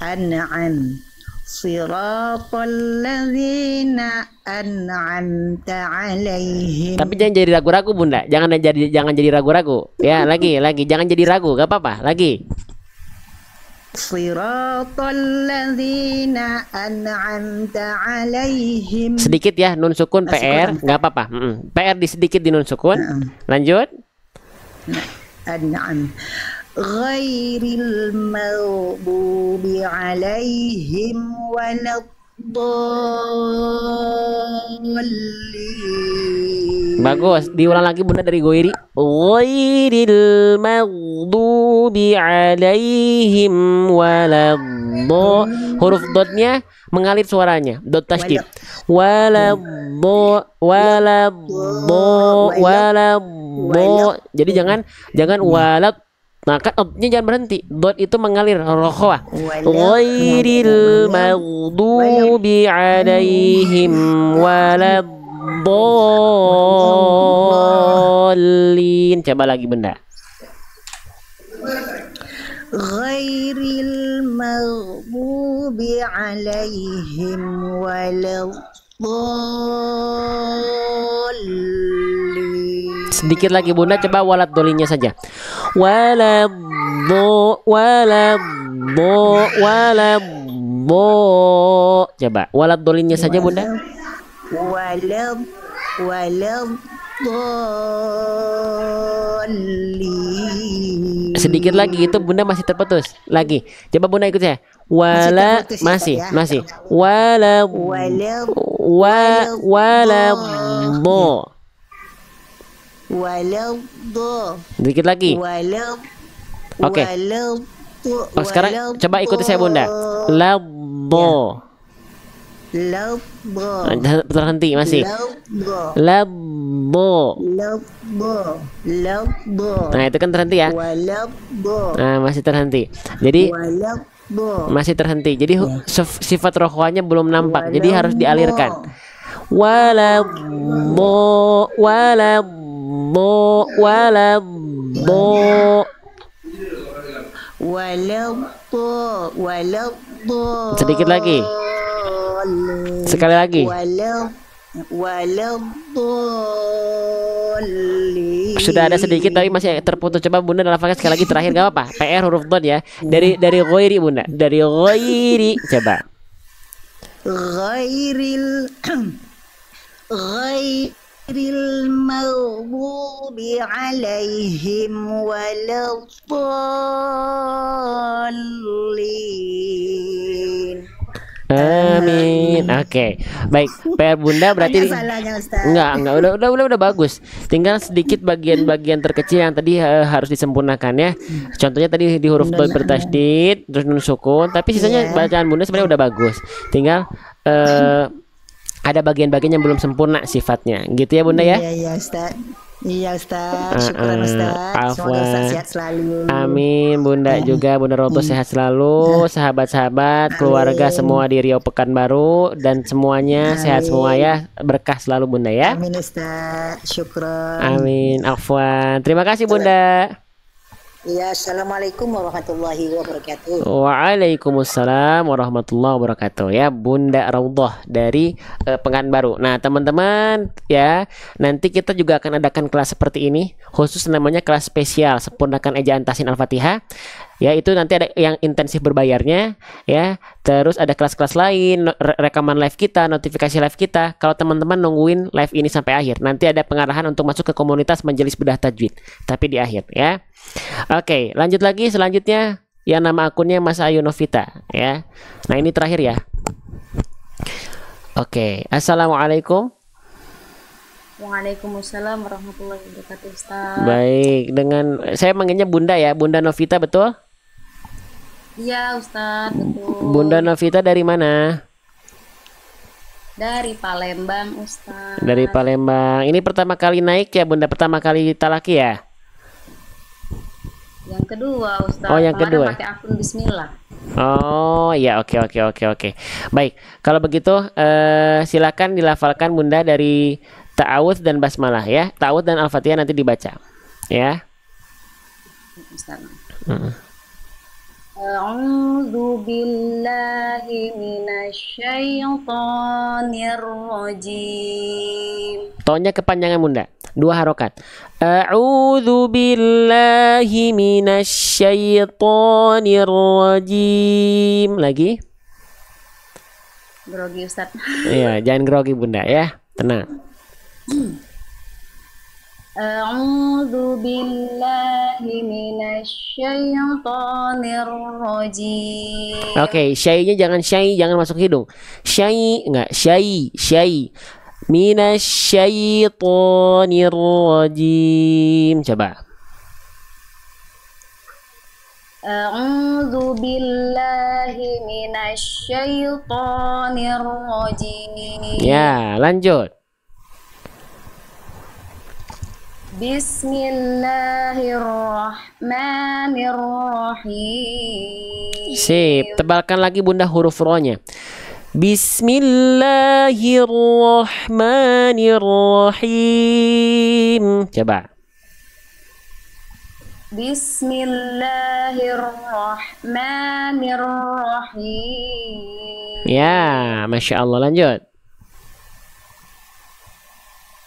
An'am. Siratal ladzina an'amta alaihim. Tapi jangan jadi ragu-ragu Bunda. Jangan jadi ragu-ragu. Ya, lagi jangan jadi ragu, gak apa-apa. Lagi. Siratal ladzina an'amta alaihim. Sedikit ya nun sukun PR, nggak apa-apa. PR sedikit di nun sukun. Lanjut. An'am. Ghairil maghdubi alaihim waladdallin. Bagus, diulang lagi Bunda dari Goiri. Ghairil maghdubi alaihim waladdallin. Huruf dotnya mengalir suaranya, dot tasydid. Waladdallin. Jadi jangan walad. Nah, kan jangan berhenti. Dot itu mengalir rokhwah. Ghairil maghdubi alaihim waladdallin. Coba lagi Bunda. ghairil maghdubi alaihim waladdallin. Sedikit lagi Bunda, coba walad dolinnya saja. Coba walad dolinnya saja Bunda. Waladdallin. Sedikit lagi, itu Bunda masih terputus. Lagi. Coba Bunda ikut saya. Masih. Sedikit lagi. Oke. Oh, sekarang coba ikuti saya Bunda. Labbo. Terhenti masih. Labbo. Nah, itu kan terhenti ya. Nah, masih terhenti. Jadi masih terhenti. Jadi sifat rohwanya belum nampak. Jadi harus dialirkan. Walabbo. Sedikit lagi. Sekali lagi. Sudah ada sedikit tapi masih terputus. Coba Bunda lafalkan sekali lagi terakhir, gak apa-apa. PR huruf dot ya. Dari ghairi Bunda. Dari ghairi. Coba. Ghairil maghdubi alaihim waladdallin. Amin. Oke. Baik. PR Bunda berarti enggak. Udah bagus. Tinggal sedikit bagian-bagian terkecil yang tadi harus disempurnakan ya. Contohnya tadi di huruf dot bertasydid, terus nun sukun, tapi sisanya bacaan Bunda sebenarnya udah bagus. Tinggal ada bagian-bagian yang belum sempurna sifatnya. Gitu ya Bunda ya? Iya Ustaz. Iya Ustaz, syukuran Ustaz. Semoga Ustaz sehat selalu. Amin. Bunda juga, Bunda Roto sehat selalu. Sahabat-sahabat, keluarga semua di Riau Pekanbaru dan semuanya sehat semua ya. Berkah selalu Bunda ya. Amin Ustaz, syukuran. Amin. Afwan. Terima kasih Bunda. Ya, assalamualaikum warahmatullahi wabarakatuh. Waalaikumsalam warahmatullahi wabarakatuh. Ya, Bunda Raudhah dari Pekanbaru. Nah, teman-teman ya, nanti kita juga akan adakan kelas seperti ini, khusus namanya kelas spesial sempurnakan ejaan tahsin Al-Fatihah. Ya, itu nanti ada yang intensif berbayarnya ya. Terus ada kelas-kelas lain, rekaman live kita, notifikasi live kita. Kalau teman-teman nungguin live ini sampai akhir, nanti ada pengarahan untuk masuk ke komunitas Majelis Bedah Tajwid, tapi di akhir ya. Oke, lanjut lagi selanjutnya yang nama akunnya Mas Ayu Novita ya. Nah, ini terakhir ya. Oke, assalamualaikum. Waalaikumsalam warahmatullahi wabarakatuh Ustaz. Baik, dengan saya manggilnya Bunda ya, Bunda Novita betul? Iya Ustaz, betul. Bunda Novita dari mana? Dari Palembang Ustaz. Dari Palembang. Ini pertama kali naik ya Bunda, pertama kali talaki ya? Yang kedua Ustaz. Oh, yang kemarin kedua. pakai akun Bismillah. Oh ya, oke. Baik, kalau begitu silakan dilafalkan Bunda dari ta'awudz dan basmalah ya. Ta'awudz dan Al-Fatihah nanti dibaca ya. Ustaz. A'udzu billahi minasyaitonir rajim. Tonya kepanjangan Bunda, 2 harokat. A'udzu billahi minasyaitonir rajim. Lagi. Grogi Ustaz. Iya, jangan grogi Bunda ya. Tenang. A'udzu billahi minasyaitonir rajim. Oke, syai-nya jangan syai, jangan masuk hidung. Syai enggak, syai. Minasyaitonir rajim. Coba. A'udzu billahi minasyaitonir rajim. Ya, lanjut. Bismillahirrahmanirrahim. Sip, tebalkan lagi Bunda huruf ro-nya. Bismillahirrahmanirrahim. Coba. Bismillahirrahmanirrahim. Ya, Masya Allah, lanjut.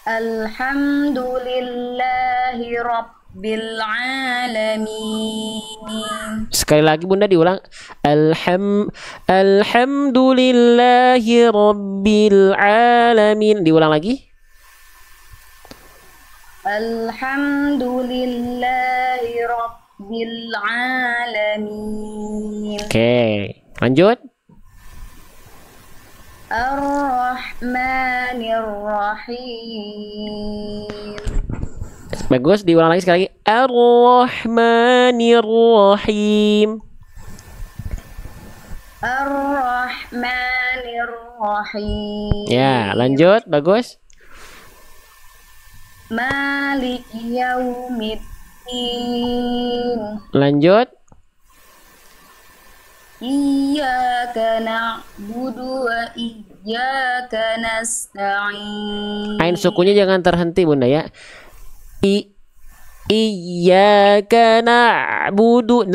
Alhamdulillahi Rabbil Alamin. Sekali lagi Bunda diulang. Alhamdulillahi Rabbil Alamin. Diulang lagi. Alhamdulillahi Rabbil Alamin. Oke, lanjut. Ar-Rahmanir-Rahim. Bagus, diulang lagi sekali lagi. Ar-Rahmanir-Rahim. Ar-Rahmanir-Rahim. Ya, lanjut, bagus. Maliki yaumiddin. Lanjut. Iyyaka na'budu wa iyyaka nasta'in. Ain sukunya jangan terhenti Bunda ya. Iyyaka na'budu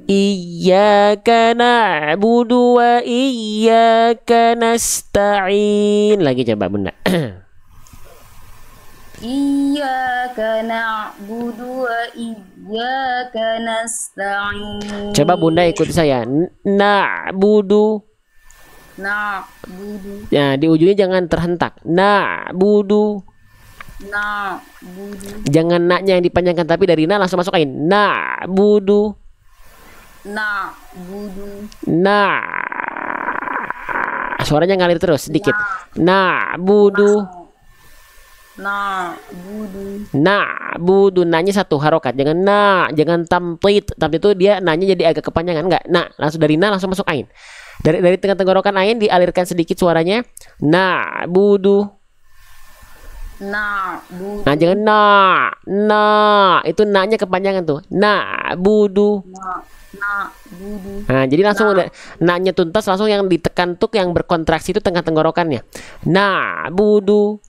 iyyaka na'budu wa iyyaka nasta'in. Lagi coba Bunda. Iyyaka na'budu wa iyyaka nasta'in. Coba Bunda ikuti saya. Na'budu. Na'budu. Ya, di ujungnya jangan terhentak. Na'budu. Na'budu. Jangan naknya yang dipanjangkan tapi dari na langsung masukin. Na'budu. Na'budu. Suaranya ngalir terus sedikit. Na'budu. Na'budu. Nanya satu harokat. Jangan tamtid. Tamtid itu dia nanya jadi agak kepanjangan. Enggak. Langsung dari na langsung masuk ain. Dari tengah tenggorokan ain dialirkan sedikit suaranya. Na'budu. Nah, jangan itu na-nya kepanjangan tuh. Na'budu. Nah, jadi langsung na-nya tuntas, langsung yang ditekan tuh yang berkontraksi itu tengah tenggorokannya. Na'budu.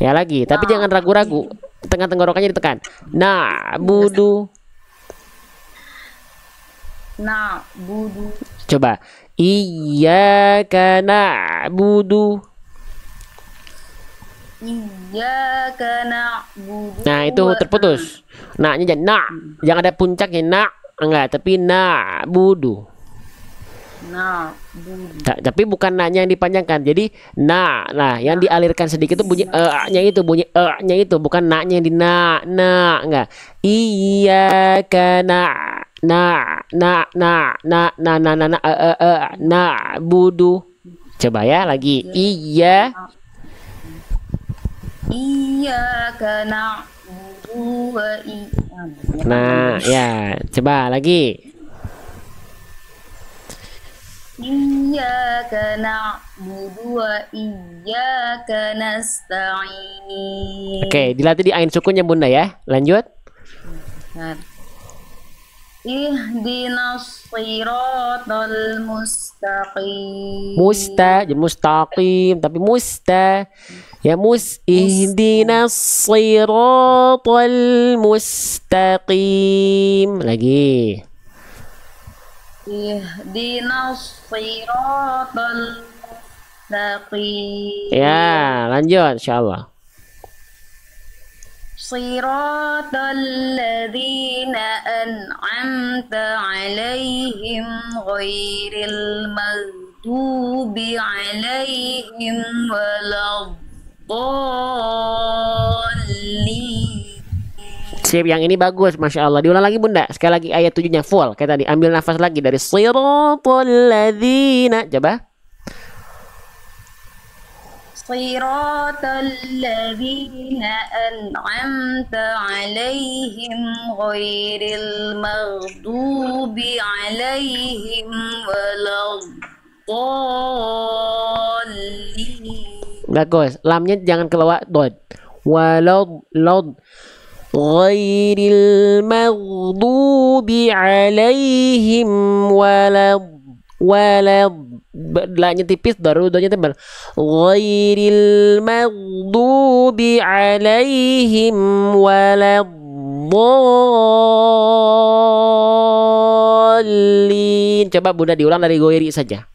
Ya lagi, tapi jangan ragu-ragu. Tengah tenggorokannya ditekan. Na'budu. Coba. Iyyaka na'budu. Nah, itu terputus. Naknya jangan ada puncaknya enggak, tapi na'budu. Tapi bukan na-nya yang dipanjangkan. Jadi nah yang dialirkan sedikit itu bunyi nya itu bukan na-nya yang di enggak. Iyyaka na'budu. Coba ya lagi. Iyyaka na'budu wa iyyaka. Nah, ya, coba lagi. Iyyaka na'budu wa iyyaka nasta'in. Oke, dilatih di ain sukunnya Bunda ya. Lanjut. Ihdinas siratal mustaqim. Mustaqim, tapi ya ihdinas siratal mustaqim. Lagi. Ihdinas siratal mustaqim. Ya, lanjut insyaallah. Siratal ladzina an'amta 'alaihim ghairil maghdubi 'alaihim waladdallin. Sip, yang ini bagus, Masya Allah. Diulang lagi Bunda. Sekali lagi ayat 7-nya full. Kayak tadi, ambil nafas lagi dari siratal ladzina. Coba. Siratal ladzina an'amta 'alaihim ghairil maghdubi 'alaihim waladdallin. Bagus. Lamnya jangan keluar dot. Walad ghairil maghdubi 'alaihim la-nya tipis, darudanya tebal. Ghairil maghdubi alaihim waladdallin. Coba Bunda diulang dari ghairi saja.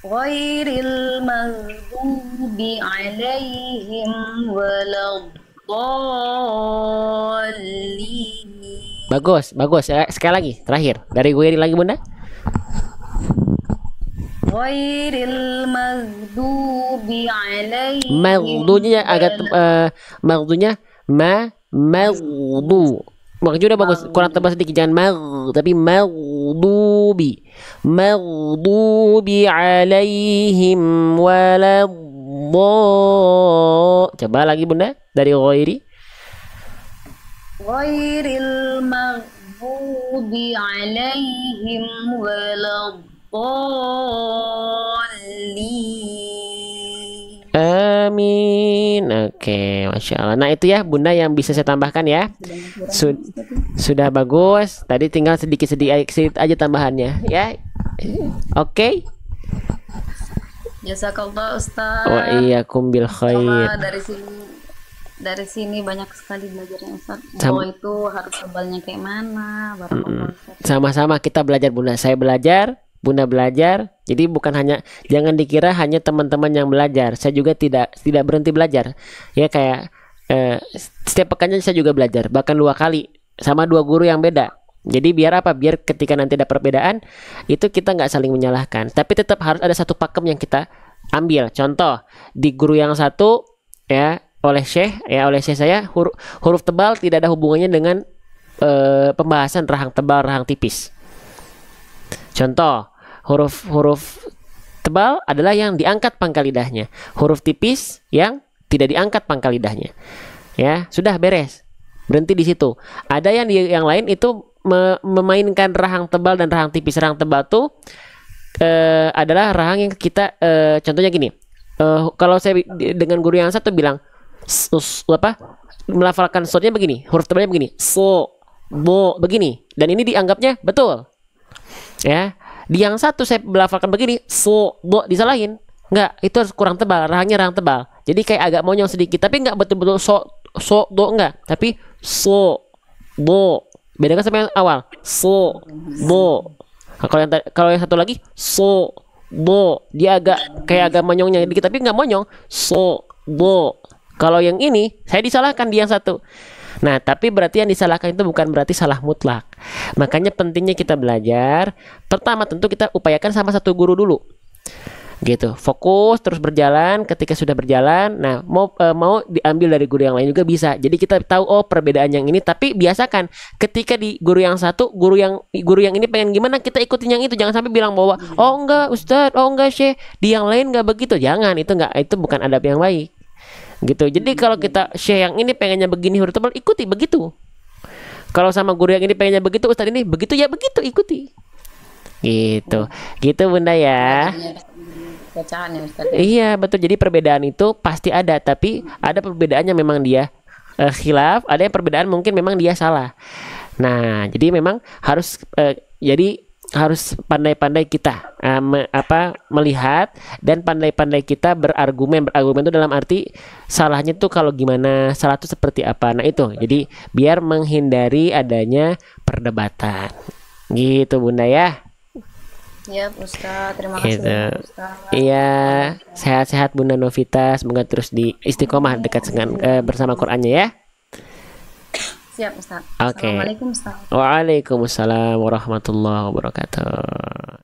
Ghairil maghdubi alaihim waladdallin. Bagus, bagus. Sekali lagi, terakhir. Dari ghairi lagi Bunda. Ghairil maghdubi alaihim. Maghdunya agak maghdunya maghdu. Makanya udah bagus, kurang tebal sedikit, jangan tapi maghdubi alaihim coba lagi Bunda dari ghairi. Ghairil maghdubi alaihim waladdallin. Amin. Oke, Masya Allah. Nah itu ya Bunda yang bisa saya tambahkan ya. Sudah bagus. Tadi tinggal sedikit aja tambahannya ya. Oke. Jazakallah Ustaz. Wa iyyakum bil khair. Dari sini banyak sekali belajarnya Ustaz. Bahwa itu harus tebalnya kayak mana. Sama-sama kita belajar Bunda. Saya belajar, Bunda belajar. Jadi bukan hanya, jangan dikira hanya teman-teman yang belajar. Saya juga tidak berhenti belajar. Ya kayak setiap pekannya saya juga belajar, bahkan 2 kali sama 2 guru yang beda. Jadi biar apa? Biar ketika nanti ada perbedaan itu kita nggak saling menyalahkan. Tapi tetap harus ada satu pakem yang kita ambil. Contoh di guru yang satu ya oleh syekh saya huruf tebal tidak ada hubungannya dengan pembahasan rahang tebal, rahang tipis. Contoh, huruf tebal adalah yang diangkat pangkal lidahnya. Huruf tipis yang tidak diangkat pangkal lidahnya. Ya, sudah beres. Berhenti di situ. Ada yang lain itu memainkan rahang tebal dan rahang tipis. Rahang tebal tuh adalah rahang yang kita contohnya gini. Kalau saya dengan guru yang satu bilang melafalkan sodnya begini, huruf tebalnya begini, so, bo, begini. Dan ini dianggapnya betul. Ya, di yang satu saya melafalkan begini, so, bo, disalahin. Enggak, itu harus kurang tebal, rahangnya rahang tebal. Jadi kayak agak monyong sedikit, tapi enggak betul-betul so, do enggak, tapi so, bo. Bedakan sama yang awal, so, bo. Nah, kalau yang satu lagi, so, bo. Dia agak monyongnya dikit, tapi enggak monyong, so, bo. Kalau yang ini, saya disalahkan di yang satu. Nah, tapi berarti yang disalahkan itu bukan berarti salah mutlak. Makanya pentingnya kita belajar. Pertama tentu kita upayakan sama satu guru dulu. Gitu. Fokus terus berjalan. Ketika sudah berjalan, nah mau diambil dari guru yang lain juga bisa. Jadi kita tahu oh perbedaan yang ini, tapi biasakan ketika di guru yang satu, guru yang ini pengen gimana, kita ikutin yang itu. Jangan sampai bilang bahwa oh enggak Ustadz, oh enggak Syekh, di yang lain enggak begitu. Jangan, itu bukan adab yang baik. Gitu. Jadi kalau kita syekh yang ini pengennya begini huruf tebal, ikuti begitu. Kalau sama guru yang ini pengennya begitu, ustadz ini begitu ya begitu, ikuti. Gitu. Gitu Bunda ya. Iya, betul. Jadi perbedaan itu pasti ada, tapi ada perbedaannya memang dia khilaf, ada yang perbedaan mungkin memang dia salah. Nah, jadi memang harus harus pandai-pandai kita melihat dan pandai-pandai kita berargumen itu dalam arti salahnya tuh kalau gimana, salah itu seperti apa. Nah itu jadi biar menghindari adanya perdebatan gitu Bunda ya. Ya Ustaz, terima kasih Gitu. Ustaz. Iya, sehat-sehat Bunda Novita, semoga terus di istiqomah dekat dengan bersama Qur'annya ya. Siap Ustaz. Oke. Assalamualaikum Ustaz. Waalaikumsalam warahmatullahi wabarakatuh.